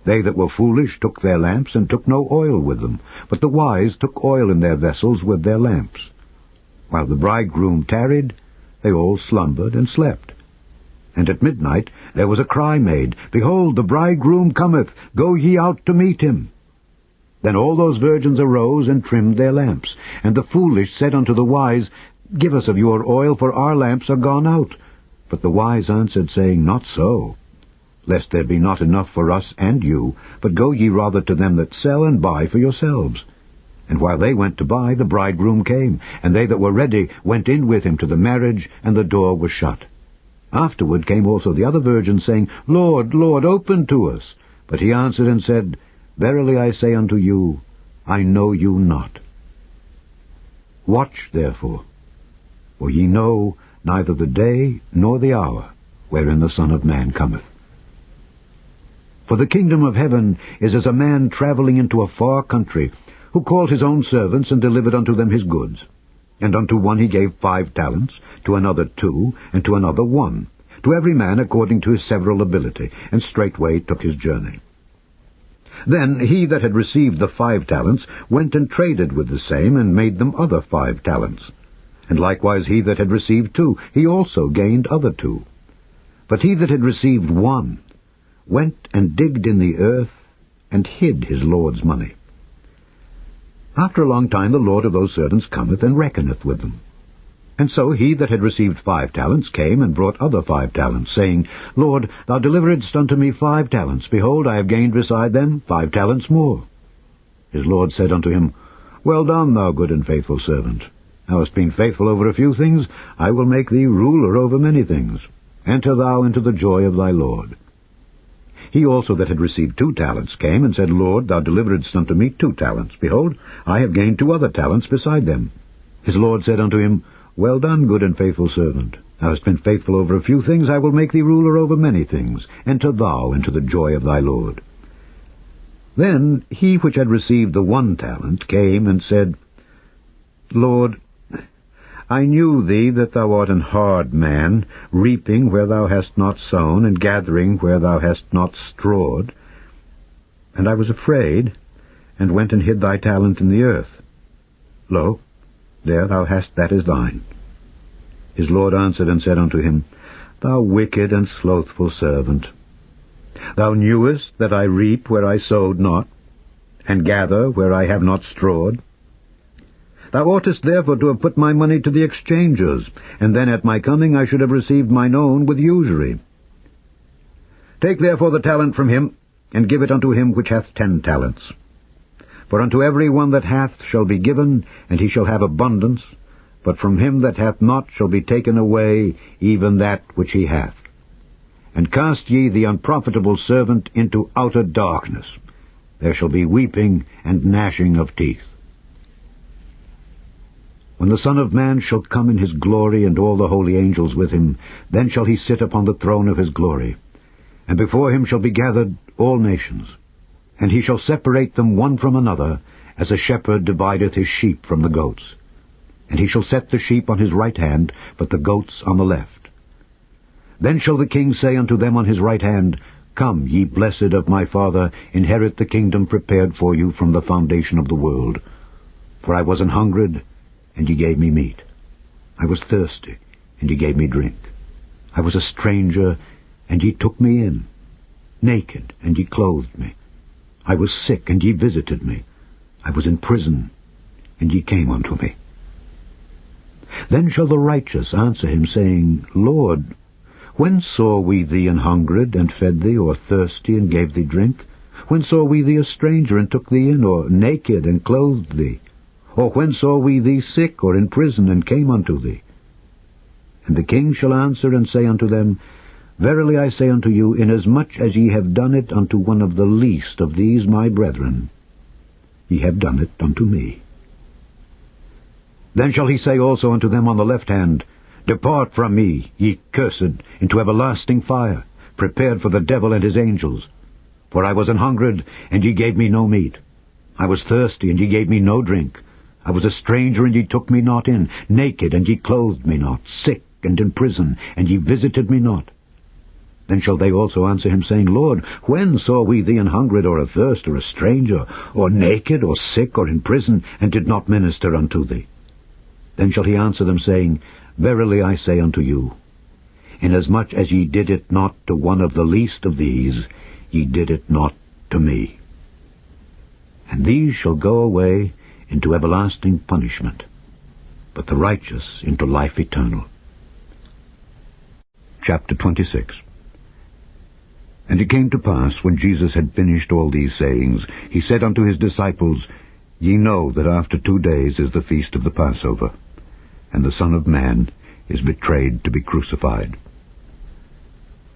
They that were foolish took their lamps, and took no oil with them, but the wise took oil in their vessels with their lamps. While the bridegroom tarried, they all slumbered and slept. And at midnight there was a cry made, Behold, the bridegroom cometh, go ye out to meet him. Then all those virgins arose and trimmed their lamps. And the foolish said unto the wise, Give us of your oil, for our lamps are gone out. But the wise answered, saying, Not so, lest there be not enough for us and you, but go ye rather to them that sell, and buy for yourselves. And while they went to buy, the bridegroom came, and they that were ready went in with him to the marriage, and the door was shut. Afterward came also the other virgins, saying, Lord, Lord, open to us. But he answered and said, Verily I say unto you, I know you not. Watch therefore, for ye know neither the day nor the hour wherein the Son of Man cometh. For the kingdom of heaven is as a man travelling into a far country, who called his own servants, and delivered unto them his goods. And unto one he gave 5 talents, to another 2, and to another 1, to every man according to his several ability, and straightway took his journey. Then he that had received the 5 talents went and traded with the same, and made them other 5 talents. And likewise he that had received 2, he also gained other 2. But he that had received 1 went and digged in the earth, and hid his Lord's money. After a long time the Lord of those servants cometh, and reckoneth with them. And so he that had received 5 talents came, and brought other 5 talents, saying, Lord, thou deliveredst unto me 5 talents. Behold, I have gained beside them 5 talents more. His Lord said unto him, Well done, thou good and faithful servant. Thou hast been faithful over a few things, I will make thee ruler over many things. Enter thou into the joy of thy Lord. He also that had received 2 talents came, and said, Lord, thou deliveredst unto me 2 talents. Behold, I have gained 2 other talents beside them. His Lord said unto him, Well done, good and faithful servant. Thou hast been faithful over a few things, I will make thee ruler over many things. Enter thou into the joy of thy Lord. Then he which had received the 1 talent came and said, Lord, I knew thee that thou art an hard man, reaping where thou hast not sown, and gathering where thou hast not strawed. And I was afraid, and went and hid thy talent in the earth. Lo, there thou hast that is thine. His Lord answered and said unto him, Thou wicked and slothful servant, thou knewest that I reap where I sowed not, and gather where I have not strawed. Thou oughtest therefore to have put my money to the exchangers, and then at my coming I should have received mine own with usury. Take therefore the talent from him, and give it unto him which hath 10 talents. For unto every one that hath shall be given, and he shall have abundance, but from him that hath not shall be taken away even that which he hath. And cast ye the unprofitable servant into outer darkness. There shall be weeping and gnashing of teeth. When the Son of Man shall come in his glory, and all the holy angels with him, then shall he sit upon the throne of his glory. And before him shall be gathered all nations. And he shall separate them one from another, as a shepherd divideth his sheep from the goats. And he shall set the sheep on his right hand, but the goats on the left. Then shall the king say unto them on his right hand, Come, ye blessed of my Father, inherit the kingdom prepared for you from the foundation of the world. For I was an hungred, and ye gave me meat. I was thirsty, and ye gave me drink. I was a stranger, and ye took me in. Naked, and ye clothed me. I was sick, and ye visited me. I was in prison, and ye came unto me. Then shall the righteous answer him, saying, Lord, when saw we thee an hungred, and fed thee, or thirsty, and gave thee drink? When saw we thee a stranger, and took thee in, or naked, and clothed thee? Or when saw we thee sick, or in prison, and came unto thee? And the king shall answer and say unto them, Verily I say unto you, inasmuch as ye have done it unto one of the least of these my brethren, ye have done it unto me. Then shall he say also unto them on the left hand, Depart from me, ye cursed, into everlasting fire, prepared for the devil and his angels. For I was an hungred, and ye gave me no meat. I was thirsty, and ye gave me no drink. I was a stranger, and ye took me not in, naked, and ye clothed me not, sick, and in prison, and ye visited me not. Then shall they also answer him, saying, Lord, when saw we thee an hungred, or athirst, or a stranger, or naked, or sick, or in prison, and did not minister unto thee? Then shall he answer them, saying, Verily I say unto you, inasmuch as ye did it not to one of the least of these, ye did it not to me. and these shall go away into everlasting punishment, but the righteous into life eternal. Chapter 26. And it came to pass, when Jesus had finished all these sayings, he said unto his disciples, Ye know that after 2 days is the feast of the Passover, and the Son of Man is betrayed to be crucified.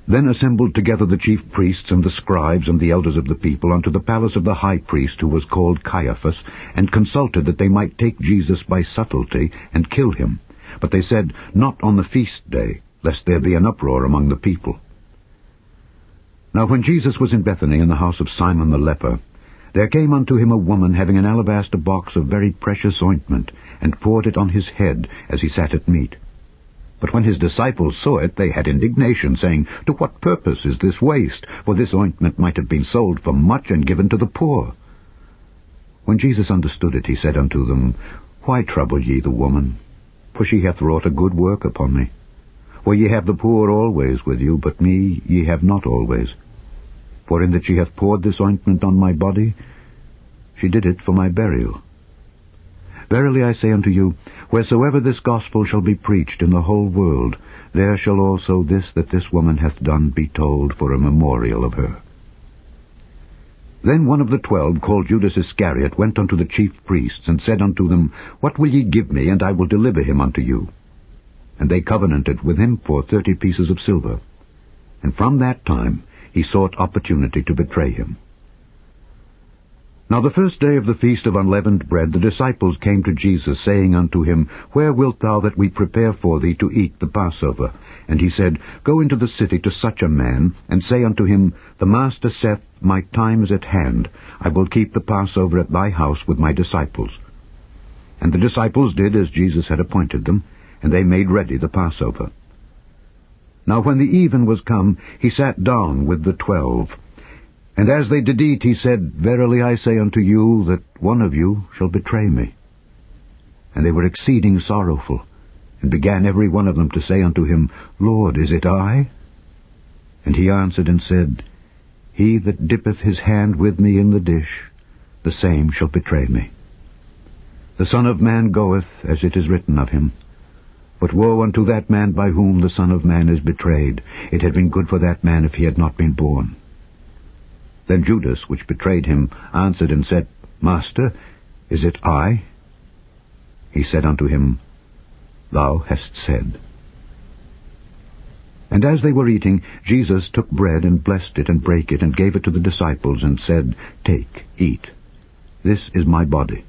Then assembled together the chief priests and the scribes and the elders of the people unto the palace of the high priest, who was called Caiaphas, and consulted that they might take Jesus by subtlety and kill him. But they said, Not on the feast day, lest there be an uproar among the people. Now when Jesus was in Bethany in the house of Simon the leper, there came unto him a woman having an alabaster box of very precious ointment, and poured it on his head as he sat at meat. But when his disciples saw it, they had indignation, saying, To what purpose is this waste? For this ointment might have been sold for much and given to the poor. When Jesus understood it, he said unto them, Why trouble ye the woman? For she hath wrought a good work upon me. For ye have the poor always with you, but me ye have not always. For in that she hath poured this ointment on my body, she did it for my burial. Verily I say unto you, wheresoever this gospel shall be preached in the whole world, there shall also this that this woman hath done be told for a memorial of her. Then one of the 12, called Judas Iscariot, went unto the chief priests, and said unto them, What will ye give me, and I will deliver him unto you? And they covenanted with him for 30 pieces of silver. And from that time he sought opportunity to betray him. Now the first day of the feast of unleavened bread, the disciples came to Jesus, saying unto him, Where wilt thou that we prepare for thee to eat the Passover? And he said, Go into the city to such a man, and say unto him, The Master saith, My time is at hand. I will keep the Passover at thy house with my disciples. And the disciples did as Jesus had appointed them, and they made ready the Passover. Now when the even was come, he sat down with the 12. And as they did eat, he said, Verily I say unto you, that one of you shall betray me. And they were exceeding sorrowful, and began every one of them to say unto him, Lord, is it I? And he answered and said, He that dippeth his hand with me in the dish, the same shall betray me. The Son of Man goeth, as it is written of him. But woe unto that man by whom the Son of Man is betrayed. It had been good for that man if he had not been born. Then Judas, which betrayed him, answered and said, Master, is it I? He said unto him, Thou hast said. And as they were eating, Jesus took bread and blessed it and brake it and gave it to the disciples and said, Take, eat. This is my body.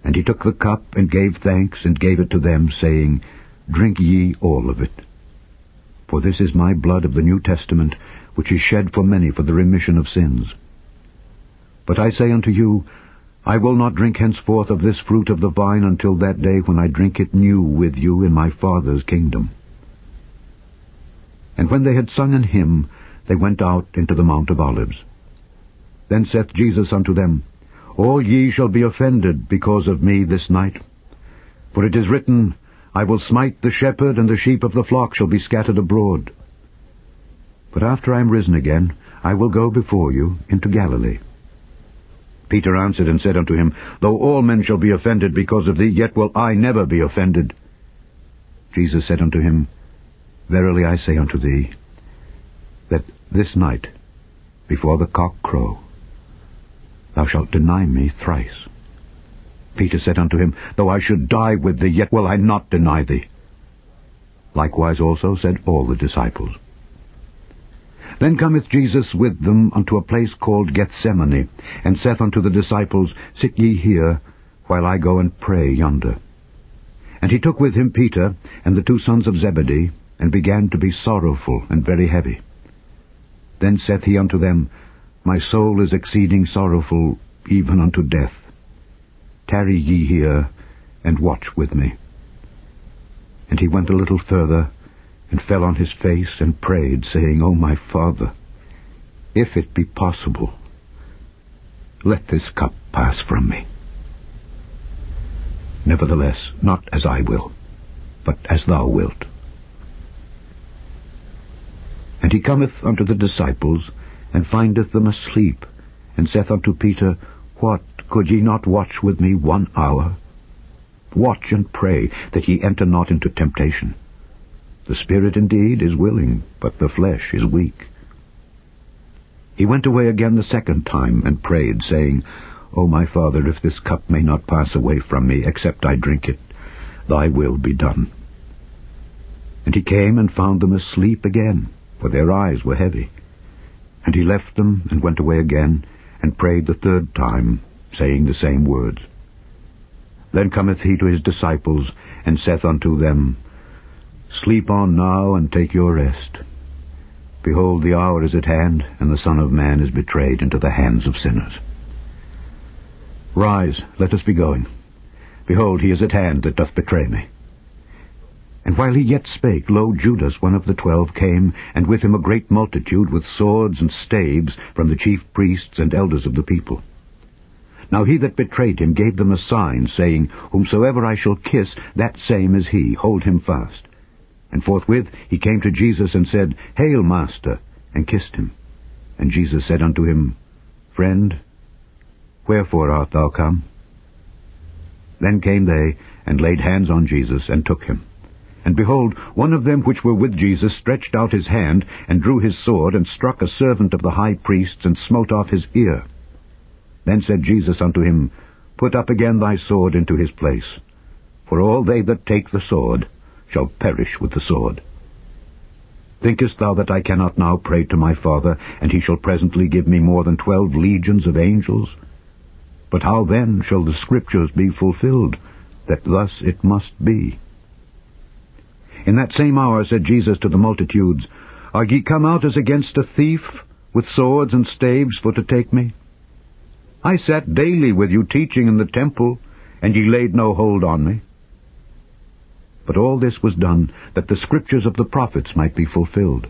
And he took the cup and gave thanks and gave it to them, saying, Drink ye all of it. For this is my blood of the New Testament, which is shed for many for the remission of sins. But I say unto you, I will not drink henceforth of this fruit of the vine until that day when I drink it new with you in my Father's kingdom. And when they had sung an hymn, they went out into the Mount of Olives. Then saith Jesus unto them, All ye shall be offended because of me this night. For it is written, I will smite the shepherd, and the sheep of the flock shall be scattered abroad. But after I am risen again, I will go before you into Galilee. Peter answered and said unto him, Though all men shall be offended because of thee, yet will I never be offended. Jesus said unto him, Verily I say unto thee, that this night, before the cock crow, thou shalt deny me thrice. Peter said unto him, Though I should die with thee, yet will I not deny thee. Likewise also said all the disciples. Then cometh Jesus with them unto a place called Gethsemane, and saith unto the disciples, Sit ye here, while I go and pray yonder. And he took with him Peter and the 2 sons of Zebedee, and began to be sorrowful and very heavy. Then saith he unto them, My soul is exceeding sorrowful, even unto death. Tarry ye here, and watch with me. And he went a little further, and fell on his face, and prayed, saying, O my Father, if it be possible, let this cup pass from me. Nevertheless, not as I will, but as thou wilt. And he cometh unto the disciples, and findeth them asleep, and saith unto Peter, What, could ye not watch with me 1 hour? Watch and pray, that ye enter not into temptation. The spirit indeed is willing, but the flesh is weak. He went away again the 2nd time, and prayed, saying, O my Father, if this cup may not pass away from me, except I drink it, thy will be done. And he came and found them asleep again, for their eyes were heavy. And he left them, and went away again, and prayed the 3rd time, saying the same words. Then cometh he to his disciples, and saith unto them, Sleep on now, and take your rest. Behold, the hour is at hand, and the Son of Man is betrayed into the hands of sinners. Rise, let us be going. Behold, he is at hand that doth betray me. And while he yet spake, lo, Judas, one of the 12, came, and with him a great multitude with swords and staves from the chief priests and elders of the people. Now he that betrayed him gave them a sign, saying, Whomsoever I shall kiss, that same is he, hold him fast. And forthwith he came to Jesus, and said, Hail, Master, and kissed him. And Jesus said unto him, Friend, wherefore art thou come? Then came they, and laid hands on Jesus, and took him. And behold, one of them which were with Jesus stretched out his hand, and drew his sword, and struck a servant of the high priest's, and smote off his ear. Then said Jesus unto him, Put up again thy sword into his place, for all they that take the sword shall perish with the sword. Thinkest thou that I cannot now pray to my Father, and he shall presently give me more than 12 legions of angels? But how then shall the Scriptures be fulfilled, that thus it must be? In that same hour said Jesus to the multitudes, Are ye come out as against a thief, with swords and staves for to take me? I sat daily with you teaching in the temple, and ye laid no hold on me. But all this was done, that the Scriptures of the prophets might be fulfilled.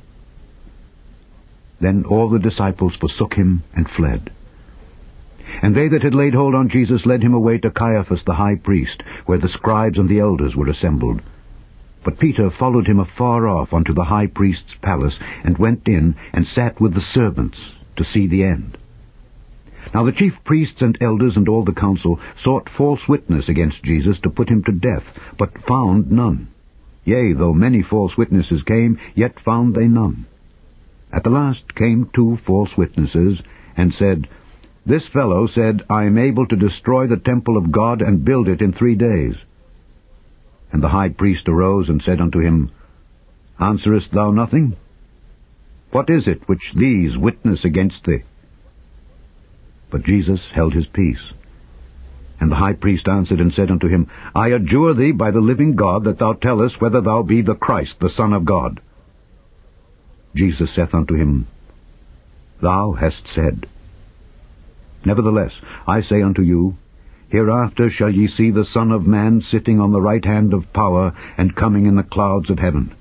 Then all the disciples forsook him, and fled. And they that had laid hold on Jesus led him away to Caiaphas the high priest, where the scribes and the elders were assembled. But Peter followed him afar off unto the high priest's palace, and went in, and sat with the servants, to see the end. Now the chief priests and elders and all the council sought false witness against Jesus to put him to death, but found none. Yea, though many false witnesses came, yet found they none. At the last came 2 false witnesses, and said, This fellow said, I am able to destroy the temple of God, and build it in 3 days. And the high priest arose, and said unto him, Answerest thou nothing? What is it which these witness against thee? But Jesus held his peace. And the high priest answered and said unto him, I adjure thee by the living God, that thou tell us whether thou be the Christ, the Son of God. Jesus saith unto him, Thou hast said. Nevertheless, I say unto you, Hereafter shall ye see the Son of Man sitting on the right hand of power, and coming in the clouds of heaven.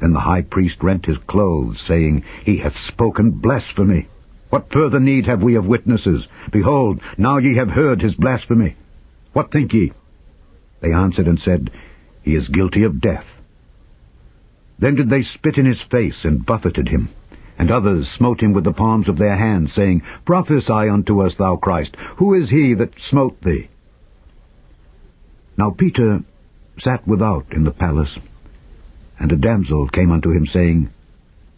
Then the high priest rent his clothes, saying, He hath spoken blasphemy. What further need have we of witnesses? Behold, now ye have heard his blasphemy. What think ye? They answered and said, He is guilty of death. Then did they spit in his face, and buffeted him. And others smote him with the palms of their hands, saying, Prophesy unto us, thou Christ, who is he that smote thee? Now Peter sat without in the palace, and a damsel came unto him, saying,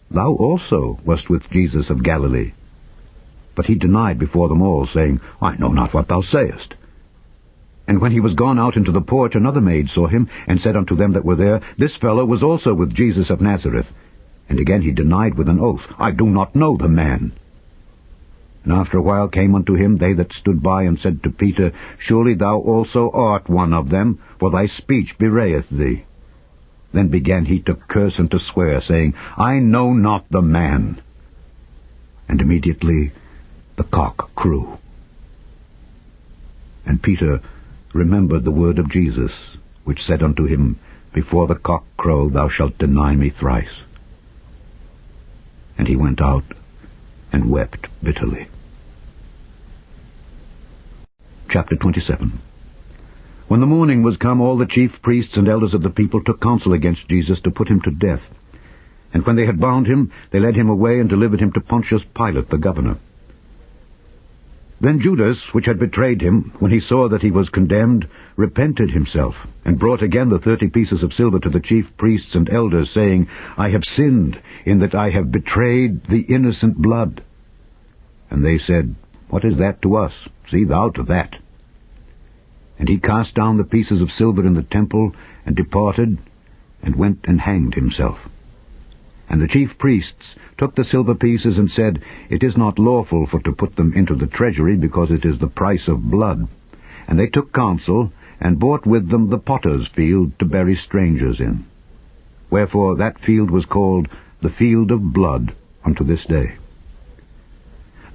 Thou also wast with Jesus of Galilee. But he denied before them all, saying, I know not what thou sayest. And when he was gone out into the porch, another maid saw him, and said unto them that were there, This fellow was also with Jesus of Nazareth. And again he denied with an oath, I do not know the man. And after a while came unto him they that stood by, and said to Peter, Surely thou also art one of them, for thy speech bewrayeth thee. Then began he to curse and to swear, saying, I know not the man. And immediately the cock crew. And Peter remembered the word of Jesus, which said unto him, Before the cock crow thou shalt deny me thrice. And he went out and wept bitterly. Chapter 27. When the morning was come, all the chief priests and elders of the people took counsel against Jesus to put him to death. And when they had bound him, they led him away and delivered him to Pontius Pilate the governor. Then Judas, which had betrayed him, when he saw that he was condemned, repented himself, and brought again the 30 pieces of silver to the chief priests and elders, saying, I have sinned, in that I have betrayed the innocent blood. And they said, What is that to us? See thou to that. And he cast down the pieces of silver in the temple, and departed, and went and hanged himself. And the chief priests took the silver pieces, and said, It is not lawful for to put them into the treasury, because it is the price of blood. And they took counsel, and bought with them the potter's field to bury strangers in. Wherefore that field was called the field of blood unto this day.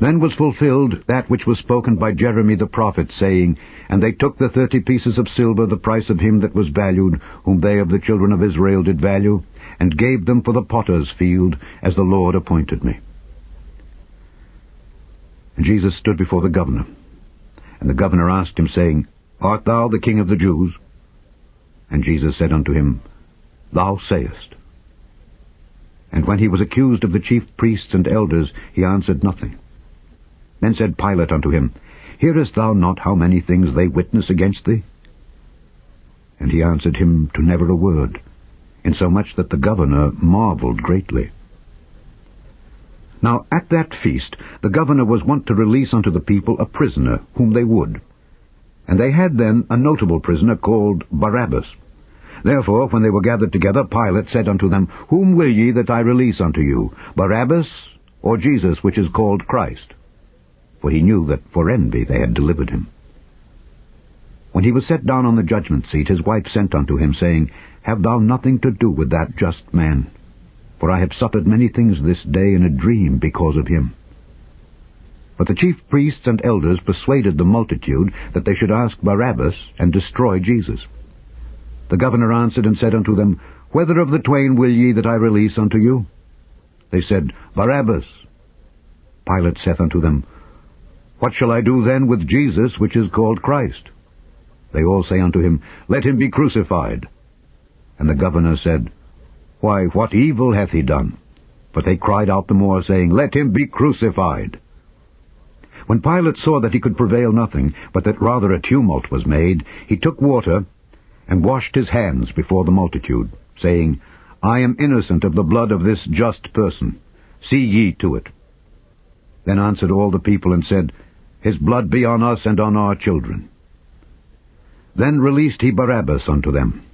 Then was fulfilled that which was spoken by Jeremy the prophet, saying, And they took the 30 pieces of silver, the price of him that was valued, whom they of the children of Israel did value, and gave them for the potter's field, as the Lord appointed me. And Jesus stood before the governor. And the governor asked him, saying, Art thou the King of the Jews? And Jesus said unto him, Thou sayest. And when he was accused of the chief priests and elders, he answered nothing. Then said Pilate unto him, Hearest thou not how many things they witness against thee? And he answered him to never a word, insomuch that the governor marveled greatly. Now at that feast the governor was wont to release unto the people a prisoner, whom they would. And they had then a notable prisoner called Barabbas. Therefore, when they were gathered together, Pilate said unto them, Whom will ye that I release unto you, Barabbas, or Jesus, which is called Christ? For he knew that for envy they had delivered him. When he was set down on the judgment seat, his wife sent unto him, saying, Have thou nothing to do with that just man? For I have suffered many things this day in a dream because of him. But the chief priests and elders persuaded the multitude that they should ask Barabbas and destroy Jesus. The governor answered and said unto them, Whether of the twain will ye that I release unto you? They said, Barabbas. Pilate saith unto them, What shall I do then with Jesus, which is called Christ? They all say unto him, Let him be crucified. And the governor said, Why, what evil hath he done? But they cried out the more, saying, Let him be crucified. When Pilate saw that he could prevail nothing, but that rather a tumult was made, he took water, and washed his hands before the multitude, saying, I am innocent of the blood of this just person. See ye to it. Then answered all the people, and said, His blood be on us and on our children. Then released he Barabbas unto them.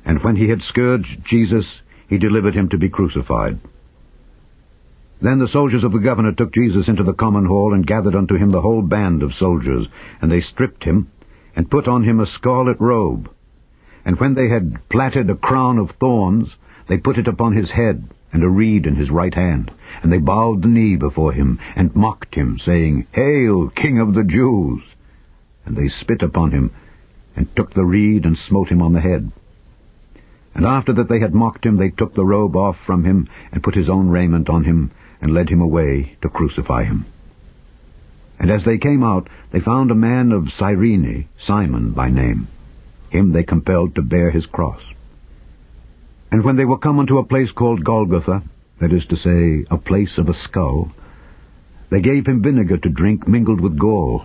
And when he had scourged Jesus, he delivered him to be crucified. Then the soldiers of the governor took Jesus into the common hall, and gathered unto him the whole band of soldiers. And they stripped him, and put on him a scarlet robe. And when they had platted a crown of thorns, they put it upon his head, and a reed in his right hand. And they bowed the knee before him, and mocked him, saying, Hail, King of the Jews! And they spit upon him, and took the reed, and smote him on the head. And after that they had mocked him, they took the robe off from him, and put his own raiment on him, and led him away to crucify him. And as they came out, they found a man of Cyrene, Simon by name. Him they compelled to bear his cross. And when they were come unto a place called Golgotha, that is to say, a place of a skull, they gave him vinegar to drink mingled with gall.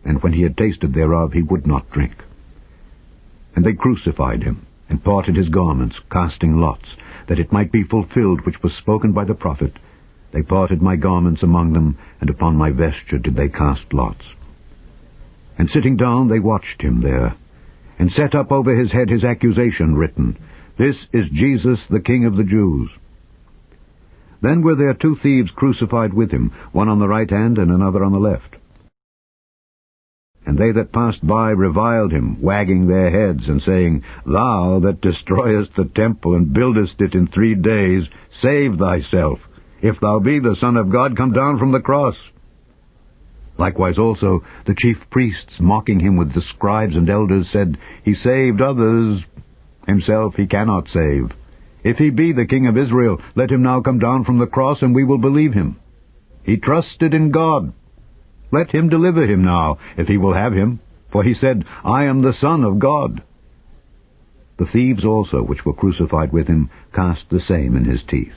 And when he had tasted thereof, he would not drink. And they crucified him, and parted his garments, casting lots, that it might be fulfilled which was spoken by the prophet, They parted my garments among them, and upon my vesture did they cast lots. And sitting down they watched him there, and set up over his head his accusation written, This is Jesus, the King of the Jews. Then were there 2 thieves crucified with him, one on the right hand and another on the left. And they that passed by reviled him, wagging their heads, and saying, Thou that destroyest the temple, and buildest it in 3 days, save thyself. If thou be the Son of God, come down from the cross. Likewise also the chief priests, mocking him with the scribes and elders, said, He saved others, himself he cannot save. If he be the King of Israel, let him now come down from the cross, and we will believe him. He trusted in God. Let him deliver him now, if he will have him. For he said, I am the Son of God. The thieves also, which were crucified with him, cast the same in his teeth.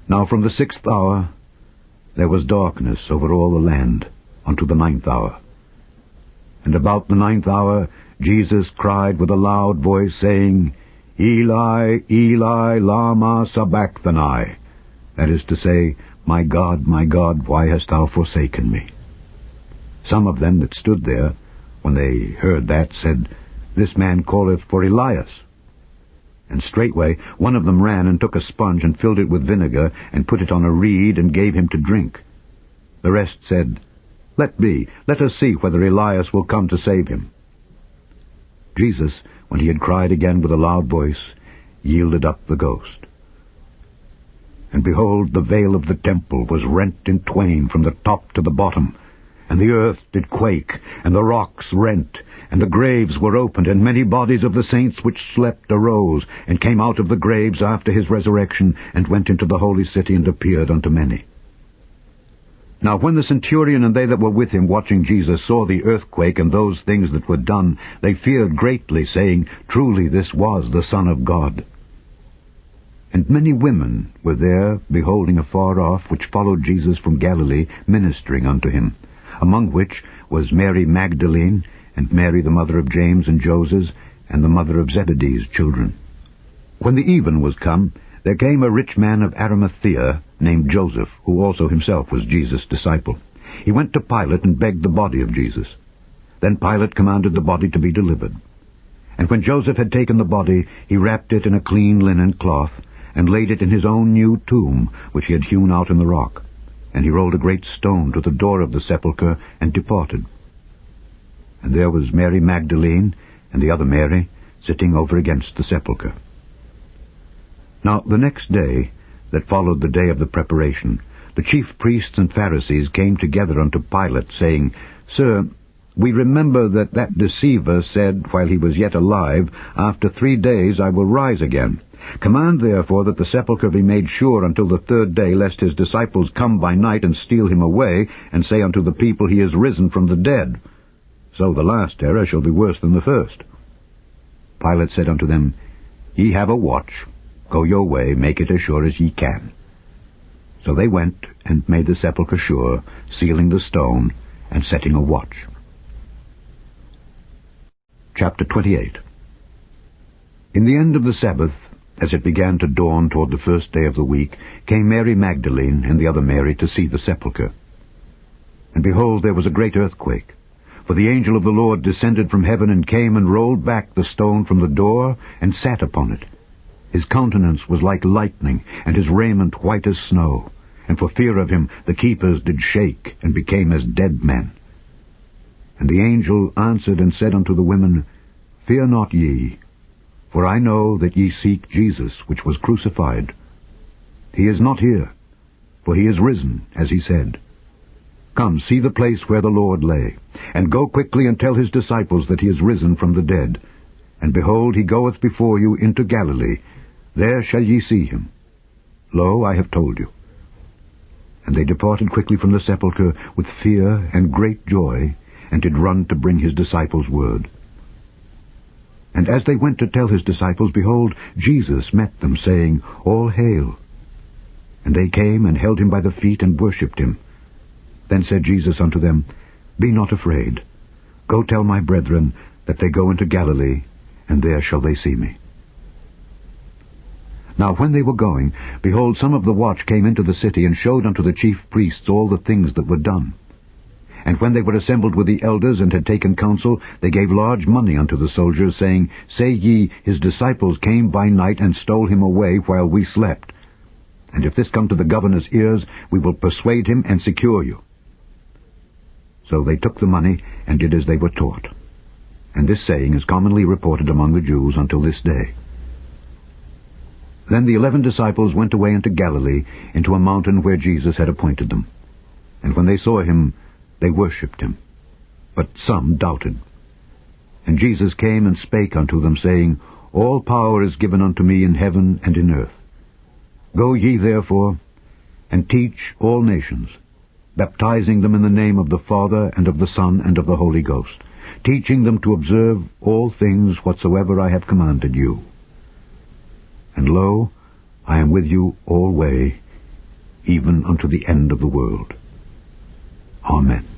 Now from the 6th hour there was darkness over all the land unto the 9th hour. And about the 9th hour Jesus cried with a loud voice, saying, Eli, Eli, lama sabachthani. That is to say, my God, why hast thou forsaken me? Some of them that stood there, when they heard that, said, This man calleth for Elias. And straightway one of them ran and took a sponge and filled it with vinegar and put it on a reed and gave him to drink. The rest said, Let be, let us see whether Elias will come to save him. Jesus, when he had cried again with a loud voice, yielded up the ghost. And behold, the veil of the temple was rent in twain from the top to the bottom, and the earth did quake, and the rocks rent, and the graves were opened, and many bodies of the saints which slept arose, and came out of the graves after his resurrection, and went into the holy city, and appeared unto many. Now when the centurion and they that were with him watching Jesus saw the earthquake and those things that were done, they feared greatly, saying, Truly this was the Son of God. And many women were there, beholding afar off, which followed Jesus from Galilee, ministering unto him, among which was Mary Magdalene, and Mary the mother of James and Joses, and the mother of Zebedee's children. When the even was come, there came a rich man of Arimathea, named Joseph, who also himself was Jesus' disciple. He went to Pilate and begged the body of Jesus. Then Pilate commanded the body to be delivered. And when Joseph had taken the body, he wrapped it in a clean linen cloth, and laid it in his own new tomb, which he had hewn out in the rock. And he rolled a great stone to the door of the sepulchre, and departed. And there was Mary Magdalene, and the other Mary, sitting over against the sepulchre. Now the next day, that followed the day of the preparation, the chief priests and Pharisees came together unto Pilate, saying, Sir, we remember that deceiver said, while he was yet alive, After 3 days I will rise again. Command therefore that the sepulchre be made sure until the 3rd day, lest his disciples come by night and steal him away, and say unto the people, He is risen from the dead. So the last terror shall be worse than the first. Pilate said unto them, Ye have a watch. Go your way, make it as sure as ye can. So they went and made the sepulchre sure, sealing the stone, and setting a watch. Chapter 28. In the end of the Sabbath, as it began to dawn toward the 1st day of the week, came Mary Magdalene and the other Mary to see the sepulchre. And behold, there was a great earthquake. For the angel of the Lord descended from heaven, and came and rolled back the stone from the door, and sat upon it. His countenance was like lightning, and his raiment white as snow. And for fear of him the keepers did shake, and became as dead men. And the angel answered and said unto the women, Fear not ye, for I know that ye seek Jesus, which was crucified. He is not here, for he is risen, as he said. Come, see the place where the Lord lay, and go quickly and tell his disciples that he is risen from the dead. And behold, he goeth before you into Galilee. There shall ye see him. Lo, I have told you. And they departed quickly from the sepulchre with fear and great joy, and did run to bring his disciples word. And as they went to tell his disciples, behold, Jesus met them, saying, All hail. And they came and held him by the feet and worshipped him. Then said Jesus unto them, Be not afraid. Go tell my brethren that they go into Galilee, and there shall they see me. Now when they were going, behold, some of the watch came into the city, and showed unto the chief priests all the things that were done. And when they were assembled with the elders, and had taken counsel, they gave large money unto the soldiers, saying, Say ye, his disciples came by night, and stole him away while we slept. And if this come to the governor's ears, we will persuade him and secure you. So they took the money, and did as they were taught. And this saying is commonly reported among the Jews until this day. Then the 11 disciples went away into Galilee, into a mountain where Jesus had appointed them. And when they saw him, they worshipped him. But some doubted. And Jesus came and spake unto them, saying, All power is given unto me in heaven and in earth. Go ye therefore, and teach all nations, baptizing them in the name of the Father, and of the Son, and of the Holy Ghost, teaching them to observe all things whatsoever I have commanded you. And lo, I am with you alway, even unto the end of the world. Amen.